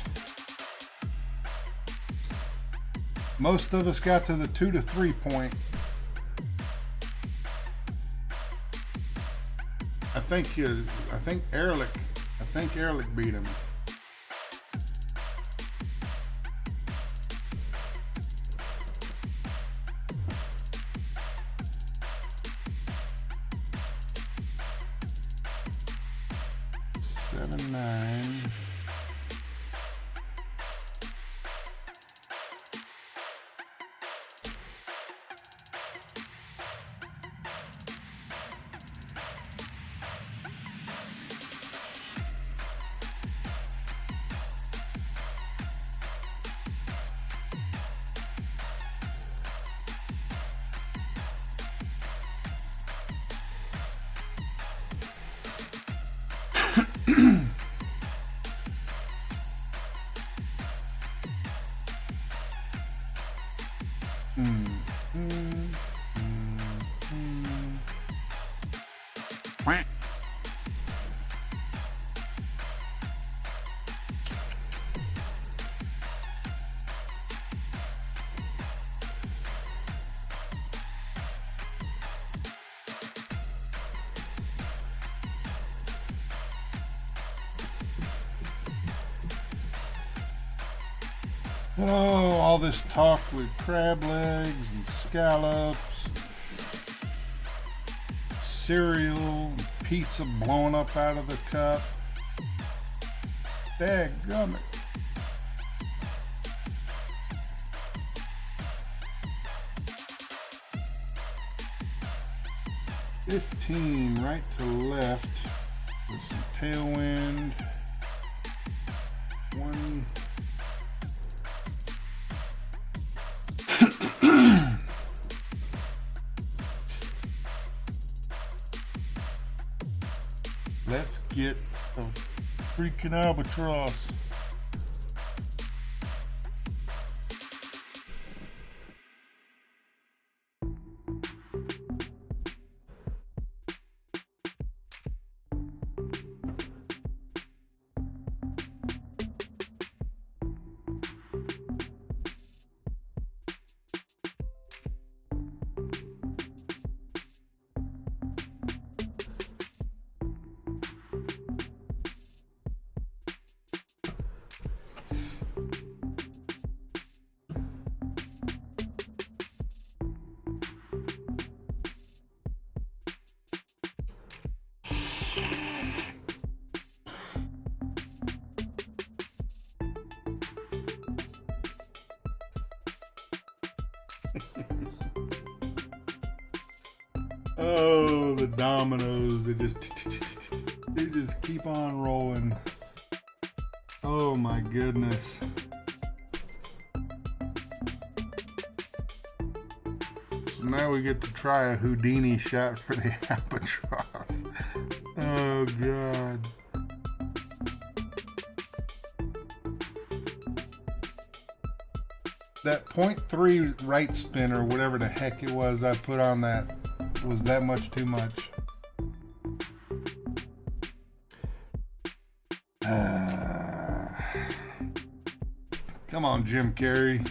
Most of us got to the 2 to 3 point. I think Ehrlich beat him. Seven, 9. Oh, all this talk with crab legs and scallops, cereal, and pizza blowing up out of the cup. Dadgummit. $15 right to left with some tailwind. One. Let's get a freaking albatross. Oh, the dominoes, they just keep on rolling. Oh my goodness. So now we get to try a Houdini shot for the albatross. Oh God. That 0.3 right spin or whatever the heck it was I put on that was that much too much. Come on, Jim Carrey.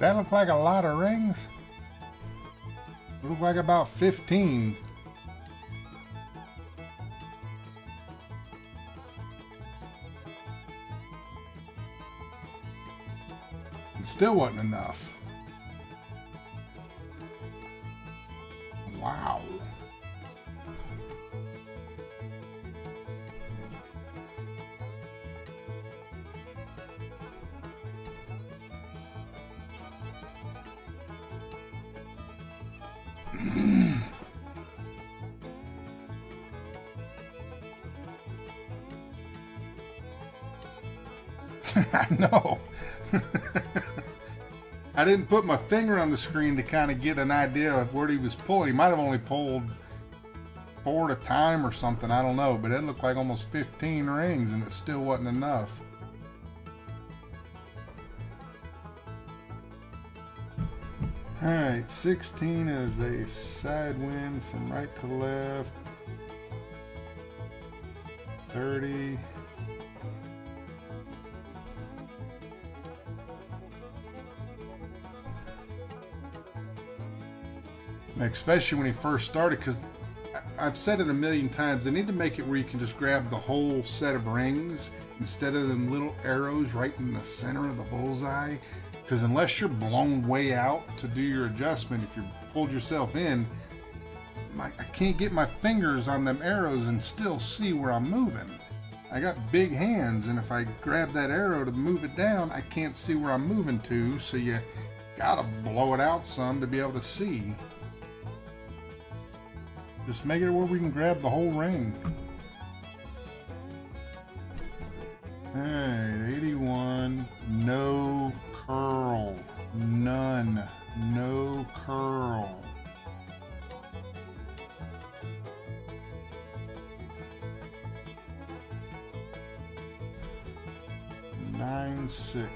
That look like a lot of rings. Look like about 15. It still wasn't enough. Wow. I know. I didn't put my finger on the screen to kind of get an idea of where he was pulling. He might have only pulled 4 at a time or something. I don't know. But it looked like almost 15 rings and it still wasn't enough. Alright, 16 is a side wind from right to left. 30. Especially when he first started, because I've said it a million times, they need to make it where you can just grab the whole set of rings instead of them little arrows right in the center of the bullseye. Because unless you're blown way out to do your adjustment, if you pulled yourself in, I can't get my fingers on them arrows and still see where I'm moving. I got big hands, and if I grab that arrow to move it down, I can't see where I'm moving to, so you gotta blow it out some to be able to see. Just make it where we can grab the whole ring. Alright, 81. No curl. None. No curl. 9-6.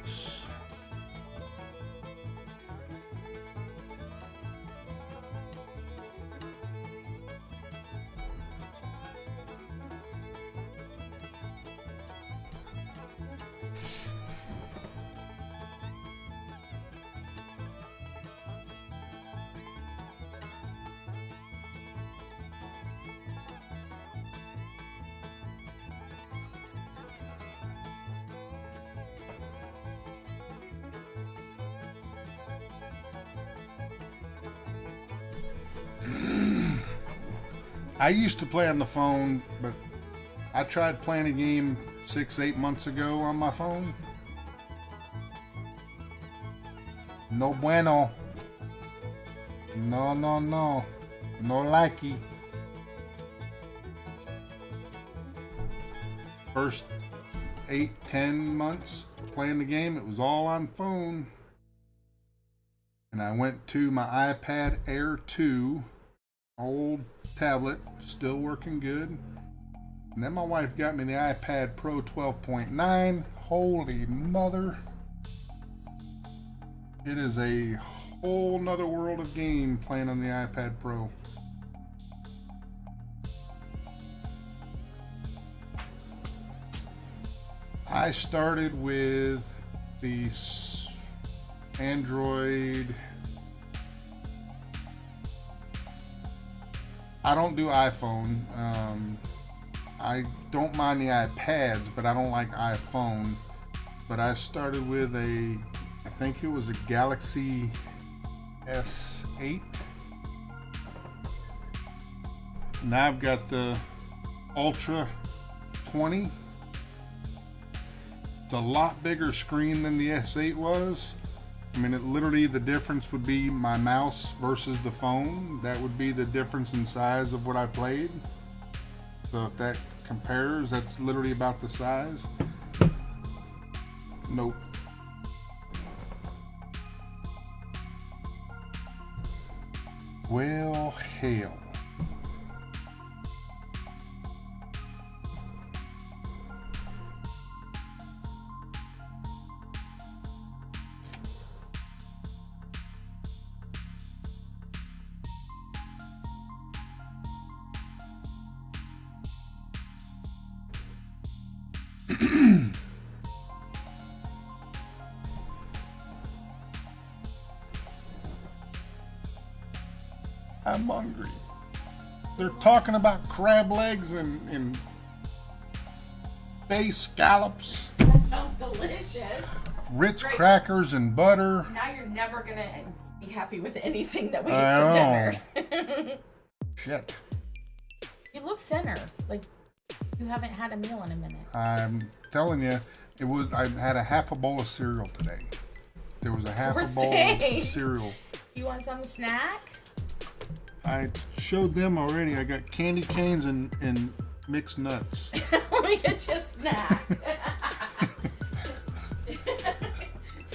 I used to play on the phone, but I tried playing a game 6-8 months ago on my phone. No bueno. No, no, no. No likey. First 8-10 months playing the game, it was all on phone. And I went to my iPad Air 2, old tablet, still working good. And then my wife got me the iPad Pro 12.9. Holy mother. It is a whole nother world of game playing on the iPad Pro. I started with the Android. I don't do iPhone. I don't mind the iPads, but I don't like iPhone. But I started with I think it was a Galaxy S8. Now I've got the Ultra 20. It's a lot bigger screen than the S8 was. I mean, literally the difference would be my mouse versus the phone. That would be the difference in size of what I played. So if that compares, that's literally about the size. Nope. Well, hell. I'm hungry. They're talking about crab legs and bay scallops. That sounds delicious. Ritz Great. crackers and butter. Now you're never gonna be happy with anything that we I eat for dinner. Shit. You look thinner. Like you haven't had a meal in a minute. I'm telling you, I had a half a bowl of cereal today. There was a half Poor a bowl thing. of cereal. You want some snack? I showed them already. I got candy canes and mixed nuts. We get you a snack.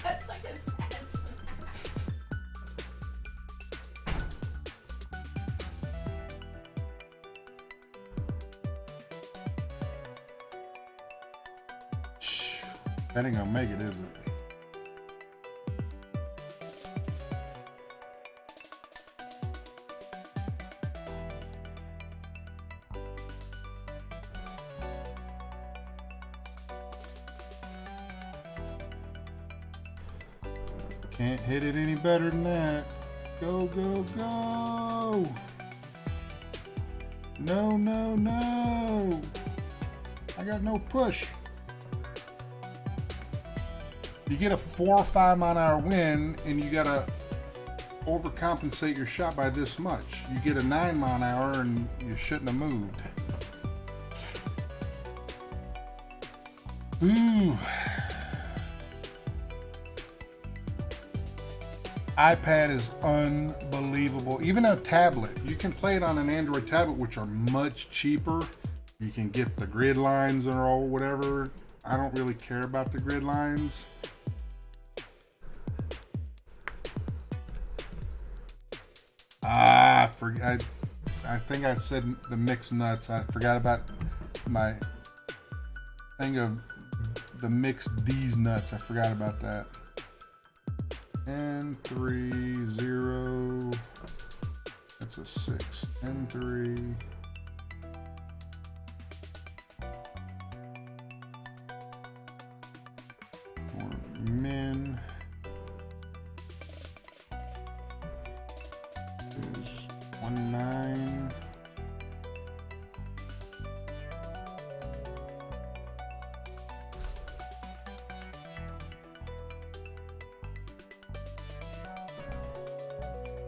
That's like a sad snack. That ain't gonna make it, is it? Can't hit it any better than that. Go, go, go! No, no, no! I got no push. You get a 4 or 5 mile-an-hour wind and you gotta overcompensate your shot by this much. You get a 9 mile-an-hour and you shouldn't have moved. Ooh. iPad is unbelievable. Even a tablet. You can play it on an Android tablet, which are much cheaper. You can get the grid lines or all whatever. I don't really care about the grid lines. I think I said the mixed nuts. I forgot about my thing of the mixed D's nuts. I forgot about that. And 3, 0. That's a 6. And 3. Or min. Is 1, 9.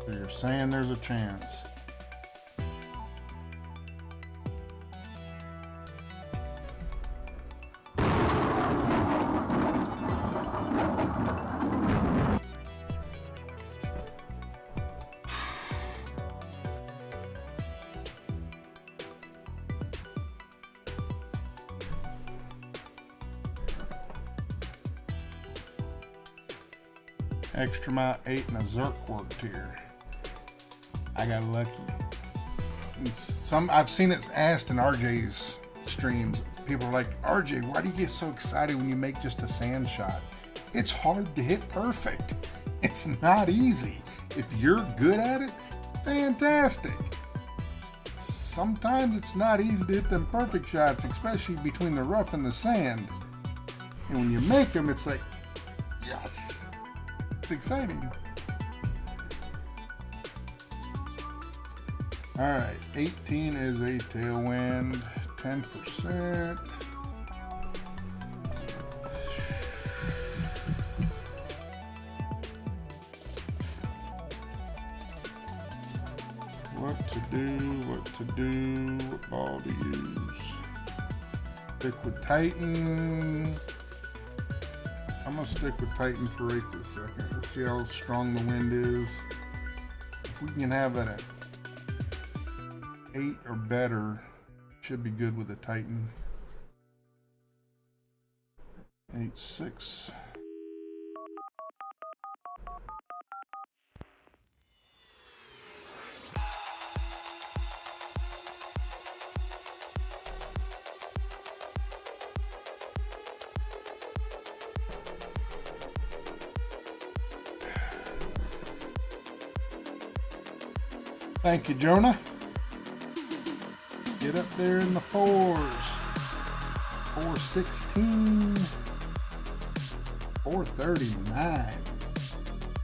So you're saying there's a chance. Extra mile 8 and a Zerk worked here. I got lucky. I've seen it asked in RJ's streams. People are like, RJ, why do you get so excited when you make just a sand shot? It's hard to hit perfect. It's not easy. If you're good at it, fantastic. Sometimes it's not easy to hit them perfect shots, especially between the rough and the sand. And when you make them, it's like, yes, it's exciting. All right, 18 is a tailwind, 10%. What to do, what ball to use. Stick with Titan. I'm gonna stick with Titan for right this second. Let's see how strong the wind is. If we can have that at 8 or better, should be good with the Titan. 8.6. Thank you, Jonah. Get up there in the 4s. 416. 439.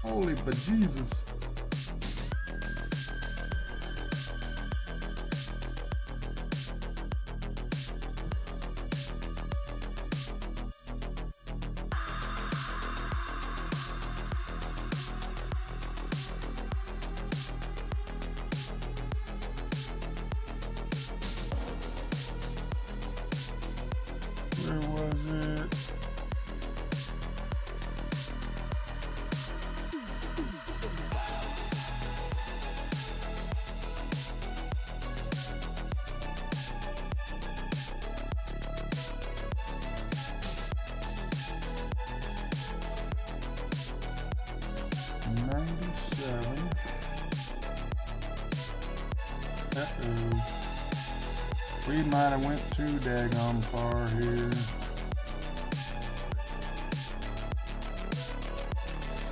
Holy bejesus. Where was it? We might have went too daggone far here.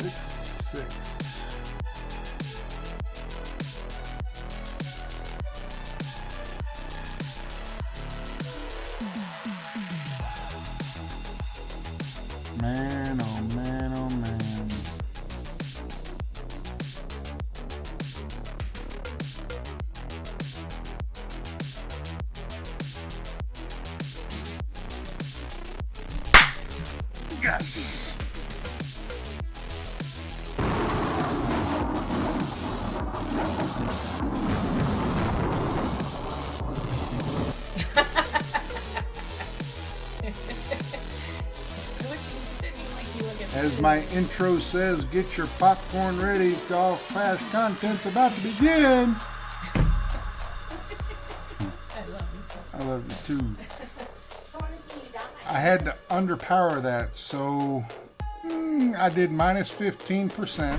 6. Man, oh man, oh man. Yes! As my intro says, get your popcorn ready. Golf Clash content's about to begin. I love you too. I had to underpower that, so I did minus 15%,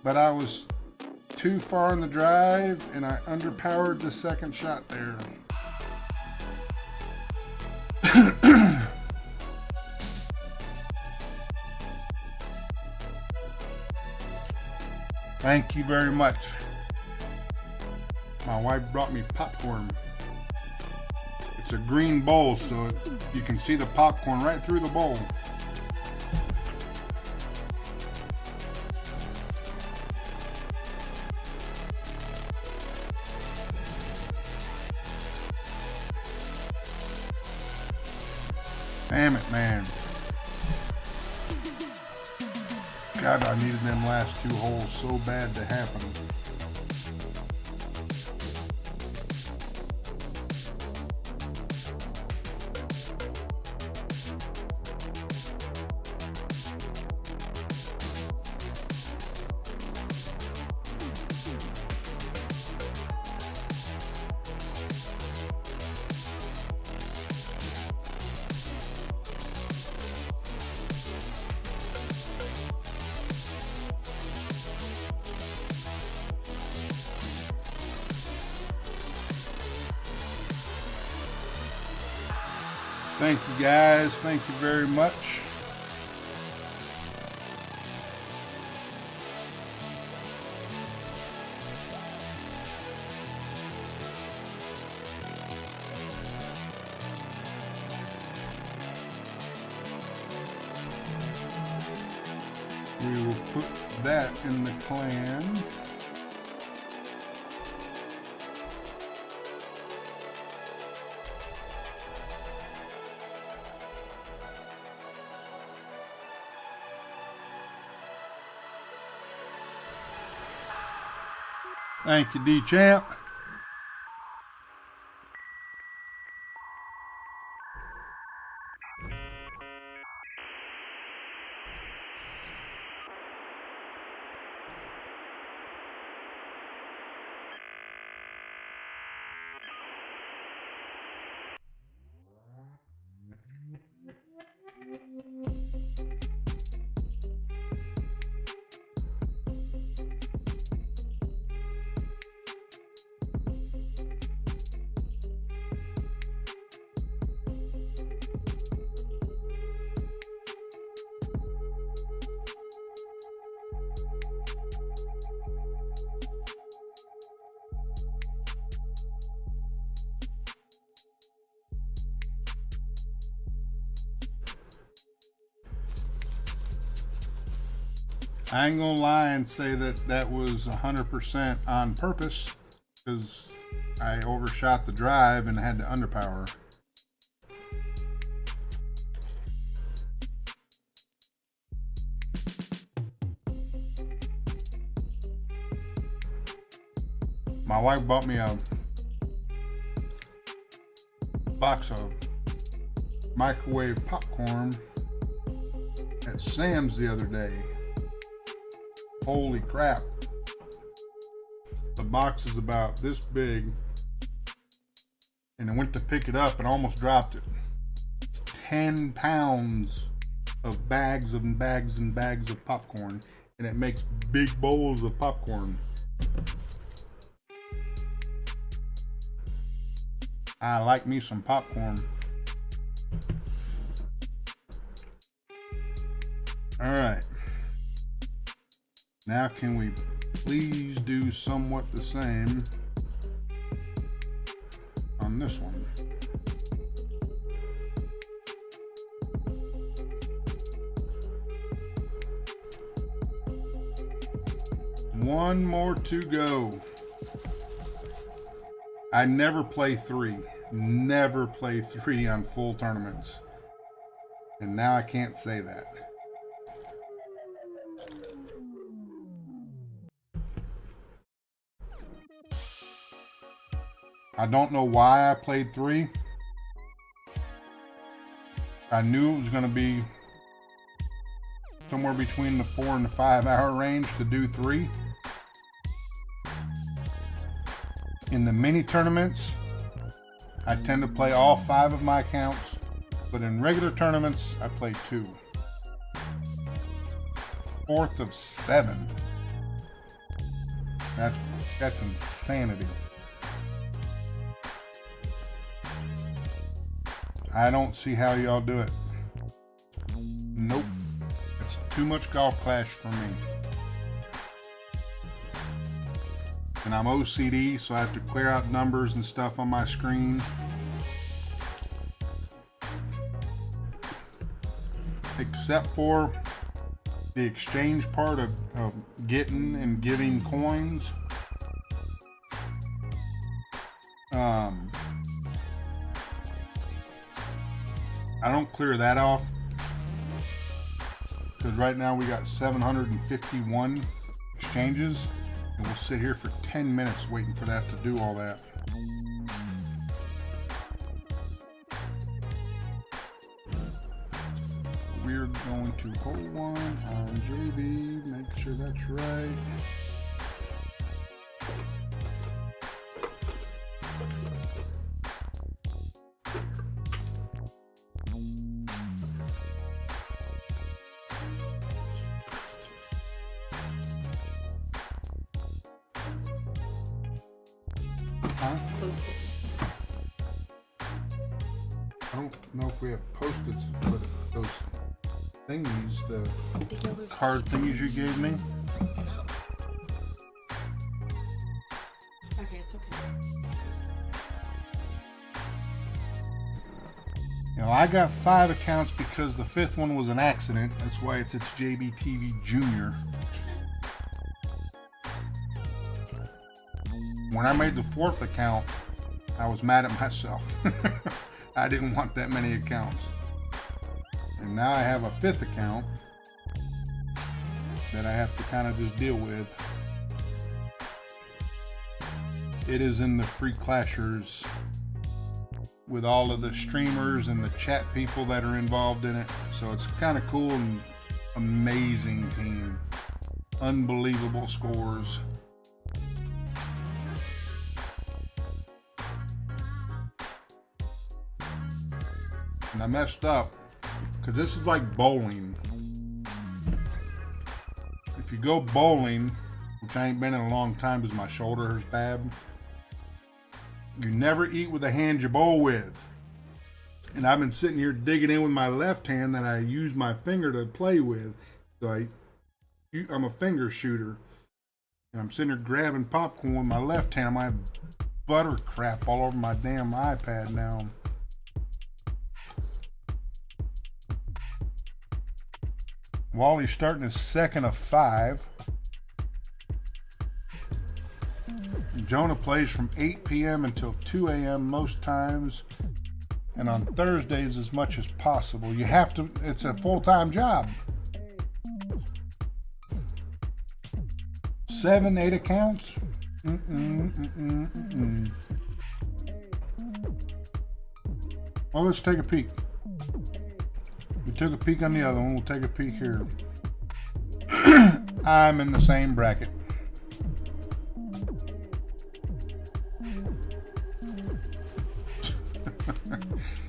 but I was too far in the drive and I underpowered the second shot there. Thank you very much. My wife brought me popcorn. It's a green bowl, so you can see the popcorn right through the bowl. Damn it, man. God, I needed them last 2 holes so bad to happen. Thank you guys. Thank you very much. We will put that in the clan. Thank you, D-Champ. I ain't gonna lie and say that that was 100% on purpose, because I overshot the drive and had to underpower. My wife bought me a box of microwave popcorn at Sam's the other day. Holy crap. The box is about this big, and I went to pick it up and almost dropped it. It's 10 pounds of bags and bags and bags of popcorn, and it makes big bowls of popcorn. I like me some popcorn. All right. Now can we please do somewhat the same on this one? One more to go. I never play 3. Never play 3 on full tournaments. And now I can't say that. I don't know why I played 3. I knew it was going to be somewhere between the 4 and the 5 hour range to do 3. In the mini tournaments, I tend to play all 5 of my accounts, but in regular tournaments, I play 2. 4th of 7. That's insanity. I don't see how y'all do it. Nope. It's too much golf clash for me. And I'm OCD, so I have to clear out numbers and stuff on my screen. Except for the exchange part of getting and giving coins. I don't clear that off because right now we got 751 exchanges, and we'll sit here for 10 minutes waiting for that to do all that. We're going to hold one on JB, make sure that's right. I don't know if we have Post-its, but those thingies, the card thingies you gave me. Okay, it's okay. You know, I got 5 accounts because the 5th one was an accident. That's why it's JBTV Junior. When I made the 4th account, I was mad at myself. I didn't want that many accounts. And now I have a 5th account that I have to kind of just deal with. It is in the free clashers with all of the streamers and the chat people that are involved in it. So it's kind of cool and amazing team. Unbelievable scores. And I messed up because this is like bowling. If you go bowling, which I ain't been in a long time because my shoulder is bad, you never eat with the hand you bowl with. And I've been sitting here digging in with my left hand that I use my finger to play with. So I'm a finger shooter. And I'm sitting here grabbing popcorn with my left hand. I have butter crap all over my damn iPad now. Wally's starting his 2nd of 5. Jonah plays from 8 p.m. until 2 a.m. most times, and on Thursdays as much as possible. You have to, it's a full-time job. 7, 8 accounts? Well, let's take a peek. We took a peek on the other one. We'll take a peek here. I'm in the same bracket.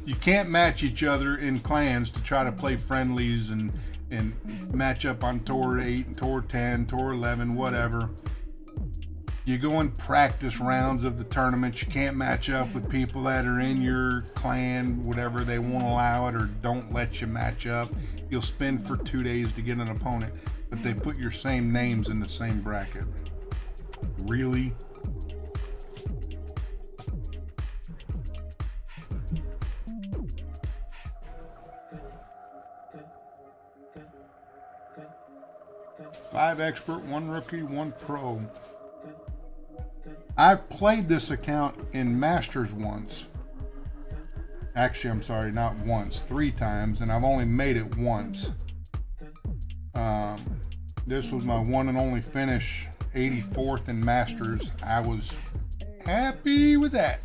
You can't match each other in clans to try to play friendlies and match up on Tour 8, Tour 10, Tour 11, whatever. You go in practice rounds of the tournament. You can't match up with people that are in your clan, whatever they won't allow it or don't let you match up. You'll spend for 2 days to get an opponent, but they put your same names in the same bracket. Really? Five expert, one rookie, one pro. I've played this account in Masters once. Actually, I'm sorry, not once, 3 times, and I've only made it once. This was my one and only finish, 84th in Masters. I was happy with that.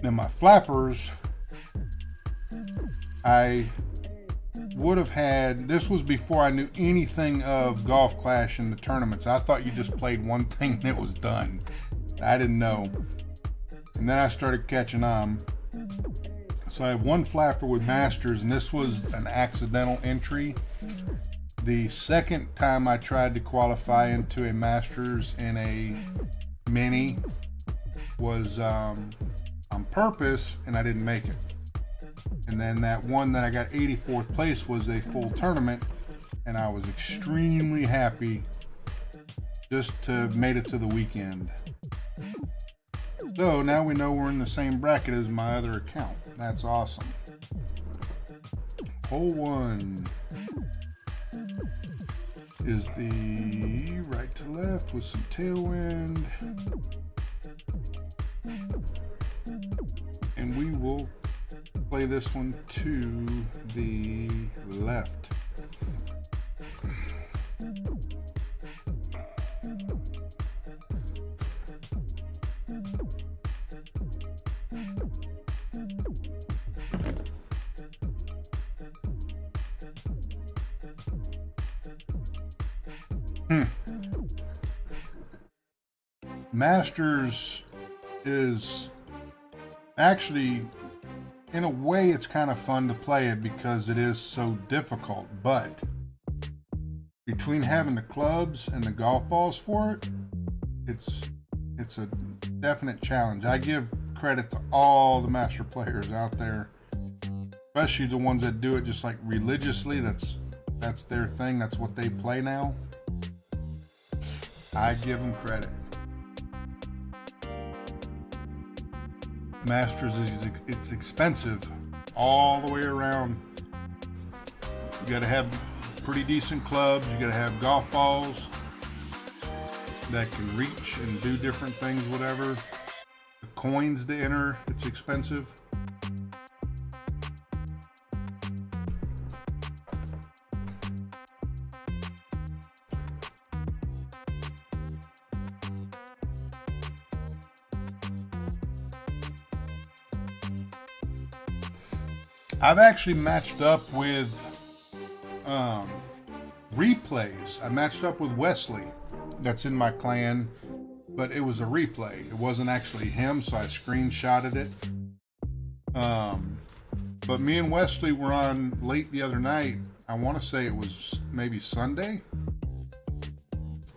Now my flappers, I would have had, this was before I knew anything of Golf Clash in the tournaments. I thought you just played one thing and it was done. I didn't know. And then I started catching on. So I have one flapper with Masters, and this was an accidental entry. The second time I tried to qualify into a Masters in a mini was on purpose, and I didn't make it. And then that one that I got 84th place was a full tournament, and I was extremely happy just to have made it to the weekend. So now we know we're in the same bracket as my other account. That's awesome. Hole 1 is the right to left with some tailwind. And we will play this one to the left. Masters is actually, in a way, it's kind of fun to play it because it is so difficult, but between having the clubs and the golf balls for it, it's a definite challenge. I give credit to all the master players out there, especially the ones that do it just like religiously. That's their thing. That's what they play now. I give them credit. Masters it's expensive all the way around. You got to have pretty decent clubs. You got to have golf balls that can reach and do different things, whatever. The coins to enter, it's expensive. I've actually matched up with replays. I matched up with Wesley, that's in my clan, but it was a replay. It wasn't actually him, so I screenshotted it. But me and Wesley were on late the other night. I want to say it was maybe Sunday,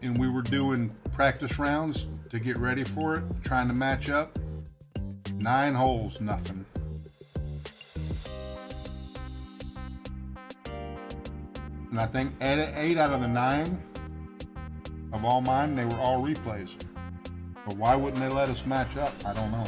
and we were doing practice rounds to get ready for it, trying to match up. 9 holes, nothing. And I think 8 out of the 9 of all mine, they were all replays. But why wouldn't they let us match up? I don't know.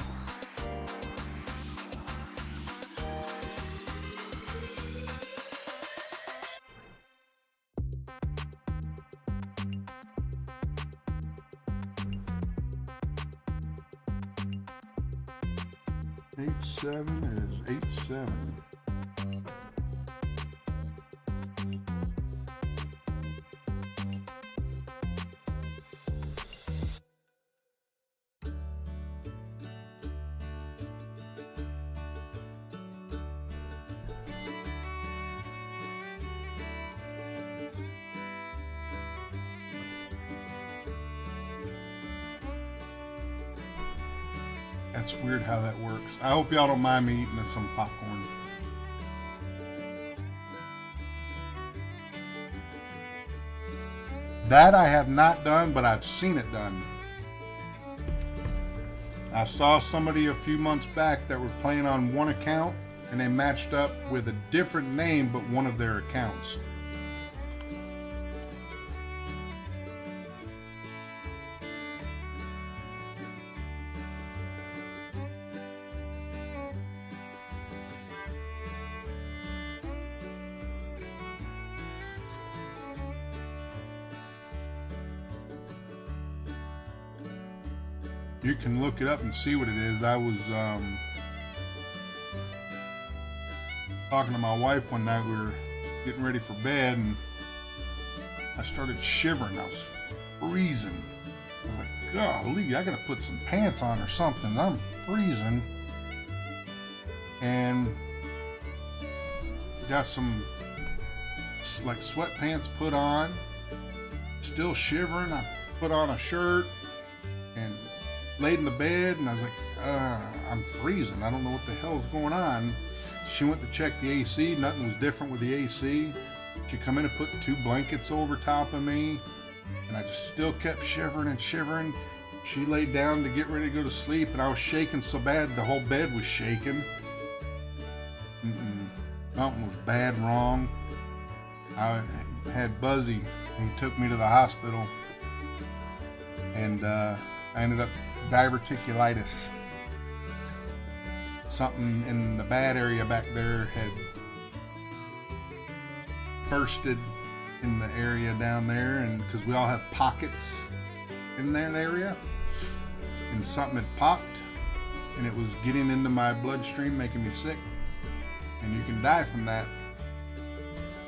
Eight seven is 8-7. That's weird how that works. I hope y'all don't mind me eating some popcorn. That I have not done, but I've seen it done. I saw somebody a few months back that were playing on one account and they matched up with a different name but one of their accounts. You can look it up and see what it is. I was talking to my wife one night. We were getting ready for bed and I started shivering. I was freezing. I was like, golly, I gotta put some pants on or something. I'm freezing. And got some like sweatpants put on. Still shivering. I put on a shirt and laid in the bed, and I was like, I'm freezing. I don't know what the hell's going on. She went to check the AC. Nothing was different with the AC. She come in and put 2 blankets over top of me, and I just still kept shivering and shivering. She laid down to get ready to go to sleep, and I was shaking so bad the whole bed was shaking. Something was bad wrong. I had Buzzy, and he took me to the hospital, and I ended up diverticulitis. Something in the bad area back there had bursted in the area down there, and because we all have pockets in that area, and something had popped and it was getting into my bloodstream, making me sick, and you can die from that.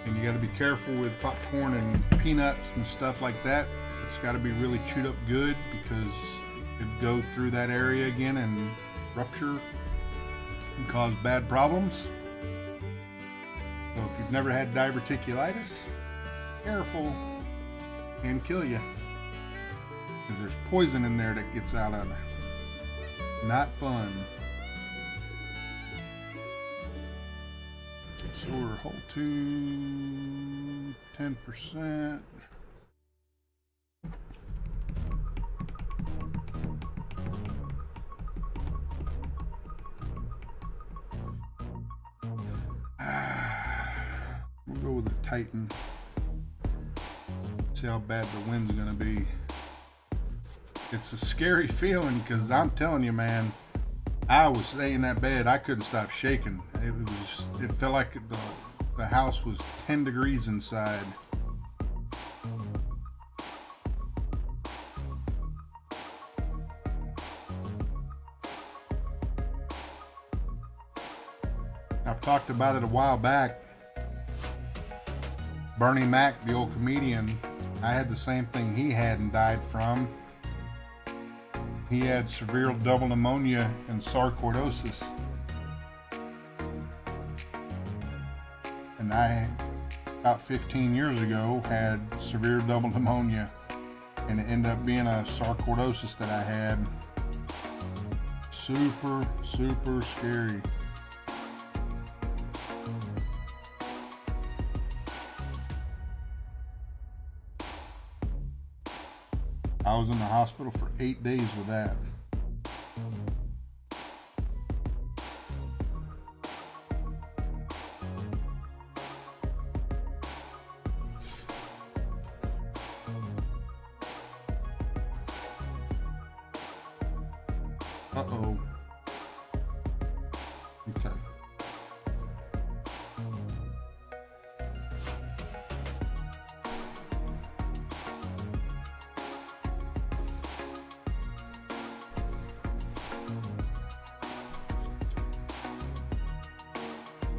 And you got to be careful with popcorn and peanuts and stuff like that. It's got to be really chewed up good because could go through that area again and rupture and cause bad problems. So if you've never had diverticulitis, careful, and kill you, because there's poison in there that gets out of it. Not fun. So we're hold to 10%. We'll go with a Titan. See how bad the wind's gonna be. It's a scary feeling because I'm telling you, man, I was laying in that bed, I couldn't stop shaking. It felt like the house was 10 degrees inside. I've talked about it a while back. Bernie Mac, the old comedian, I had the same thing he had and died from. He had severe double pneumonia and sarcoidosis. And I, about 15 years ago, had severe double pneumonia, and it ended up being a sarcoidosis that I had. Super, super scary. I was in the hospital for 8 days with that. Uh-oh. Okay.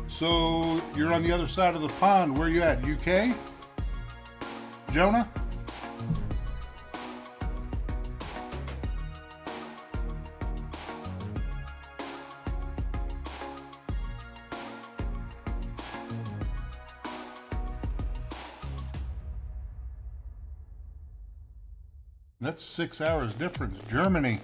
So you're on the other side of the pond. Where are you at? UK? Jonah? That's 6 hours difference. Germany.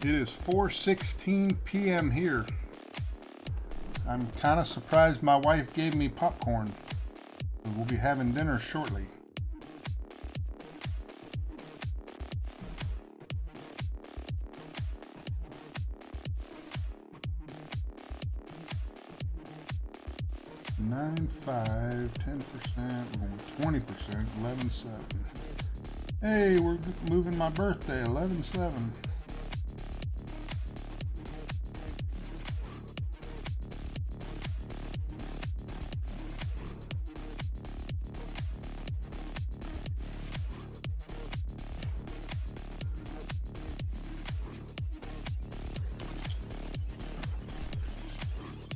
It is 4:16 p.m. here. I'm kind of surprised my wife gave me popcorn. We'll be having dinner shortly. Nine, 5, 10%, 20%, 11.7. Hey, we're moving my birthday, 11.7.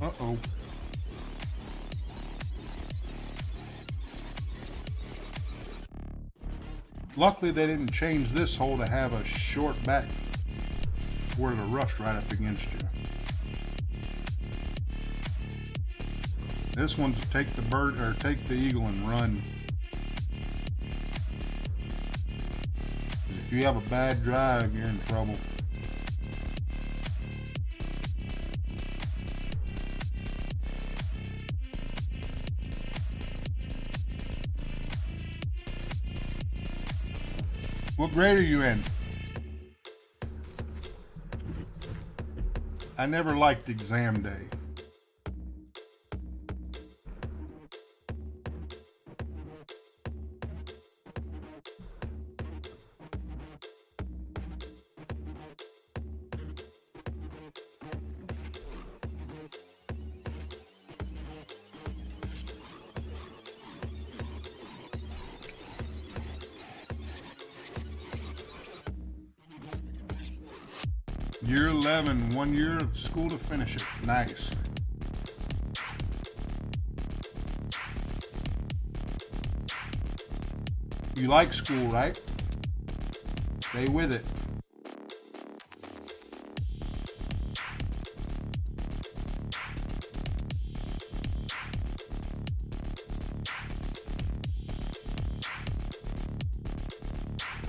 Uh-oh. Luckily, they didn't change this hole to have a short back where the rough's right up against you. This one's take the bird or take the eagle and run. If you have a bad drive, you're in trouble. What grade are you in? I never liked exam day. Year 11, 1 year of school to finish it. Nice. You like school, right? Stay with it.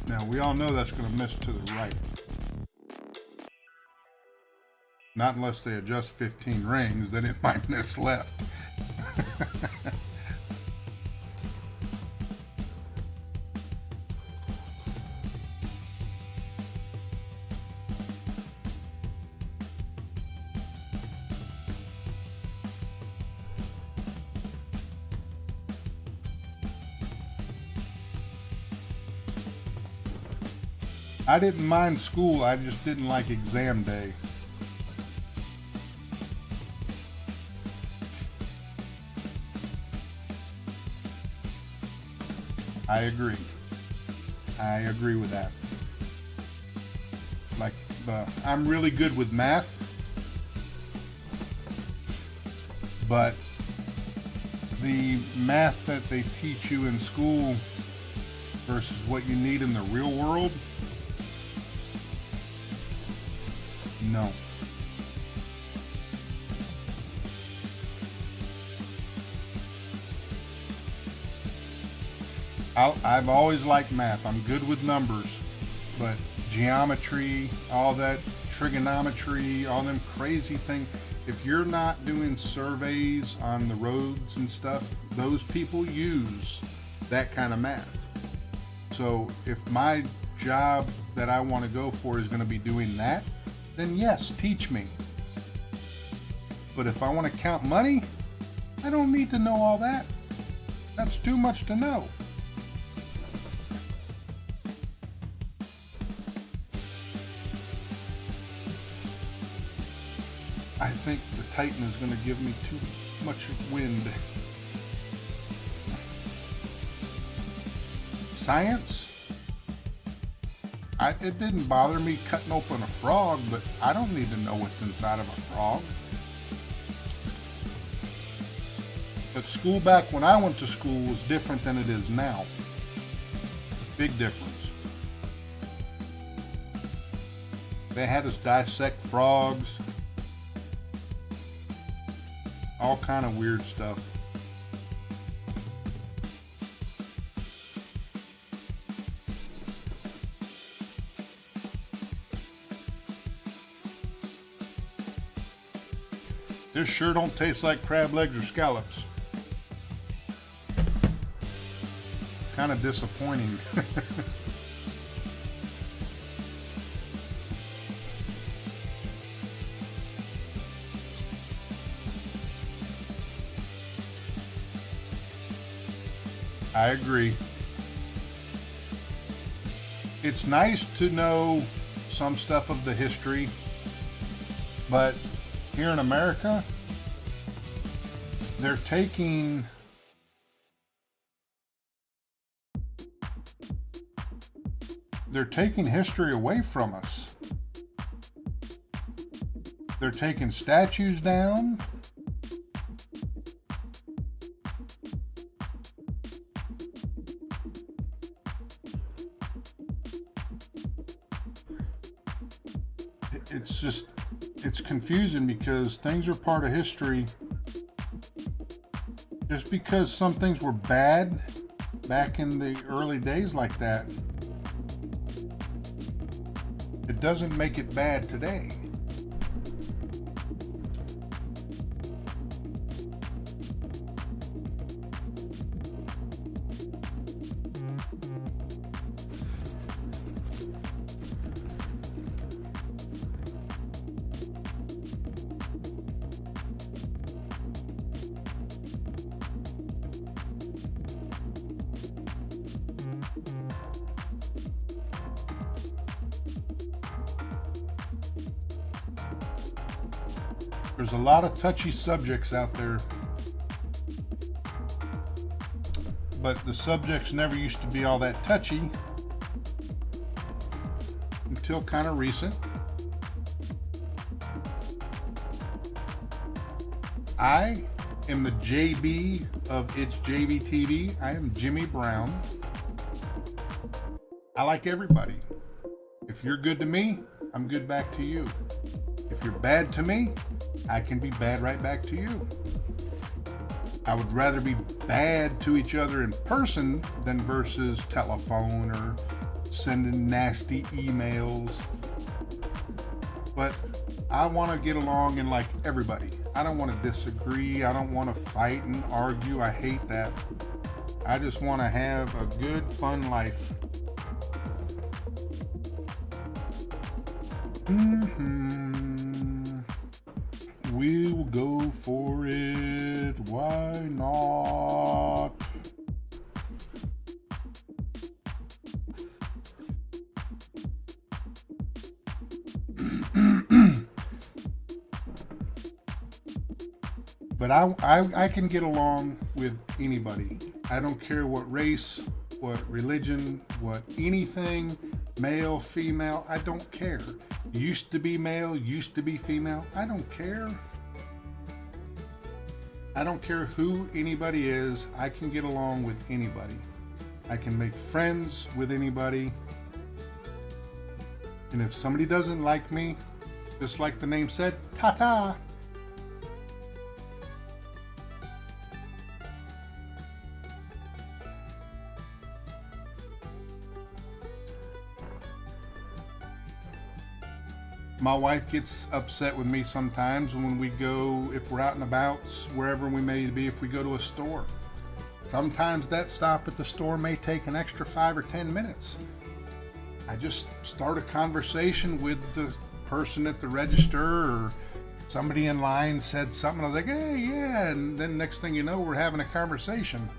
Now, we all know that's going to miss to the right. Not unless they adjust 15 rings, then it might miss left. I didn't mind school, I just didn't like exam day. I agree. I agree with that. Like, I'm really good with math, but the math that they teach you in school versus what you need in the real world, no. I've always liked math. I'm good with numbers, but geometry, all that trigonometry, all them crazy things. If you're not doing surveys on the roads and stuff, those people use that kind of math. So if my job that I want to go for is going to be doing that, then yes, teach me. But if I want to count money, I don't need to know all that. That's too much to know. I think the Titan is going to give me too much wind. Science? It didn't bother me cutting open a frog, but I don't need to know what's inside of a frog. But school back when I went to school was different than it is now. Big difference. They had us dissect frogs. All kind of weird stuff. This sure don't taste like crab legs or scallops. Kind of disappointing. I agree. It's nice to know some stuff of the history, but here in America, they're taking history away from us. They're taking statues down. It's confusing because things are part of history. Just because some things were bad back in the early days like that, it doesn't make it bad today. There's a lot of touchy subjects out there, but the subjects never used to be all that touchy until kind of recent. I am the JB of ITSJBTV. I am Jimmy Brown. I like everybody. If you're good to me, I'm good back to you. If you're bad to me, I can be bad right back to you. I would rather be bad to each other in person than versus telephone or sending nasty emails. But I want to get along and like everybody. I don't want to disagree. I don't want to fight and argue. I hate that. I just want to have a good, fun life. We'll go for it. Why not? But I can get along with anybody. I don't care what race, what religion, what anything, male, female, I don't care. Used to be male, used to be female, I don't care. I don't care who anybody is. I can get along with anybody. I can make friends with anybody. And if somebody doesn't like me, just like the name said, ta-ta. My wife gets upset with me sometimes when we go, if we're out and about, wherever we may be, if we go to a store. Sometimes that stop at the store may take an extra 5 or 10 minutes. I just start a conversation with the person at the register, or somebody in line said something. I was like, hey, yeah. And then next thing you know, we're having a conversation.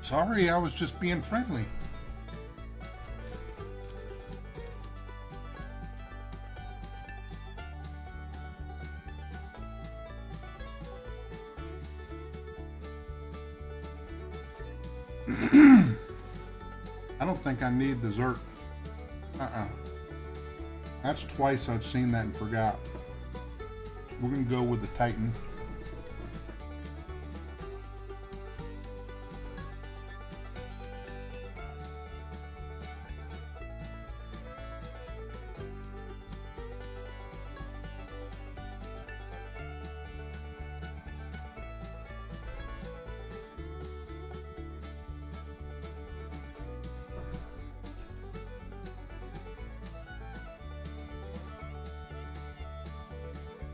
Sorry, I was just being friendly. I don't think I need dessert. That's twice I've seen that and forgot. We're gonna go with the Titan.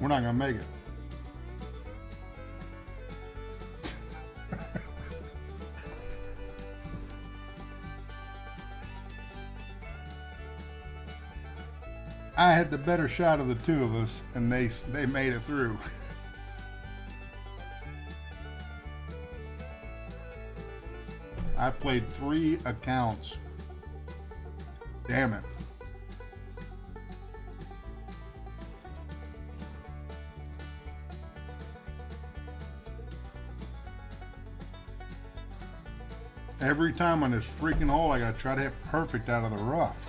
We're not gonna make it. I had the better shot of the two of us, and they made it through. I played 3 accounts. Damn it. Every time on this freaking hole, I gotta try to hit perfect out of the rough.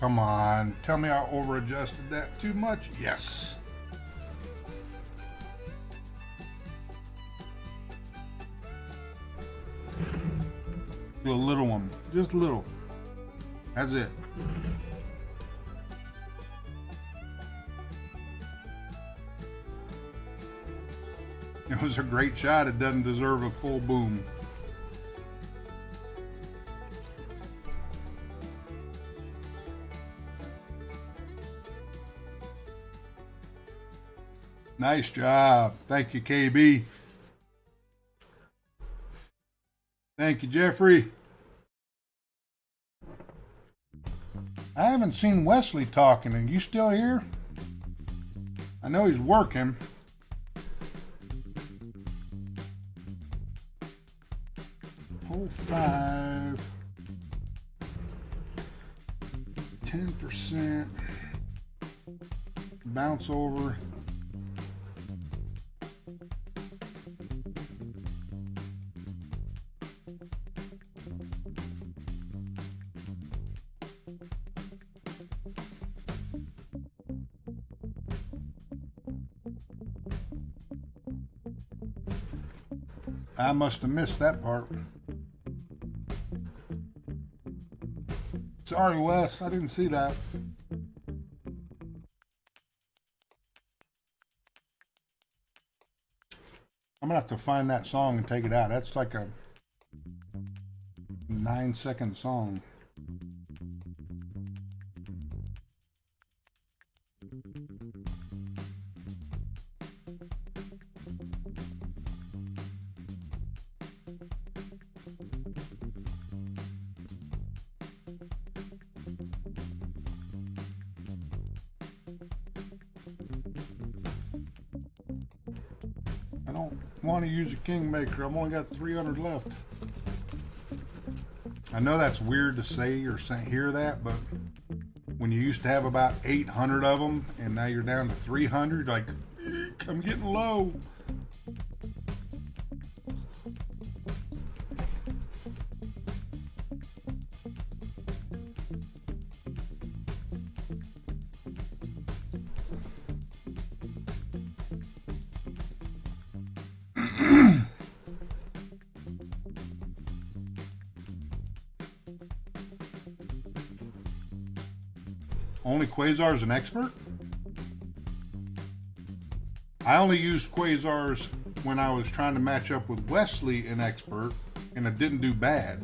Come on, tell me I over-adjusted that too much? Yes. Do a little one, just a little. That's it. It was a great shot. It doesn't deserve a full boom. Nice job. Thank you, KB. Thank you, Jeffrey. I haven't seen Wesley talking. Are you still here? I know he's working. Hole 5. 10%. Bounce over. I must have missed that part. Sorry, Wes, I didn't see that. I'm gonna have to find that song and take it out. That's like a 9-second song. I don't want to use a Kingmaker. I've only got 300 left. I know that's weird to say or hear that, but when you used to have about 800 of them and now you're down to 300, like, I'm getting low. Only Quasar's an expert? I only used Quasars when I was trying to match up with Wesley, an expert, and it didn't do bad.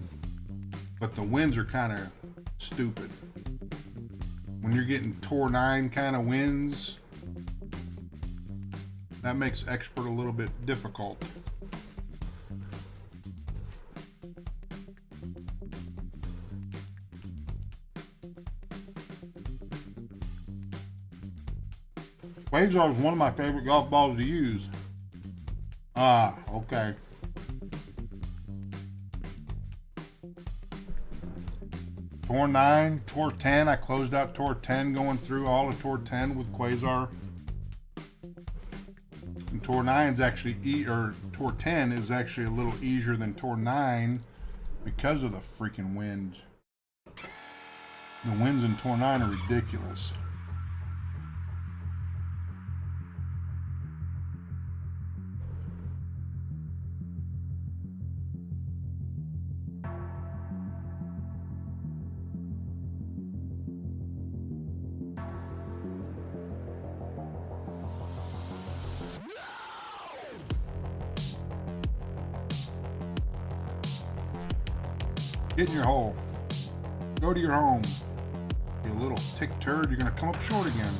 But the winds are kind of stupid. When you're getting Tor 9 kind of winds, that makes expert a little bit difficult. Quasar is one of my favorite golf balls to use. Ah, okay. Tor 9, Tor 10. I closed out Tor 10 going through all of Tor 10 with Quasar. And Tor 9 is actually, Tor 10 is actually a little easier than Tor 9 because of the freaking winds. The winds in Tor 9 are ridiculous. Get in your hole. Go to your home. You little tick turd, you're gonna come up short again.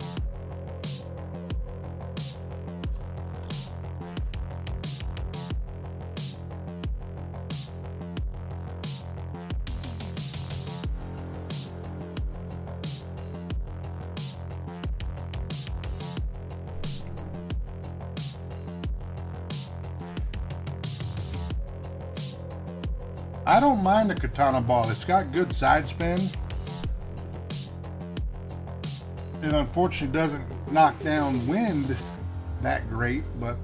I don't mind the katana ball. It's got good side spin. It unfortunately doesn't knock down wind that great, but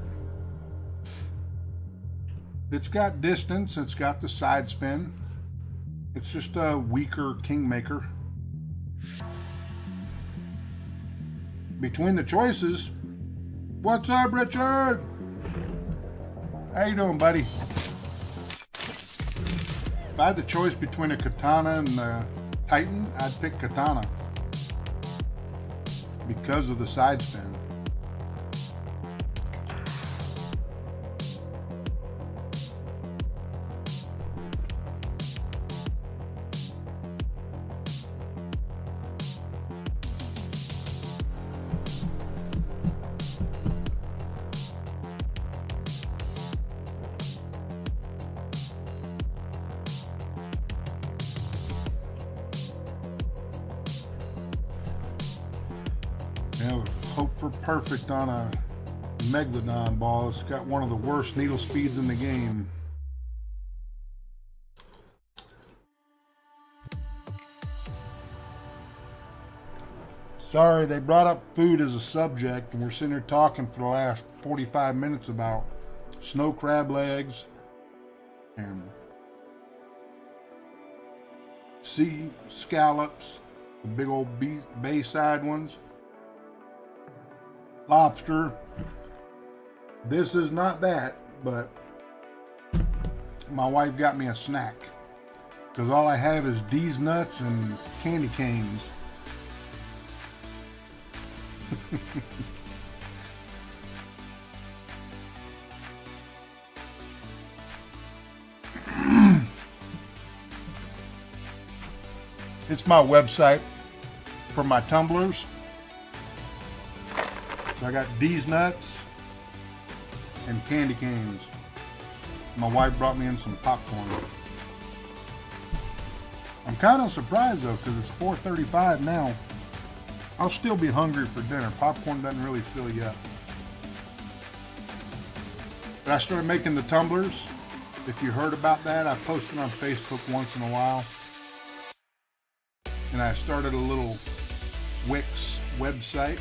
it's got distance. It's got the side spin. It's just a weaker Kingmaker. Between the choices, what's up, Richard? How you doing, buddy? If I had the choice between a katana and a Titan, I'd pick katana because of the side spin. Yeah, hope for perfect on a Megalodon ball. It's got one of the worst needle speeds in the game. Sorry, they brought up food as a subject, and we're sitting here talking for the last 45 minutes about snow crab legs and sea scallops, the big old bayside ones. Lobster. This is not that, but my wife got me a snack because all I have is these nuts and candy canes. It's my website for my tumblers. So I got these nuts and candy canes. My wife brought me in some popcorn. I'm kind of surprised though, because it's 4:35 now. I'll still be hungry for dinner. Popcorn doesn't really fill you up. But I started making the tumblers. If you heard about that, I posted on Facebook once in a while. And I started a little Wix website.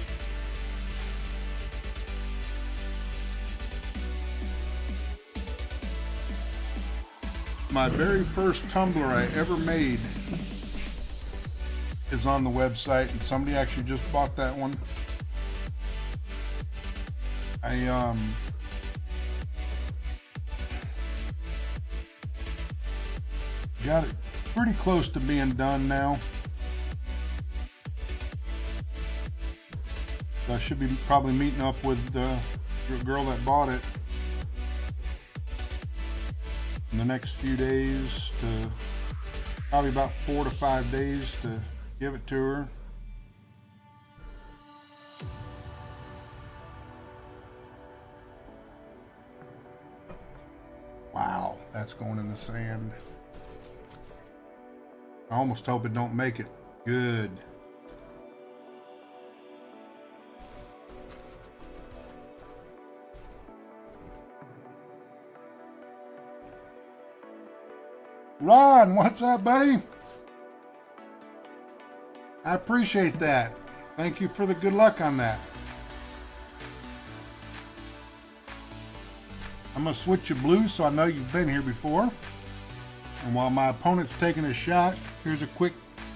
My very first tumbler I ever made is on the website, and somebody actually just bought that one. I got it pretty close to being done now. So I should be probably meeting up with the girl that bought it in the next few days, to probably about 4 to 5 days to give it to her. Wow, that's going in the sand. I almost hope it don't make it. Good. Ron, what's up, buddy? I appreciate that. Thank you for the good luck on that. I'm going to switch you blue so I know you've been here before. And while my opponent's taking a shot, here's a quick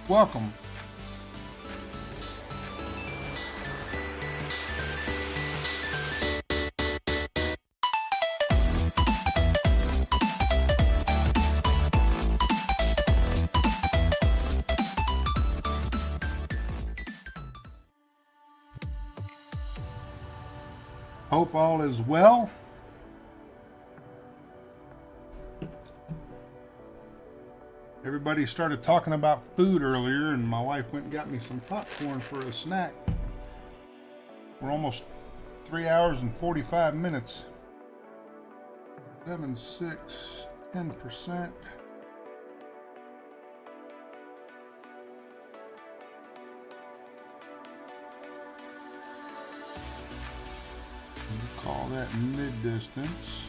welcome. Hope all is well. Everybody started talking about food earlier, and my wife went and got me some popcorn for a snack. We're almost 3 hours and 45 minutes. 7, 6, 10%. We'll call that mid-distance.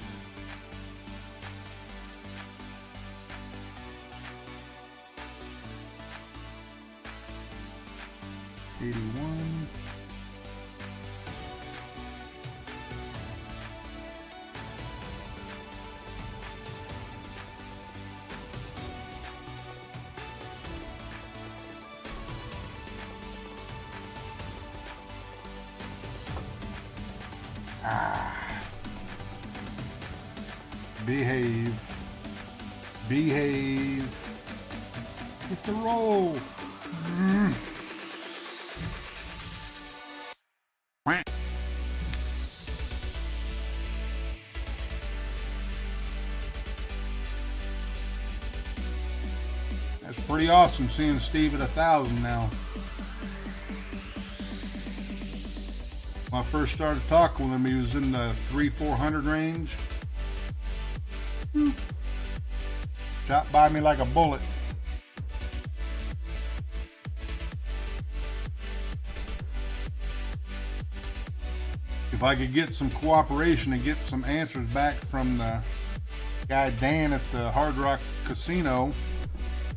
$81. Behave. Behave. Hit the roll. That's pretty awesome seeing Steve at 1,000 now. When I first started talking with him, he was in the 300-400 range. Shot by me like a bullet. If I could get some cooperation and get some answers back from the guy Dan at the Hard Rock Casino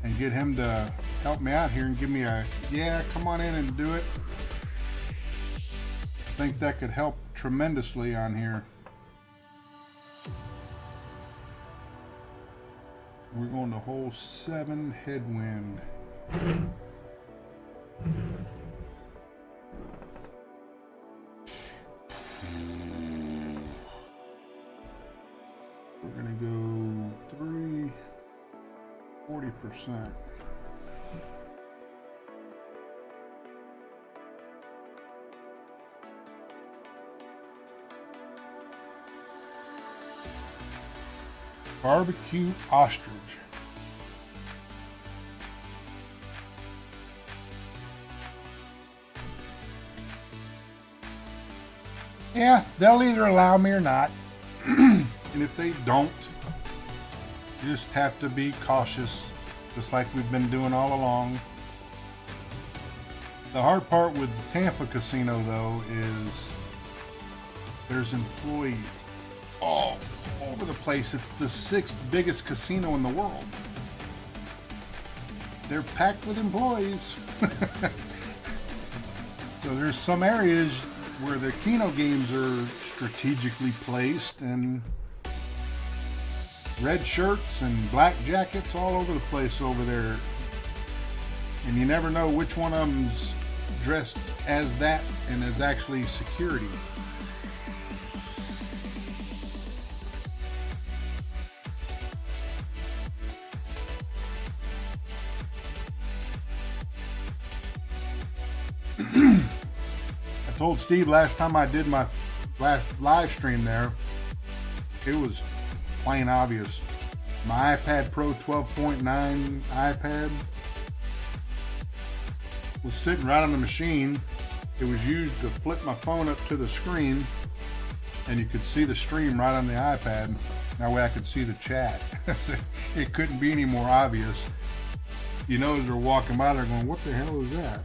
and get him to help me out here and give me a, yeah, come on in and do it. I think that could help tremendously on here. We're going to hole 7 headwind. We're going to go 3, 40%. Barbecue ostrich. Yeah, they'll either allow me or not. And if they don't, you just have to be cautious, just like we've been doing all along. The hard part with the Tampa casino, though, is there's employees all over the place. It's the 6th biggest casino in the world. They're packed with employees. So there's some areas where the Keno games are strategically placed, and red shirts and black jackets all over the place over there. And you never know which one of them's dressed as that and is actually security. I told Steve last time I did my last live stream there, it was plain obvious. My iPad Pro 12.9 iPad was sitting right on the machine. It was used to flip my phone up to the screen, and you could see the stream right on the iPad. That way I could see the chat. It couldn't be any more obvious. You know, as they're walking by, they're going, what the hell is that?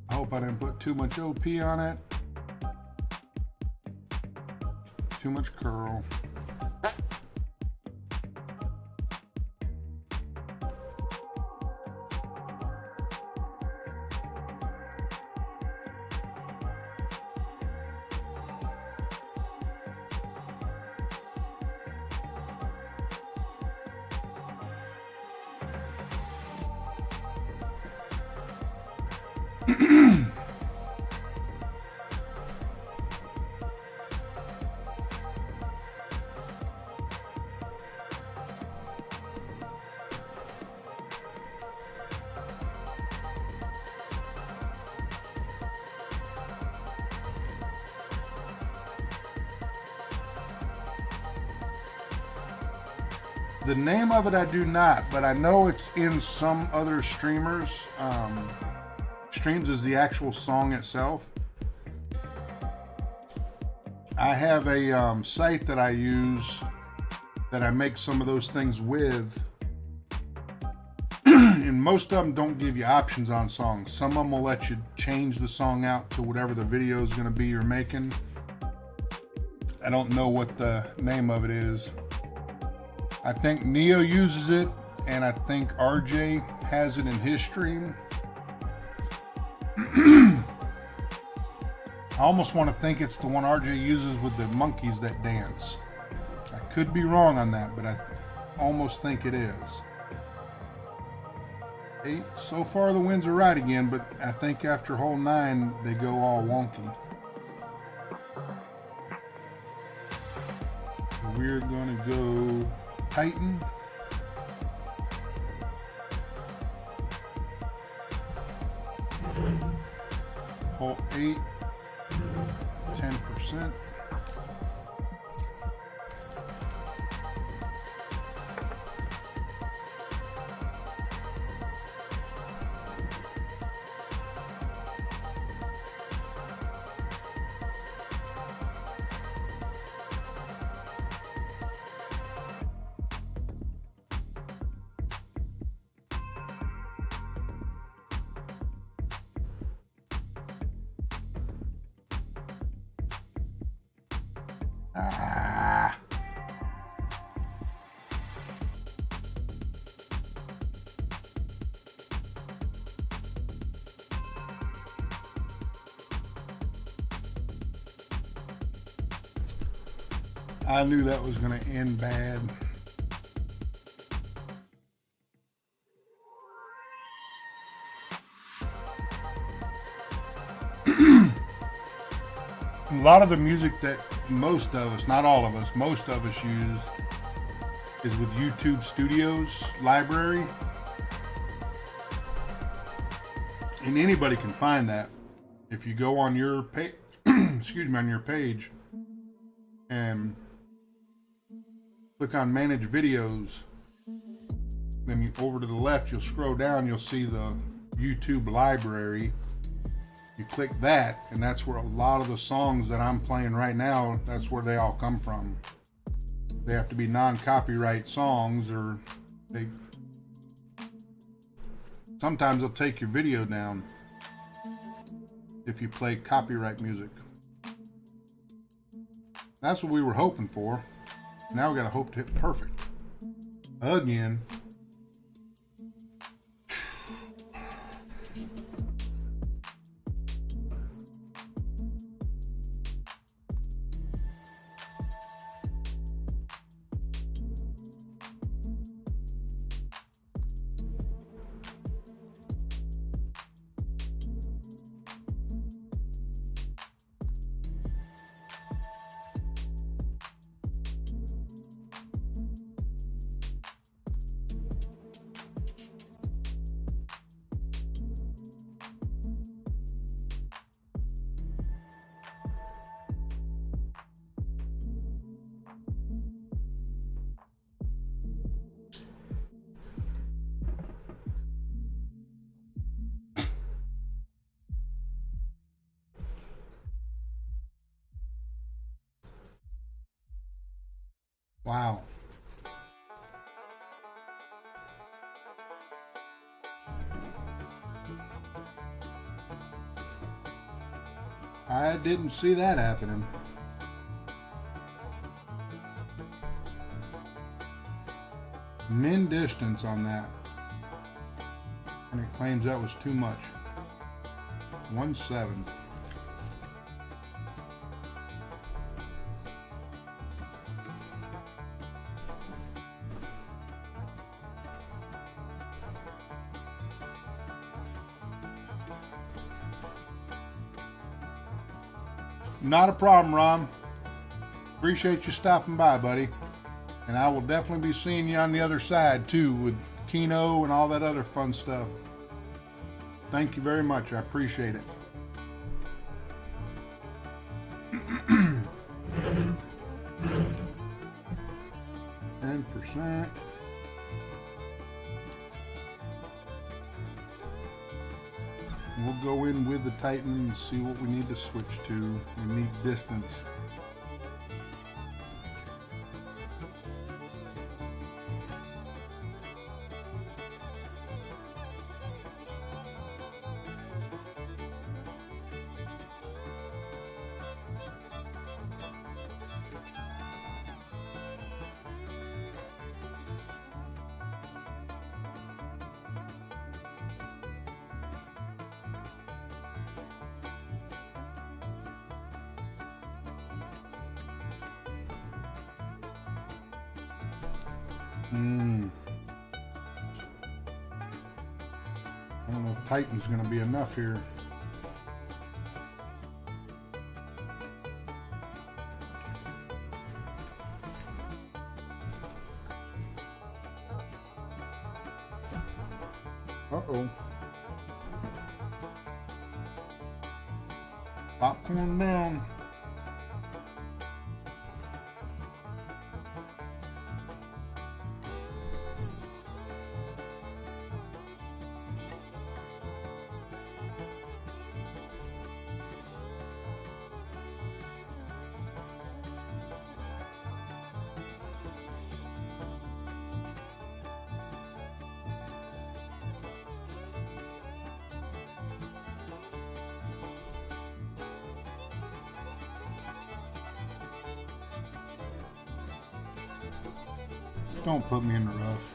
I hope I didn't put too much OP on it. Too much curl. The name of it I do not, but I know it's in some other streamers. Streams is the actual song itself. I have a site that I use that I make some of those things with. And most of them don't give you options on songs. Some of them will let you change the song out to whatever the video is going to be you're making. I don't know what the name of it is. I think Neo uses it, and I think RJ has it in his stream. I almost want to think it's the one RJ uses with the monkeys that dance. I could be wrong on that, but I almost think it is. 8. So far the winds are right again, but I think after hole 9 they go all wonky. We're gonna go Titan. Hole 8, 10%. Ah. I knew that was going to end bad. A lot of the music that most of us, not all of us, most of us use is with YouTube Studios library. And anybody can find that. If you go on your page, excuse me, on your page and click on manage videos, then you, over to the left, you'll scroll down, you'll see the YouTube library. You click that, and that's where a lot of the songs that I'm playing right now, that's where they all come from. They have to be non-copyright songs, or they sometimes they'll take your video down if you play copyright music. That's what we were hoping for. Now we gotta hope to hit perfect again. Wow. I didn't see that happening. Min distance on that. And it claims that was too much. 1.7. Not a problem, Ron. Appreciate you stopping by, buddy. And I will definitely be seeing you on the other side too with Keno and all that other fun stuff. Thank you very much. I appreciate it. 10%. We'll go in with the Titan and see what we need to switch to. We need distance. I don't know if Titan's going to be enough here. Uh-oh. Popcorn down. Don't put me in the rough.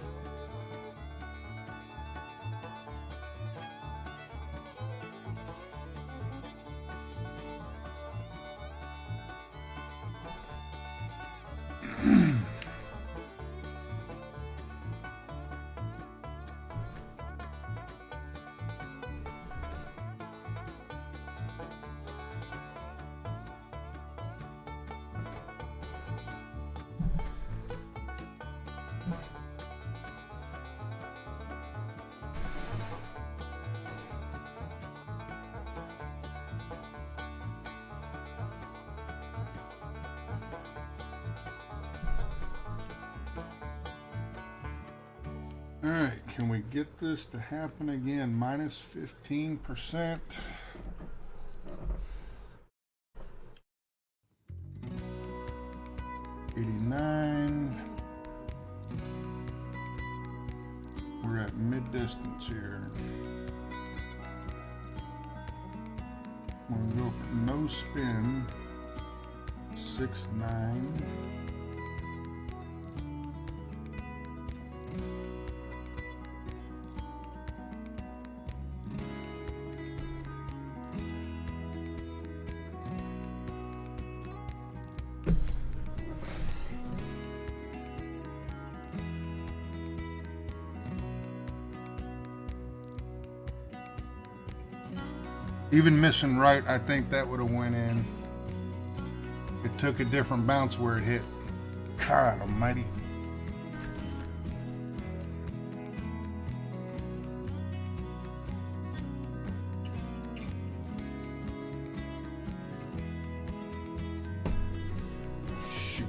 All right, can we get this to happen again? Minus 15%. $89. We're at mid-distance here. I'm gonna go for no spin. 6-9. Even missing right, I think that would have went in. It took a different bounce where it hit. God almighty. Shoot.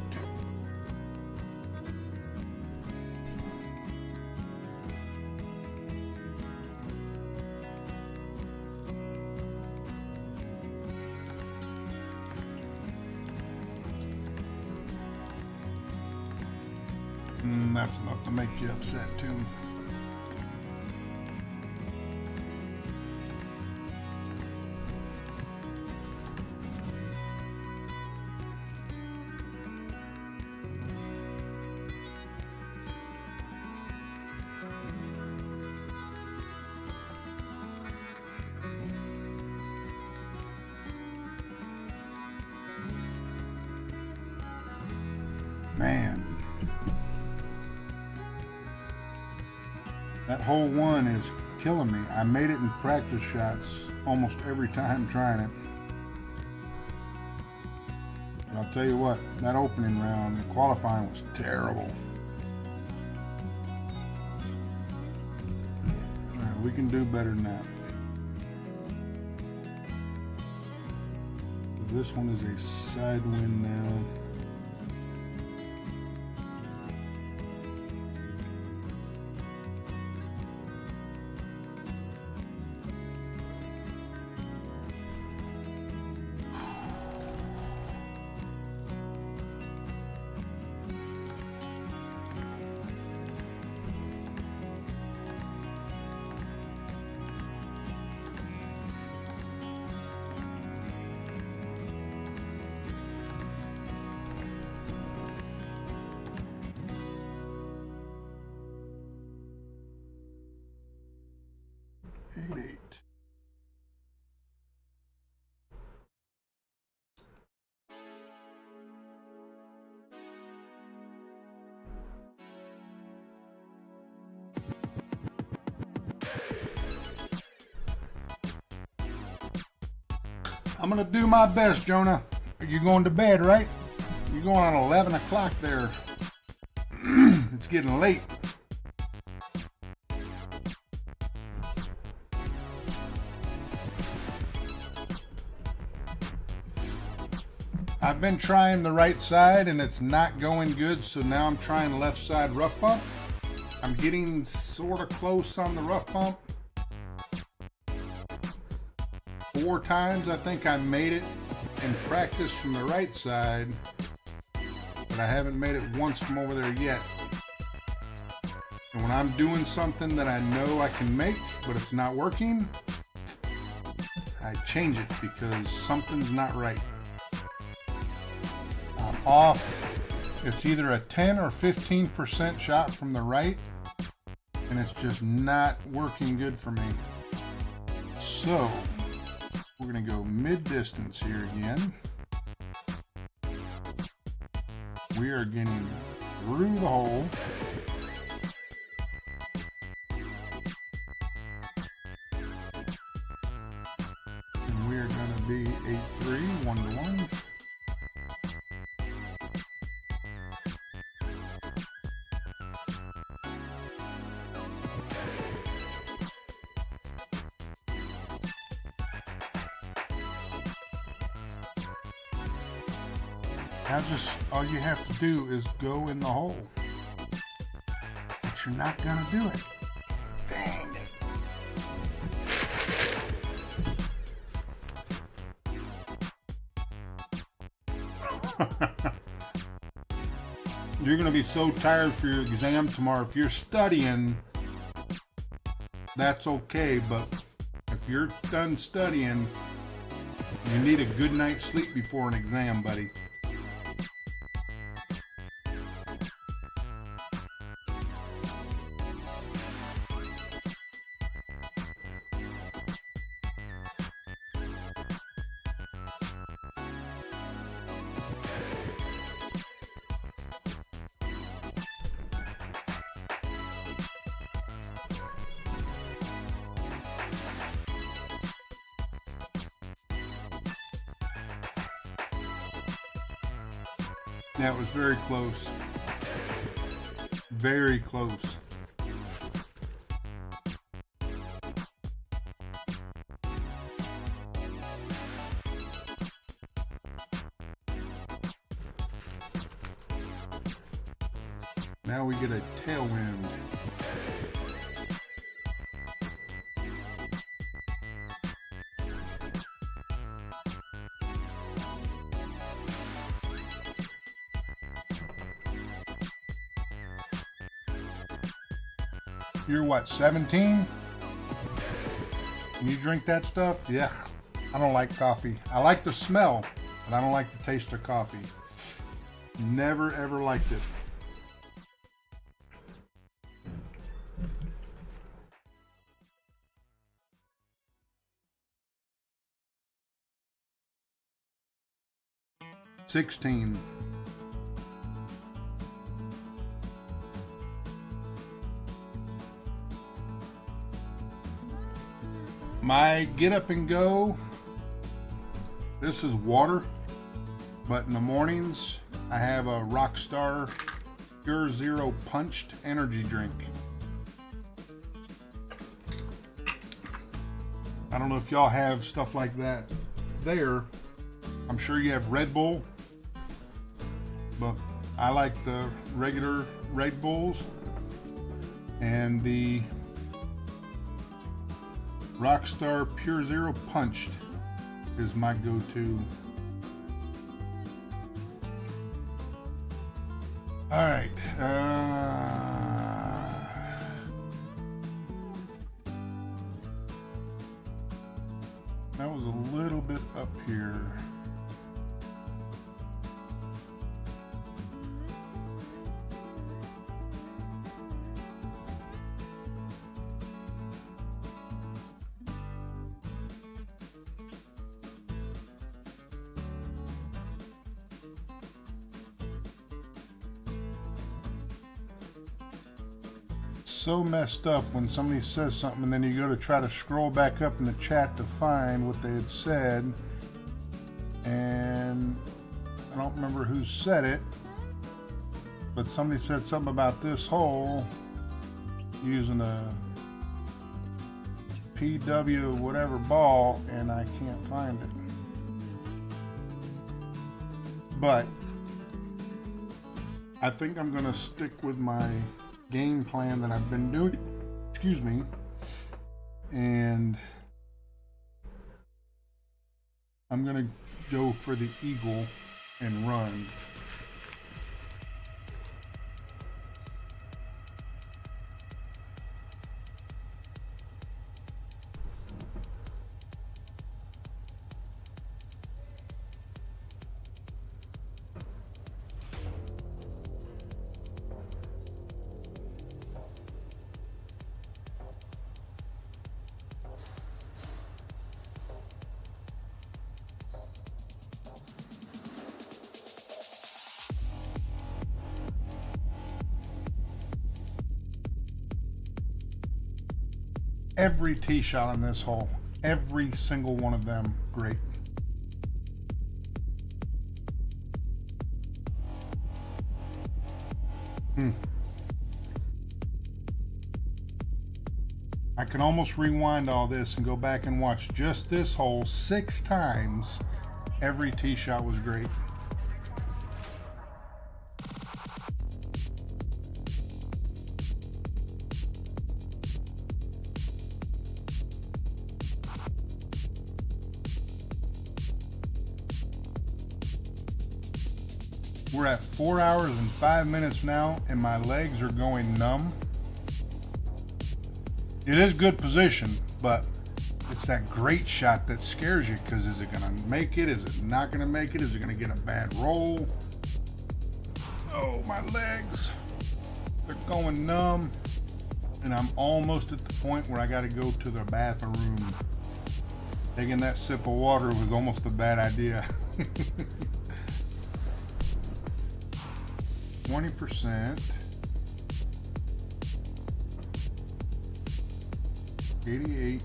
That's enough to make you upset too. Man. That hole one is killing me. I made it in practice shots almost every time trying it. I'll tell you what, that opening round, the qualifying was terrible. All right, we can do better than that. This one is a side wind now. Eight. I'm gonna do my best, Jonah. You're going to bed, right? You're going on 11 o'clock there. It's getting late. I've been trying the right side and it's not going good, so now I'm trying left side rough bump. I'm getting sort of close on the rough bump. 4 times I think I made it in practice from the right side, but I haven't made it once from over there yet. And when I'm doing something that I know I can make, but it's not working, I change it because something's not right. I'm off. It's either a 10 or 15% shot from the right, and it's just not working good for me. So we're gonna go mid-distance here again. We are getting through the hole. And we are gonna be 8-3, 1-1. Now just, all you have to do is go in the hole. But you're not gonna do it. Dang it. You're gonna be so tired for your exam tomorrow. If you're studying, that's okay, but if you're done studying, you need a good night's sleep before an exam, buddy. That was very close. Very close. Now we get a tailwind. You're what, 17? Can you drink that stuff? Yeah. I don't like coffee. I like the smell, but I don't like the taste of coffee. Never ever liked it. $16. My get up and go, this is water. But in the mornings, I have a Rockstar Pure Zero Punched energy drink. I don't know if y'all have stuff like that there. I'm sure you have Red Bull, but I like the regular Red Bulls, and the Rockstar Pure Zero Punched is my go-to. All right. That was a little bit up here. So messed up when somebody says something and then you go to try to scroll back up in the chat to find what they had said, and I don't remember who said it, but somebody said something about this hole using a PW whatever ball, and I can't find it. But I think I'm gonna stick with my game plan that I've been doing, excuse me, and I'm gonna go for the eagle and run. Every tee shot on this hole, every single one of them, great. I can almost rewind all this and go back and watch just this hole 6 times. Every tee shot was great. We're at 4 hours and 5 minutes now, and my legs are going numb. It is good position, but it's that great shot that scares you, because is it going to make it? Is it not going to make it? Is it going to get a bad roll? Oh, my legs. They're going numb, and I'm almost at the point where I got to go to the bathroom. Taking that sip of water was almost a bad idea. 20%, 88,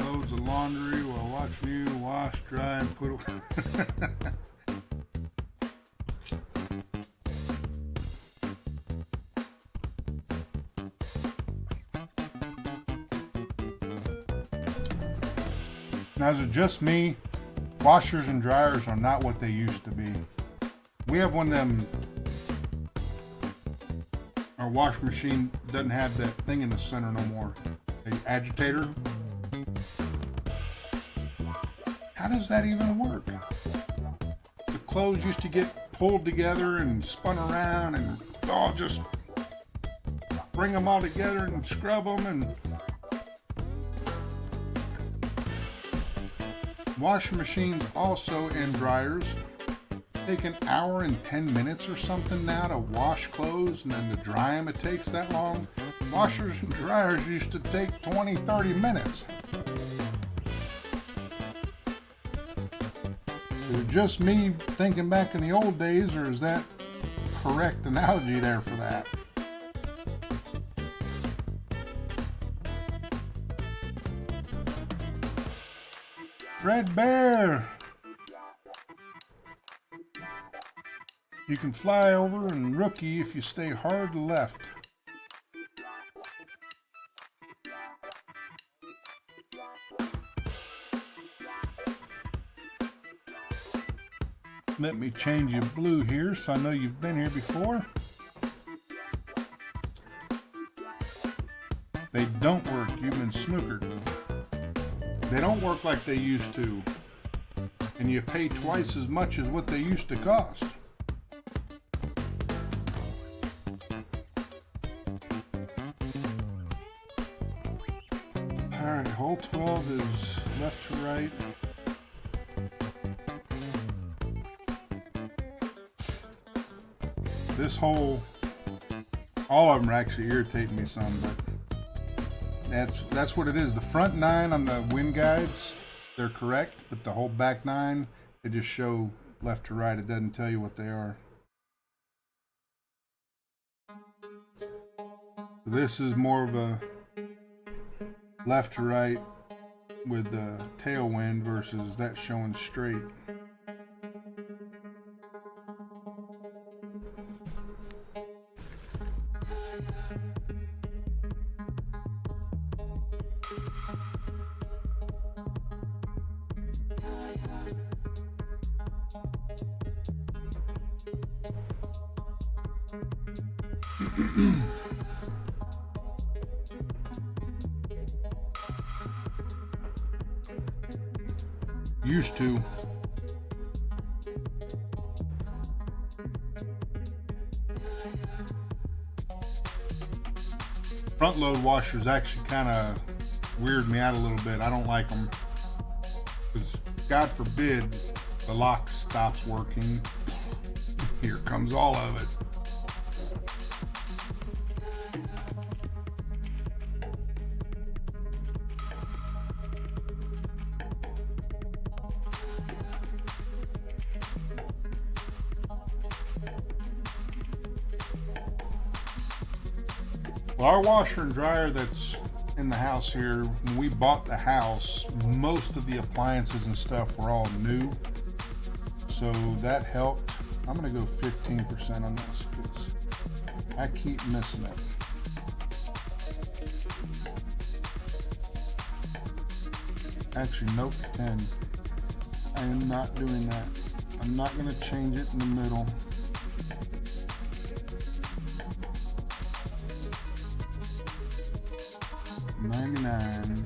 loads of laundry while watching you wash, dry, and put away. Now, is it just me? Washers and dryers are not what they used to be. We have one of them. Our wash machine doesn't have that thing in the center no more. The agitator. How does that even work? The clothes used to get pulled together and spun around and all just bring them all together and scrub them. And washing machines also, and dryers take an hour and 10 minutes or something now to wash clothes, and then to dry them it takes that long. Washers and dryers used to take 20-30 minutes. Is it just me thinking back in the old days, or is that correct analogy there for that? Fred Bear! You can fly over and rookie if you stay hard left. Let me change you blue here so I know you've been here before. They don't work. You've been snookered. They don't work like they used to. And you pay twice as much as what they used to cost. Alright, hole 12 is left to right. This hole, all of them are actually irritating me some, but that's what it is. The front 9 on the wind guides, they're correct, but the whole back 9, they just show left to right. It doesn't tell you what they are. This is more of a left to right with the tailwind versus that showing straight. Used to. Front load washers actually kind of weird me out a little bit. I don't like them because God forbid the lock stops working. Here comes all of it. Well, our washer and dryer that's in the house here, when we bought the house, most of the appliances and stuff were all new. So that helped. I'm going to go 15% on this because I keep missing it. Actually, nope, 10. I am not doing that. I'm not going to change it in the middle. $99.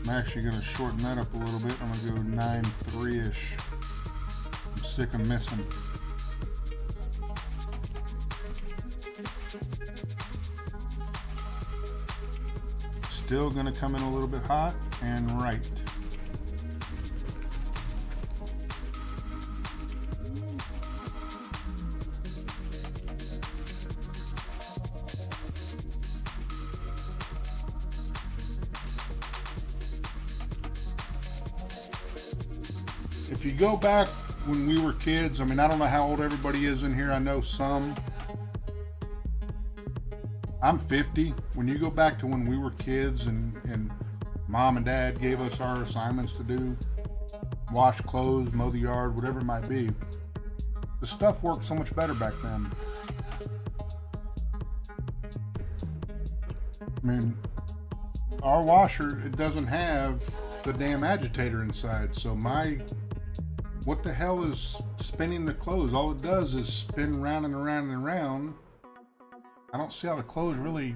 I'm actually going to shorten that up a little bit. I'm going to go 9.3-ish. I'm sick of missing. Still going to come in a little bit hot and right. If you go back when we were kids, I mean, I don't know how old everybody is in here. I know some. I'm 50. When you go back to when we were kids and mom and dad gave us our assignments to do, wash clothes, mow the yard, whatever it might be, the stuff worked so much better back then. I mean, our washer, it doesn't have the damn agitator inside, so what the hell is spinning the clothes? All it does is spin round and around and around. I don't see how the clothes really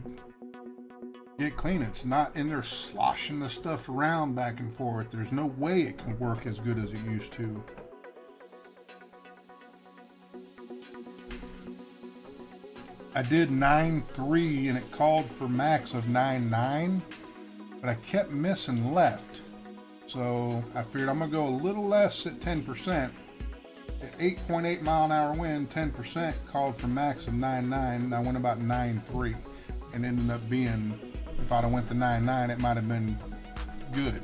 get clean. It's not in there sloshing the stuff around back and forth. There's no way it can work as good as it used to. I did 9.3 and it called for max of 9.9, but I kept missing left. So I figured I'm gonna go a little less at 10%. At 8.8 mile an hour wind, 10% called for max of 9.9, and I went about 9.3, and ended up being, if I'd have went to 9.9, it might have been good.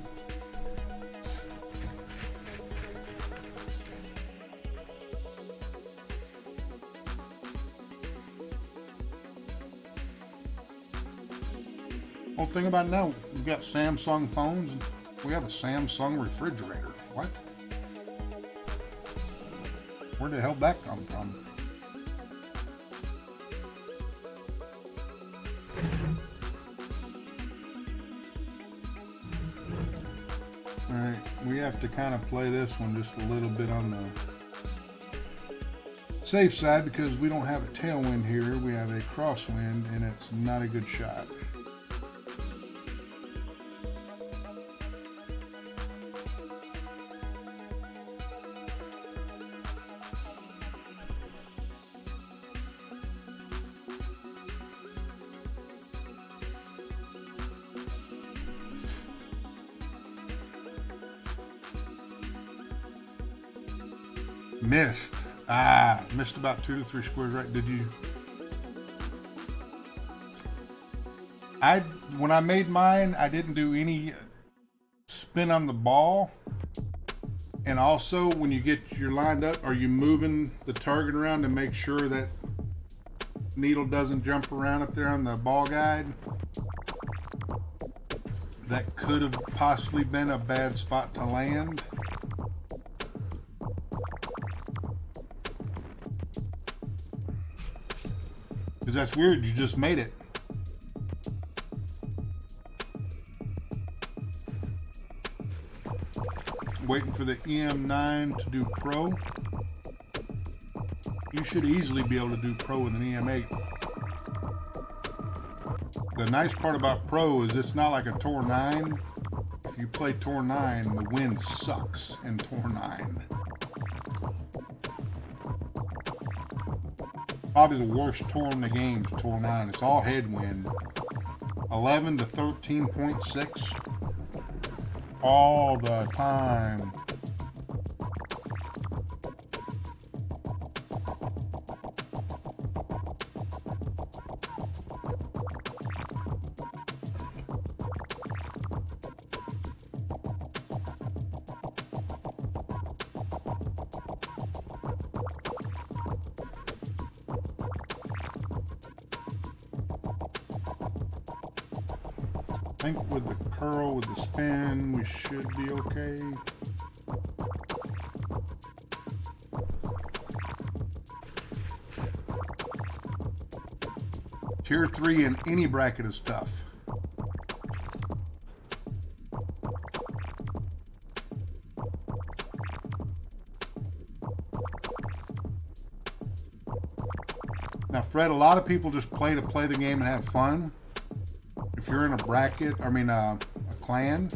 Well, think about it now, we've got Samsung phones, and we have a Samsung refrigerator. What? Where the hell did that come from? Alright, we have to kind of play this one just a little bit on the safe side because we don't have a tailwind here, we have a crosswind, and it's not a good shot. Missed. Missed about 2 to 3 squares, right? Did you? When I made mine, I didn't do any spin on the ball. And also, when you get your lined up, are you moving the target around to make sure that needle doesn't jump around up there on the ball guide? That could have possibly been a bad spot to land. Because that's weird, you just made it. Waiting for the EM9 to do Pro. You should easily be able to do Pro with an EM8. The nice part about Pro is it's not like a Tour 9. If you play Tour 9, the wind sucks in Tour 9. Probably the worst tour in the game is Tour 9. It's all headwind. 11 to 13.6 all the time. I think with the curl, with the spin, we should be okay. Tier 3 in any bracket is tough. Now, Fred, a lot of people just play to play the game and have fun. If you're in a bracket, a clan,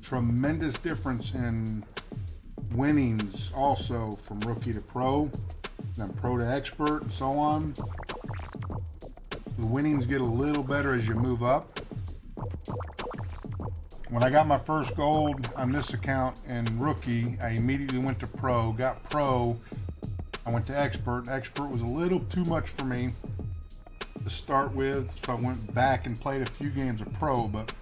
tremendous difference in winnings also from rookie to pro, then pro to expert, and so on. The winnings get a little better as you move up. When I got my first gold on this account in rookie, I immediately went to pro, got pro, I went to expert. Expert was a little too much for me to start with, so I went back and played a few games of pro, but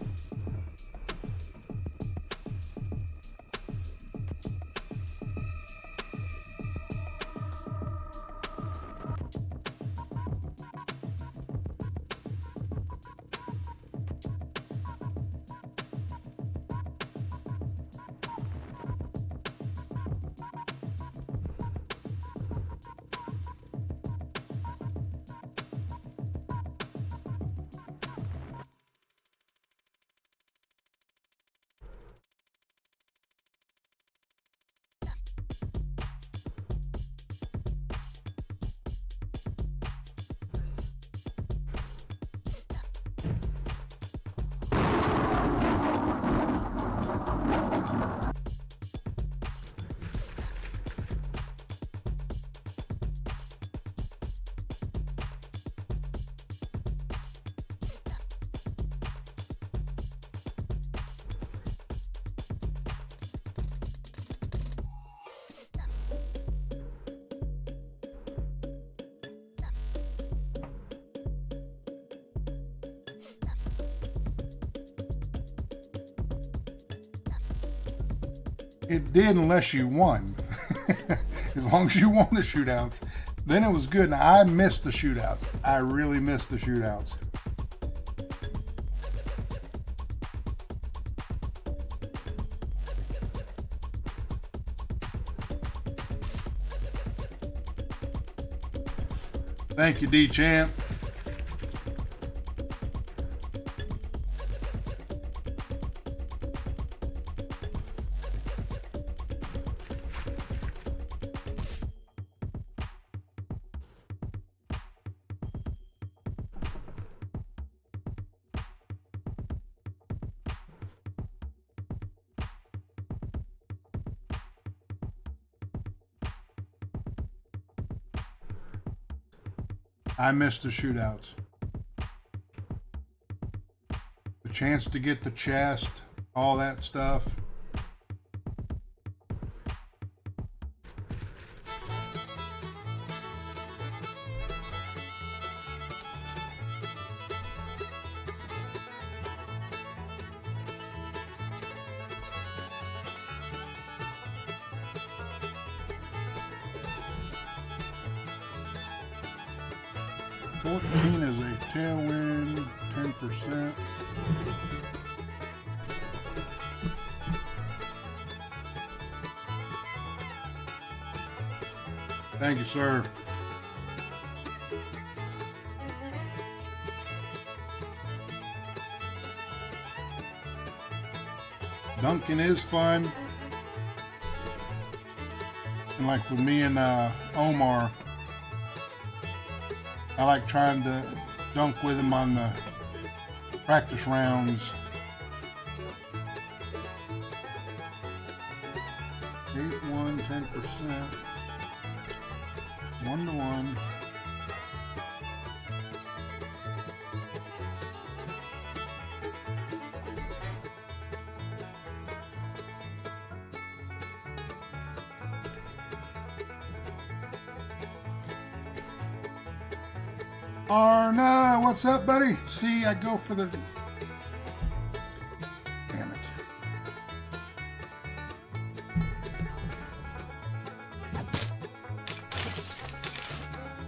It did unless you won. As long as you won the shootouts, then it was good. Now, I missed the shootouts. I really missed the shootouts. Thank you, D-Champ. I missed the shootouts. The chance to get the chest, all that stuff. $14 is a tailwind, 10%. Thank you, sir. Dunking is fun. And like with me and Omar, I like trying to dunk with him on the practice rounds. 8-1, 10%. 1-1. Arna, what's up, buddy? See, I go for the... Damn it.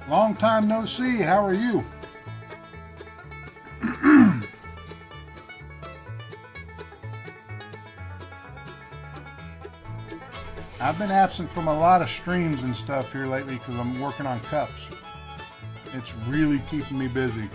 Long time no see. How are you? I've been absent from a lot of streams and stuff here lately because I'm working on cups. It's really keeping me busy.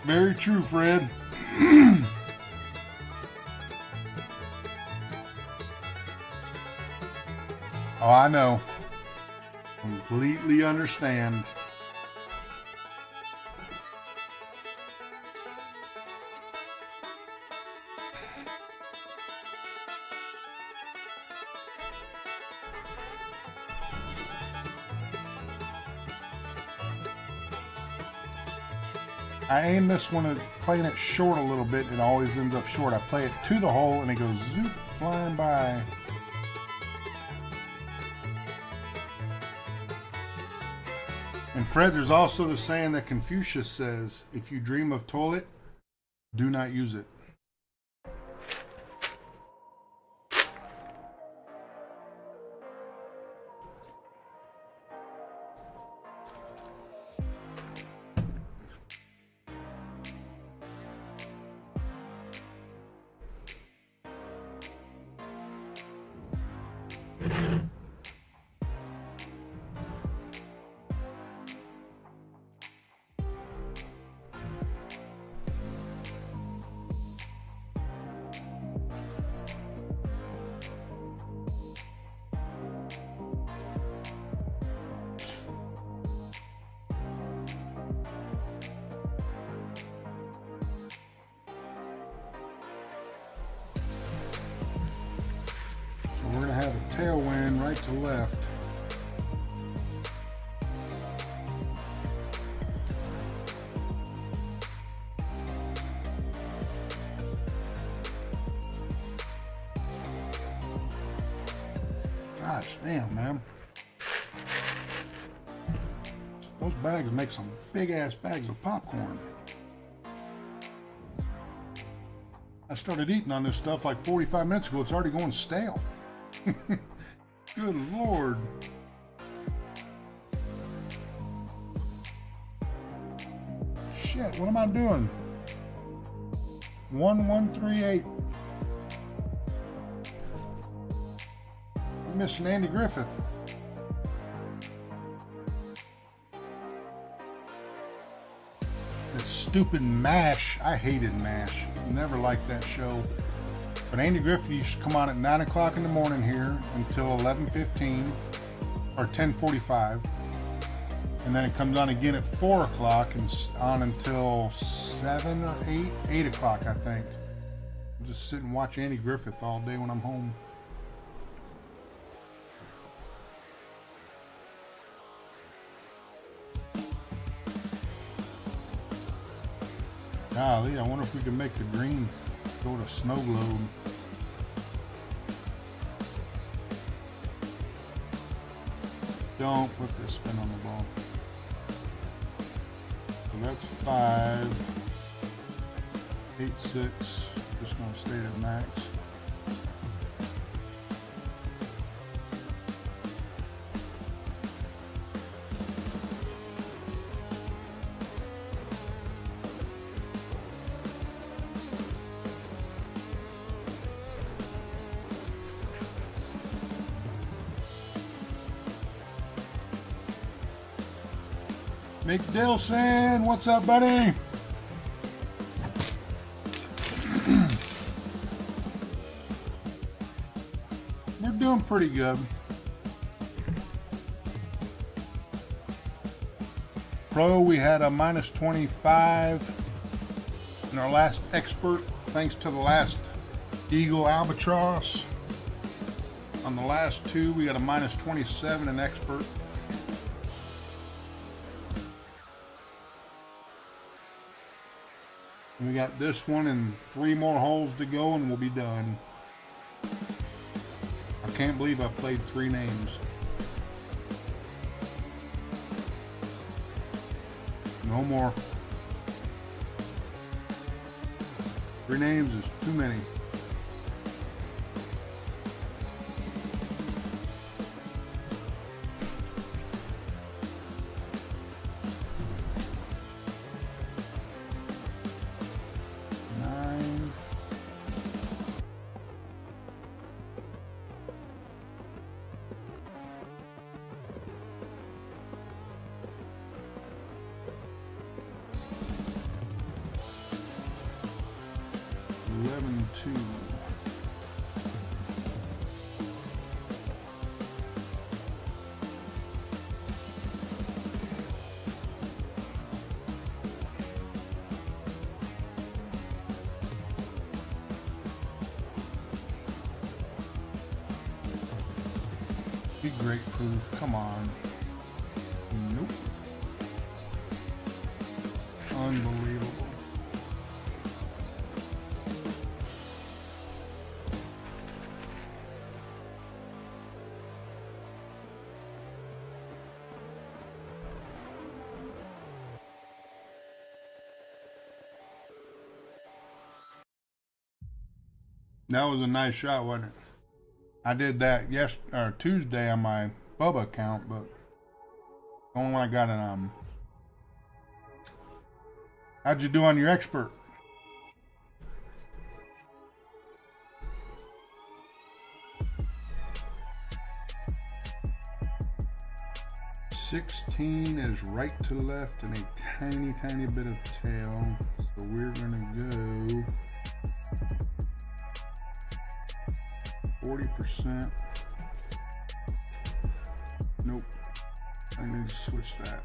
Very true, Fred. Oh, I know. Completely understand. I aim this one at playing it short a little bit. It always ends up short. I play it to the hole and it goes zoop, flying by. And Fred, there's also the saying that Confucius says, if you dream of toilet, do not use it. We're going to have a tailwind right to left. Gosh damn, man. Those bags make some big ass bags of popcorn. I started eating on this stuff like 45 minutes ago. It's already going stale. Good Lord. Shit, what am I doing? 1138. I'm missing Andy Griffith. That stupid MASH. I hated MASH. Never liked that show. But Andy Griffith used to come on at 9 o'clock in the morning here until 11:15 or 10:45. And then it comes on again at 4 o'clock and on until 7 or 8 o'clock, I think. I'll just sit and watch Andy Griffith all day when I'm home. Golly, I wonder if we can make the green go to snow globe. Don't put this spin on the ball. So that's 5, 8, 6. Just gonna stay at max. Mick Dilson, what's up, buddy? We're doing pretty good. Pro, we had a minus 25 in our last expert, thanks to the last Eagle Albatross. On the last two, we got a minus 27 in expert. We got this one and 3 more holes to go and we'll be done. I can't believe I played 3 names. No more. 3 names is too many. Great proof, come on. Nope. Unbelievable. That was a nice shot, wasn't it? I did that Tuesday on my Bubba account, but the only one I got it. How'd you do on your expert? $16 is right to left and a tiny bit of tail. So we're gonna go 40%. Nope. I need to switch that.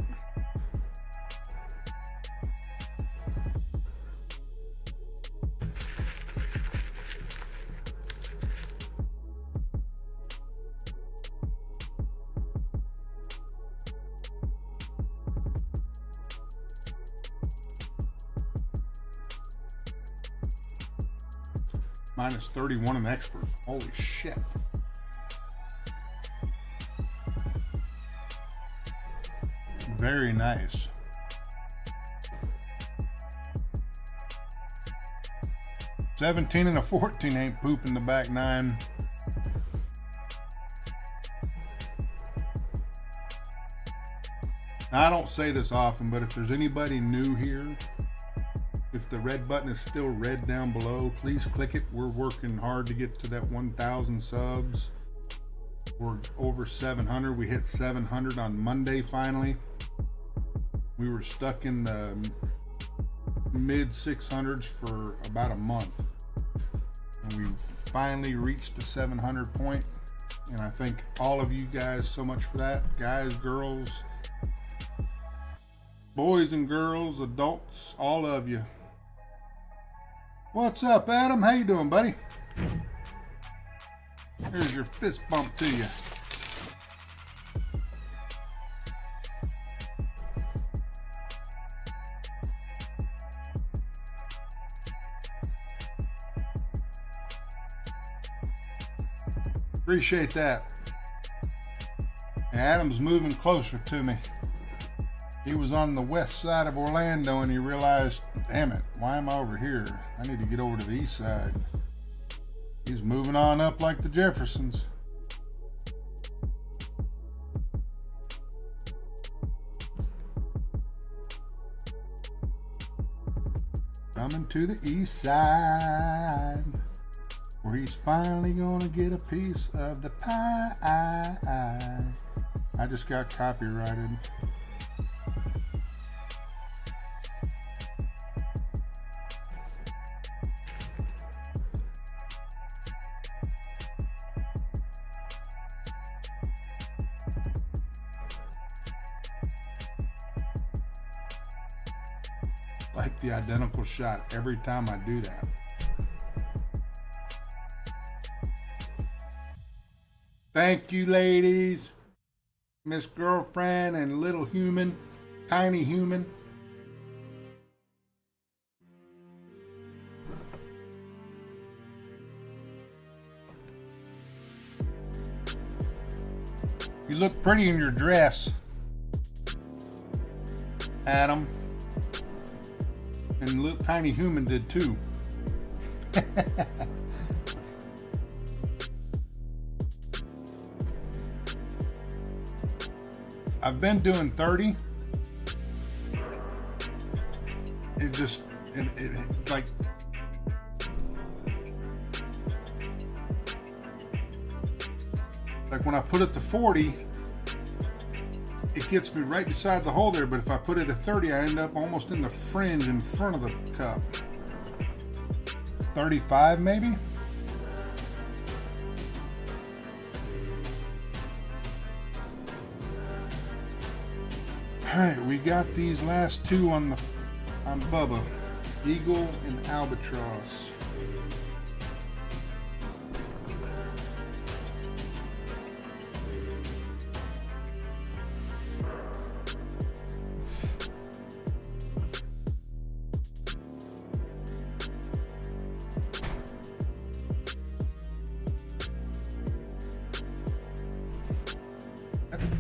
Minus 31 an expert. Holy shit. Very nice. $17 and a $14 ain't pooping the back nine. Now, I don't say this often, but if there's anybody new here, if the red button is still red down below, please click it. We're working hard to get to that 1,000 subs. We're over 700. We hit 700 on Monday finally. We were stuck in the mid 600s for about a month. And we finally reached the 700 point. And I thank all of you guys so much for that. Guys, girls, boys and girls, adults, all of you. What's up, Adam? How you doing, buddy? Here's your fist bump to you. Appreciate that. Adam's moving closer to me. He was on the west side of Orlando and he realized, damn it, why am I over here? I need to get over to the east side. He's moving on up like the Jeffersons. Coming to the east side, where he's finally gonna get a piece of the pie. I just got copyrighted. Like the identical shot every time I do that. Thank you, ladies. Miss Girlfriend and Little Human, Tiny Human. You look pretty in your dress, Adam. And Little Tiny Human did too. I've been doing 30. It like when I put it to 40, it gets me right beside the hole there, but if I put it at 30, I end up almost in the fringe in front of the cup. 35 maybe? Alright, we got these last two on Bubba. Eagle and Albatross.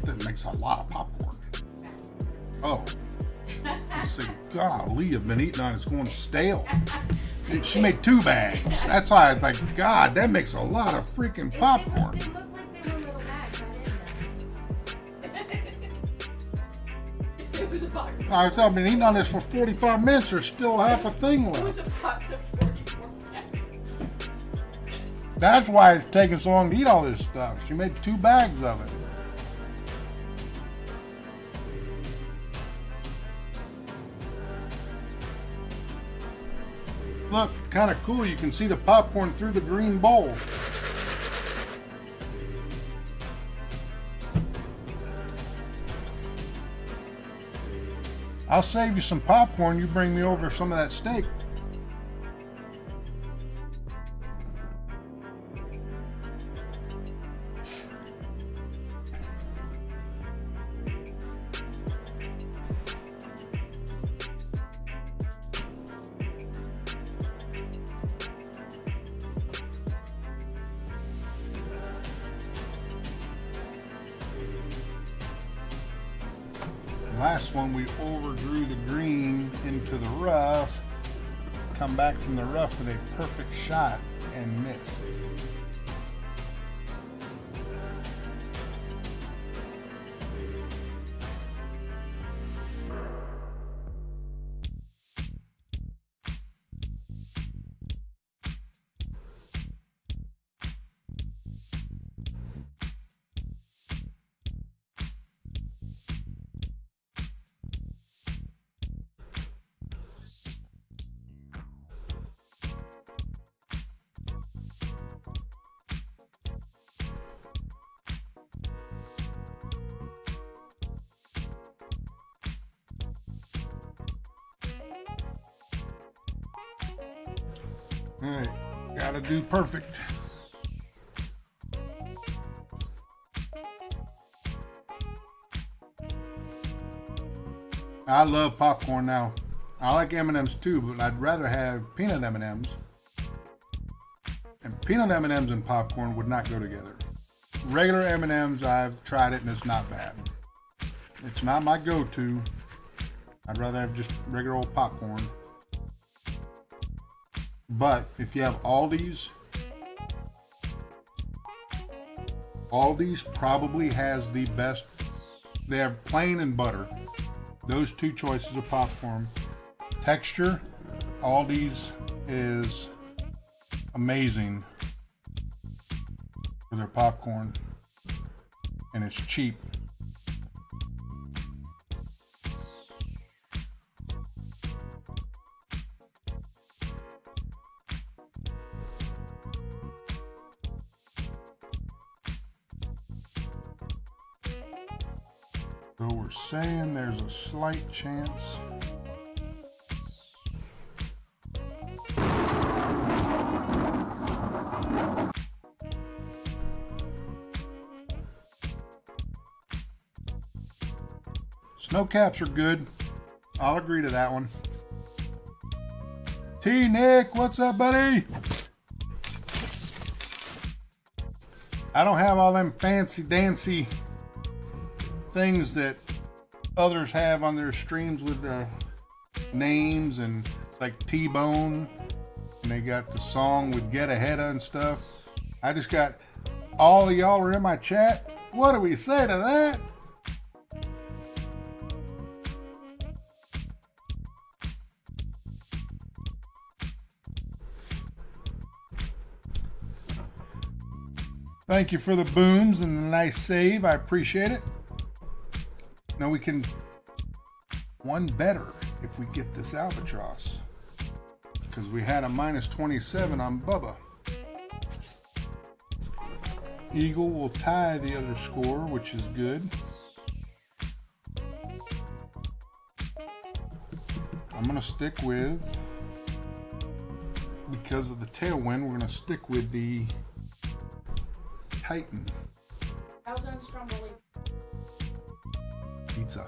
That makes a lot of popcorn. Oh. Let's see, golly, I've been eating on it. It's going stale. She made 2 bags. That's why I was like, God, that makes a lot of freaking popcorn. They look like they were little bags. I didn't know. It was a box. I've been eating on this for 45 minutes. There's still half a thing It was left. a box of 44 bags. That's why it's taking so long to eat all this stuff. She made 2 bags of it. Look, kind of cool. You can see the popcorn through the green bowl. I'll save you some popcorn. You bring me over some of that steak. Last one we overdrew the green into the rough, come back from the rough with a perfect shot and missed. All right, gotta do perfect. I love popcorn now. I like M&Ms too, but I'd rather have peanut M&Ms. And peanut M&Ms and popcorn would not go together. Regular M&Ms, I've tried it and it's not bad. It's not my go-to. I'd rather have just regular old popcorn. But if you have Aldi's probably has the best. They have plain and butter. Those two choices of popcorn. Texture, Aldi's is amazing for their popcorn. And it's cheap. So we're saying there's a slight chance. Snow caps are good. I'll agree to that one. T Nick, what's up, buddy? I don't have all them fancy dancy things that others have on their streams with names, and it's like T-Bone, and they got the song with Get Ahead and stuff. I just got all of y'all are in my chat. What do we say to that? Thank you for the booms and the nice save. I appreciate it. Now we can one better if we get this albatross, because we had a minus 27 on Bubba. Eagle will tie the other score, which is good. I'm going to stick with, because of the tailwind, we're going to stick with the Titan. How's on Stromboli? Pizza.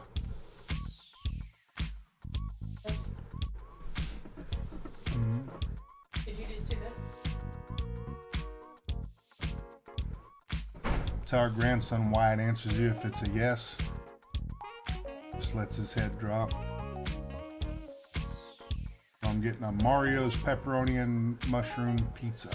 Did you just do this? That's how our grandson Wyatt answers you if it's a yes. Just lets his head drop. I'm getting a Mario's pepperoni and mushroom pizza.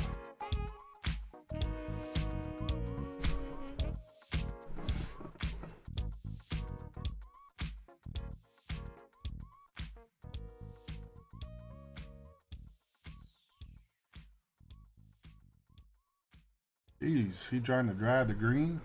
Jeez, he trying to drive the green?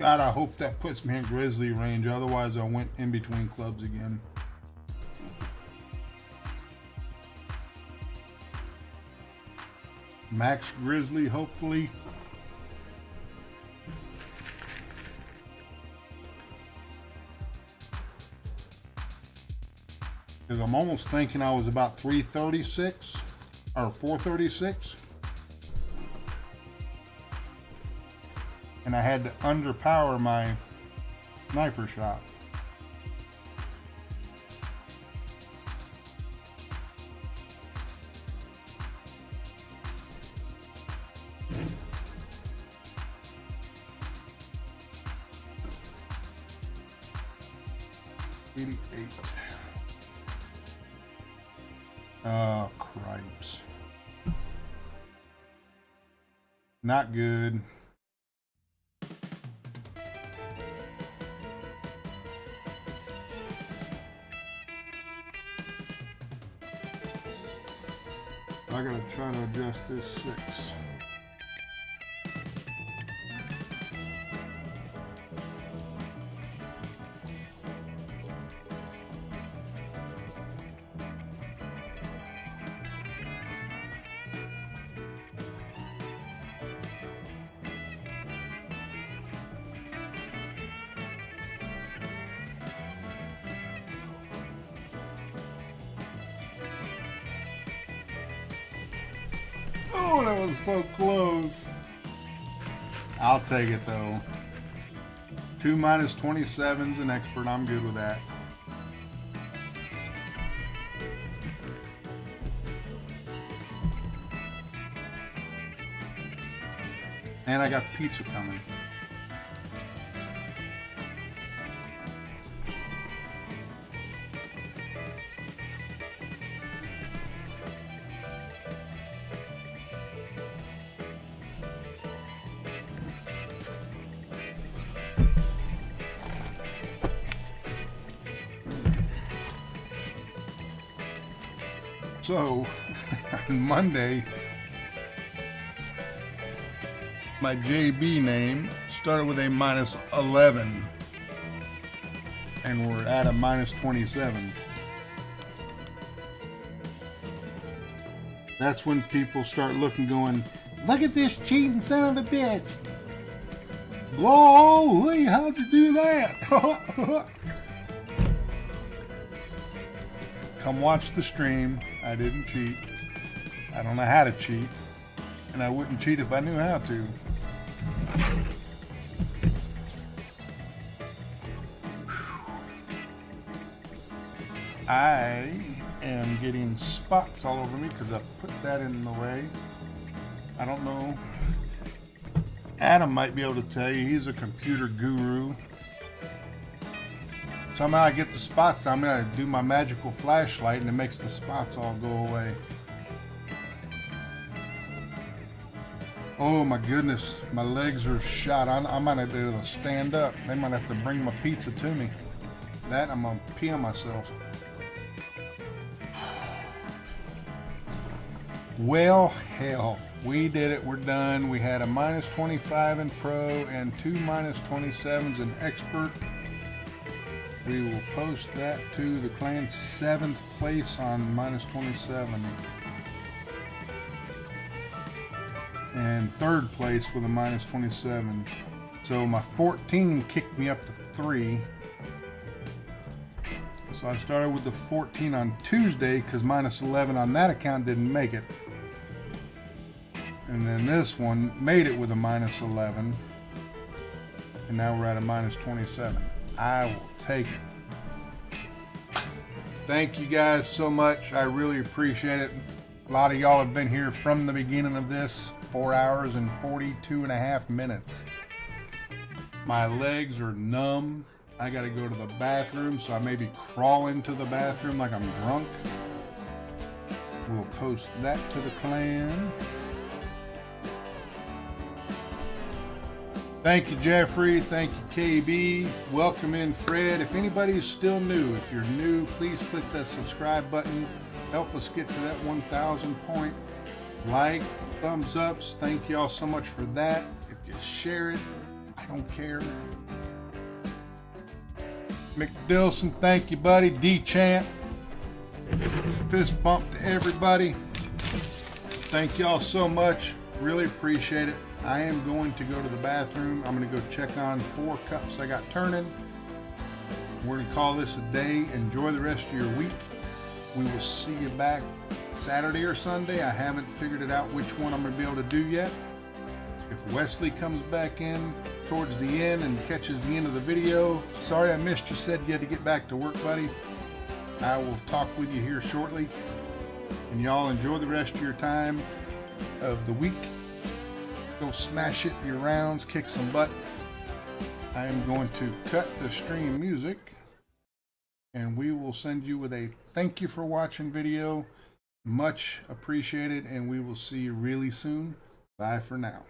God, I hope that puts me in grizzly range. Otherwise, I went in between clubs again. Max grizzly, hopefully. Because I'm almost thinking I was about 336 or 436. And I had to underpower my sniper shot. Oh, cripes. Not good. I gotta try to adjust this 6. Oh, that was so close. I'll take it though. 2 minus 27's an expert. I'm good with that. And I got pizza coming. So, on Monday, my JB name started with a minus 11, and we're at a minus 27. That's when people start looking, going, look at this cheating son of a bitch. Whoa, how'd you do that? Come watch the stream. I didn't cheat. I don't know how to cheat. And I wouldn't cheat if I knew how to. I am getting spots all over me because I put that in the way. I don't know. Adam might be able to tell you. He's a computer guru. Somehow I get the spots. I'm going to do my magical flashlight and it makes the spots all go away. Oh my goodness, my legs are shot. I might not be able to stand up. They might have to bring my pizza to me. That I'm going to pee on myself. Well, hell, we did it. We're done. We had a minus 25 in pro and 2 minus 27s in expert. We will post that to the clan. 7th place on minus 27. And 3rd place with a minus 27. So my 14 kicked me up to 3. So I started with the 14 on Tuesday because minus 11 on that account didn't make it. And then this one made it with a minus 11. And now we're at a minus 27. I will take it. Thank you guys so much. I really appreciate it. A lot of y'all have been here from the beginning of this. 4 hours and 42 and a half minutes. My legs are numb. I gotta go to the bathroom, so I maybe crawl into the bathroom like I'm drunk. We'll post that to the clan. Thank you, Jeffrey. Thank you, KB. Welcome in, Fred. If anybody's still new, if you're new, please click that subscribe button. Help us get to that 1,000 point. Like, thumbs ups. Thank y'all so much for that. If you share it, I don't care. McDilson, thank you, buddy. D-Champ. Fist bump to everybody. Thank y'all so much. Really appreciate it. I am going to go to the bathroom. I'm going to go check on 4 cups I got turning. We're going to call this a day. Enjoy the rest of your week. We will see you back Saturday or Sunday. I haven't figured it out which one I'm going to be able to do yet. If Wesley comes back in towards the end and catches the end of the video, sorry I missed you. Said you had to get back to work, buddy. I will talk with you here shortly. And y'all enjoy the rest of your time of the week. Go smash it in your rounds, kick some butt. I am going to cut the stream music, and we will send you with a thank you for watching video. Much appreciated, and we will see you really soon. Bye for now.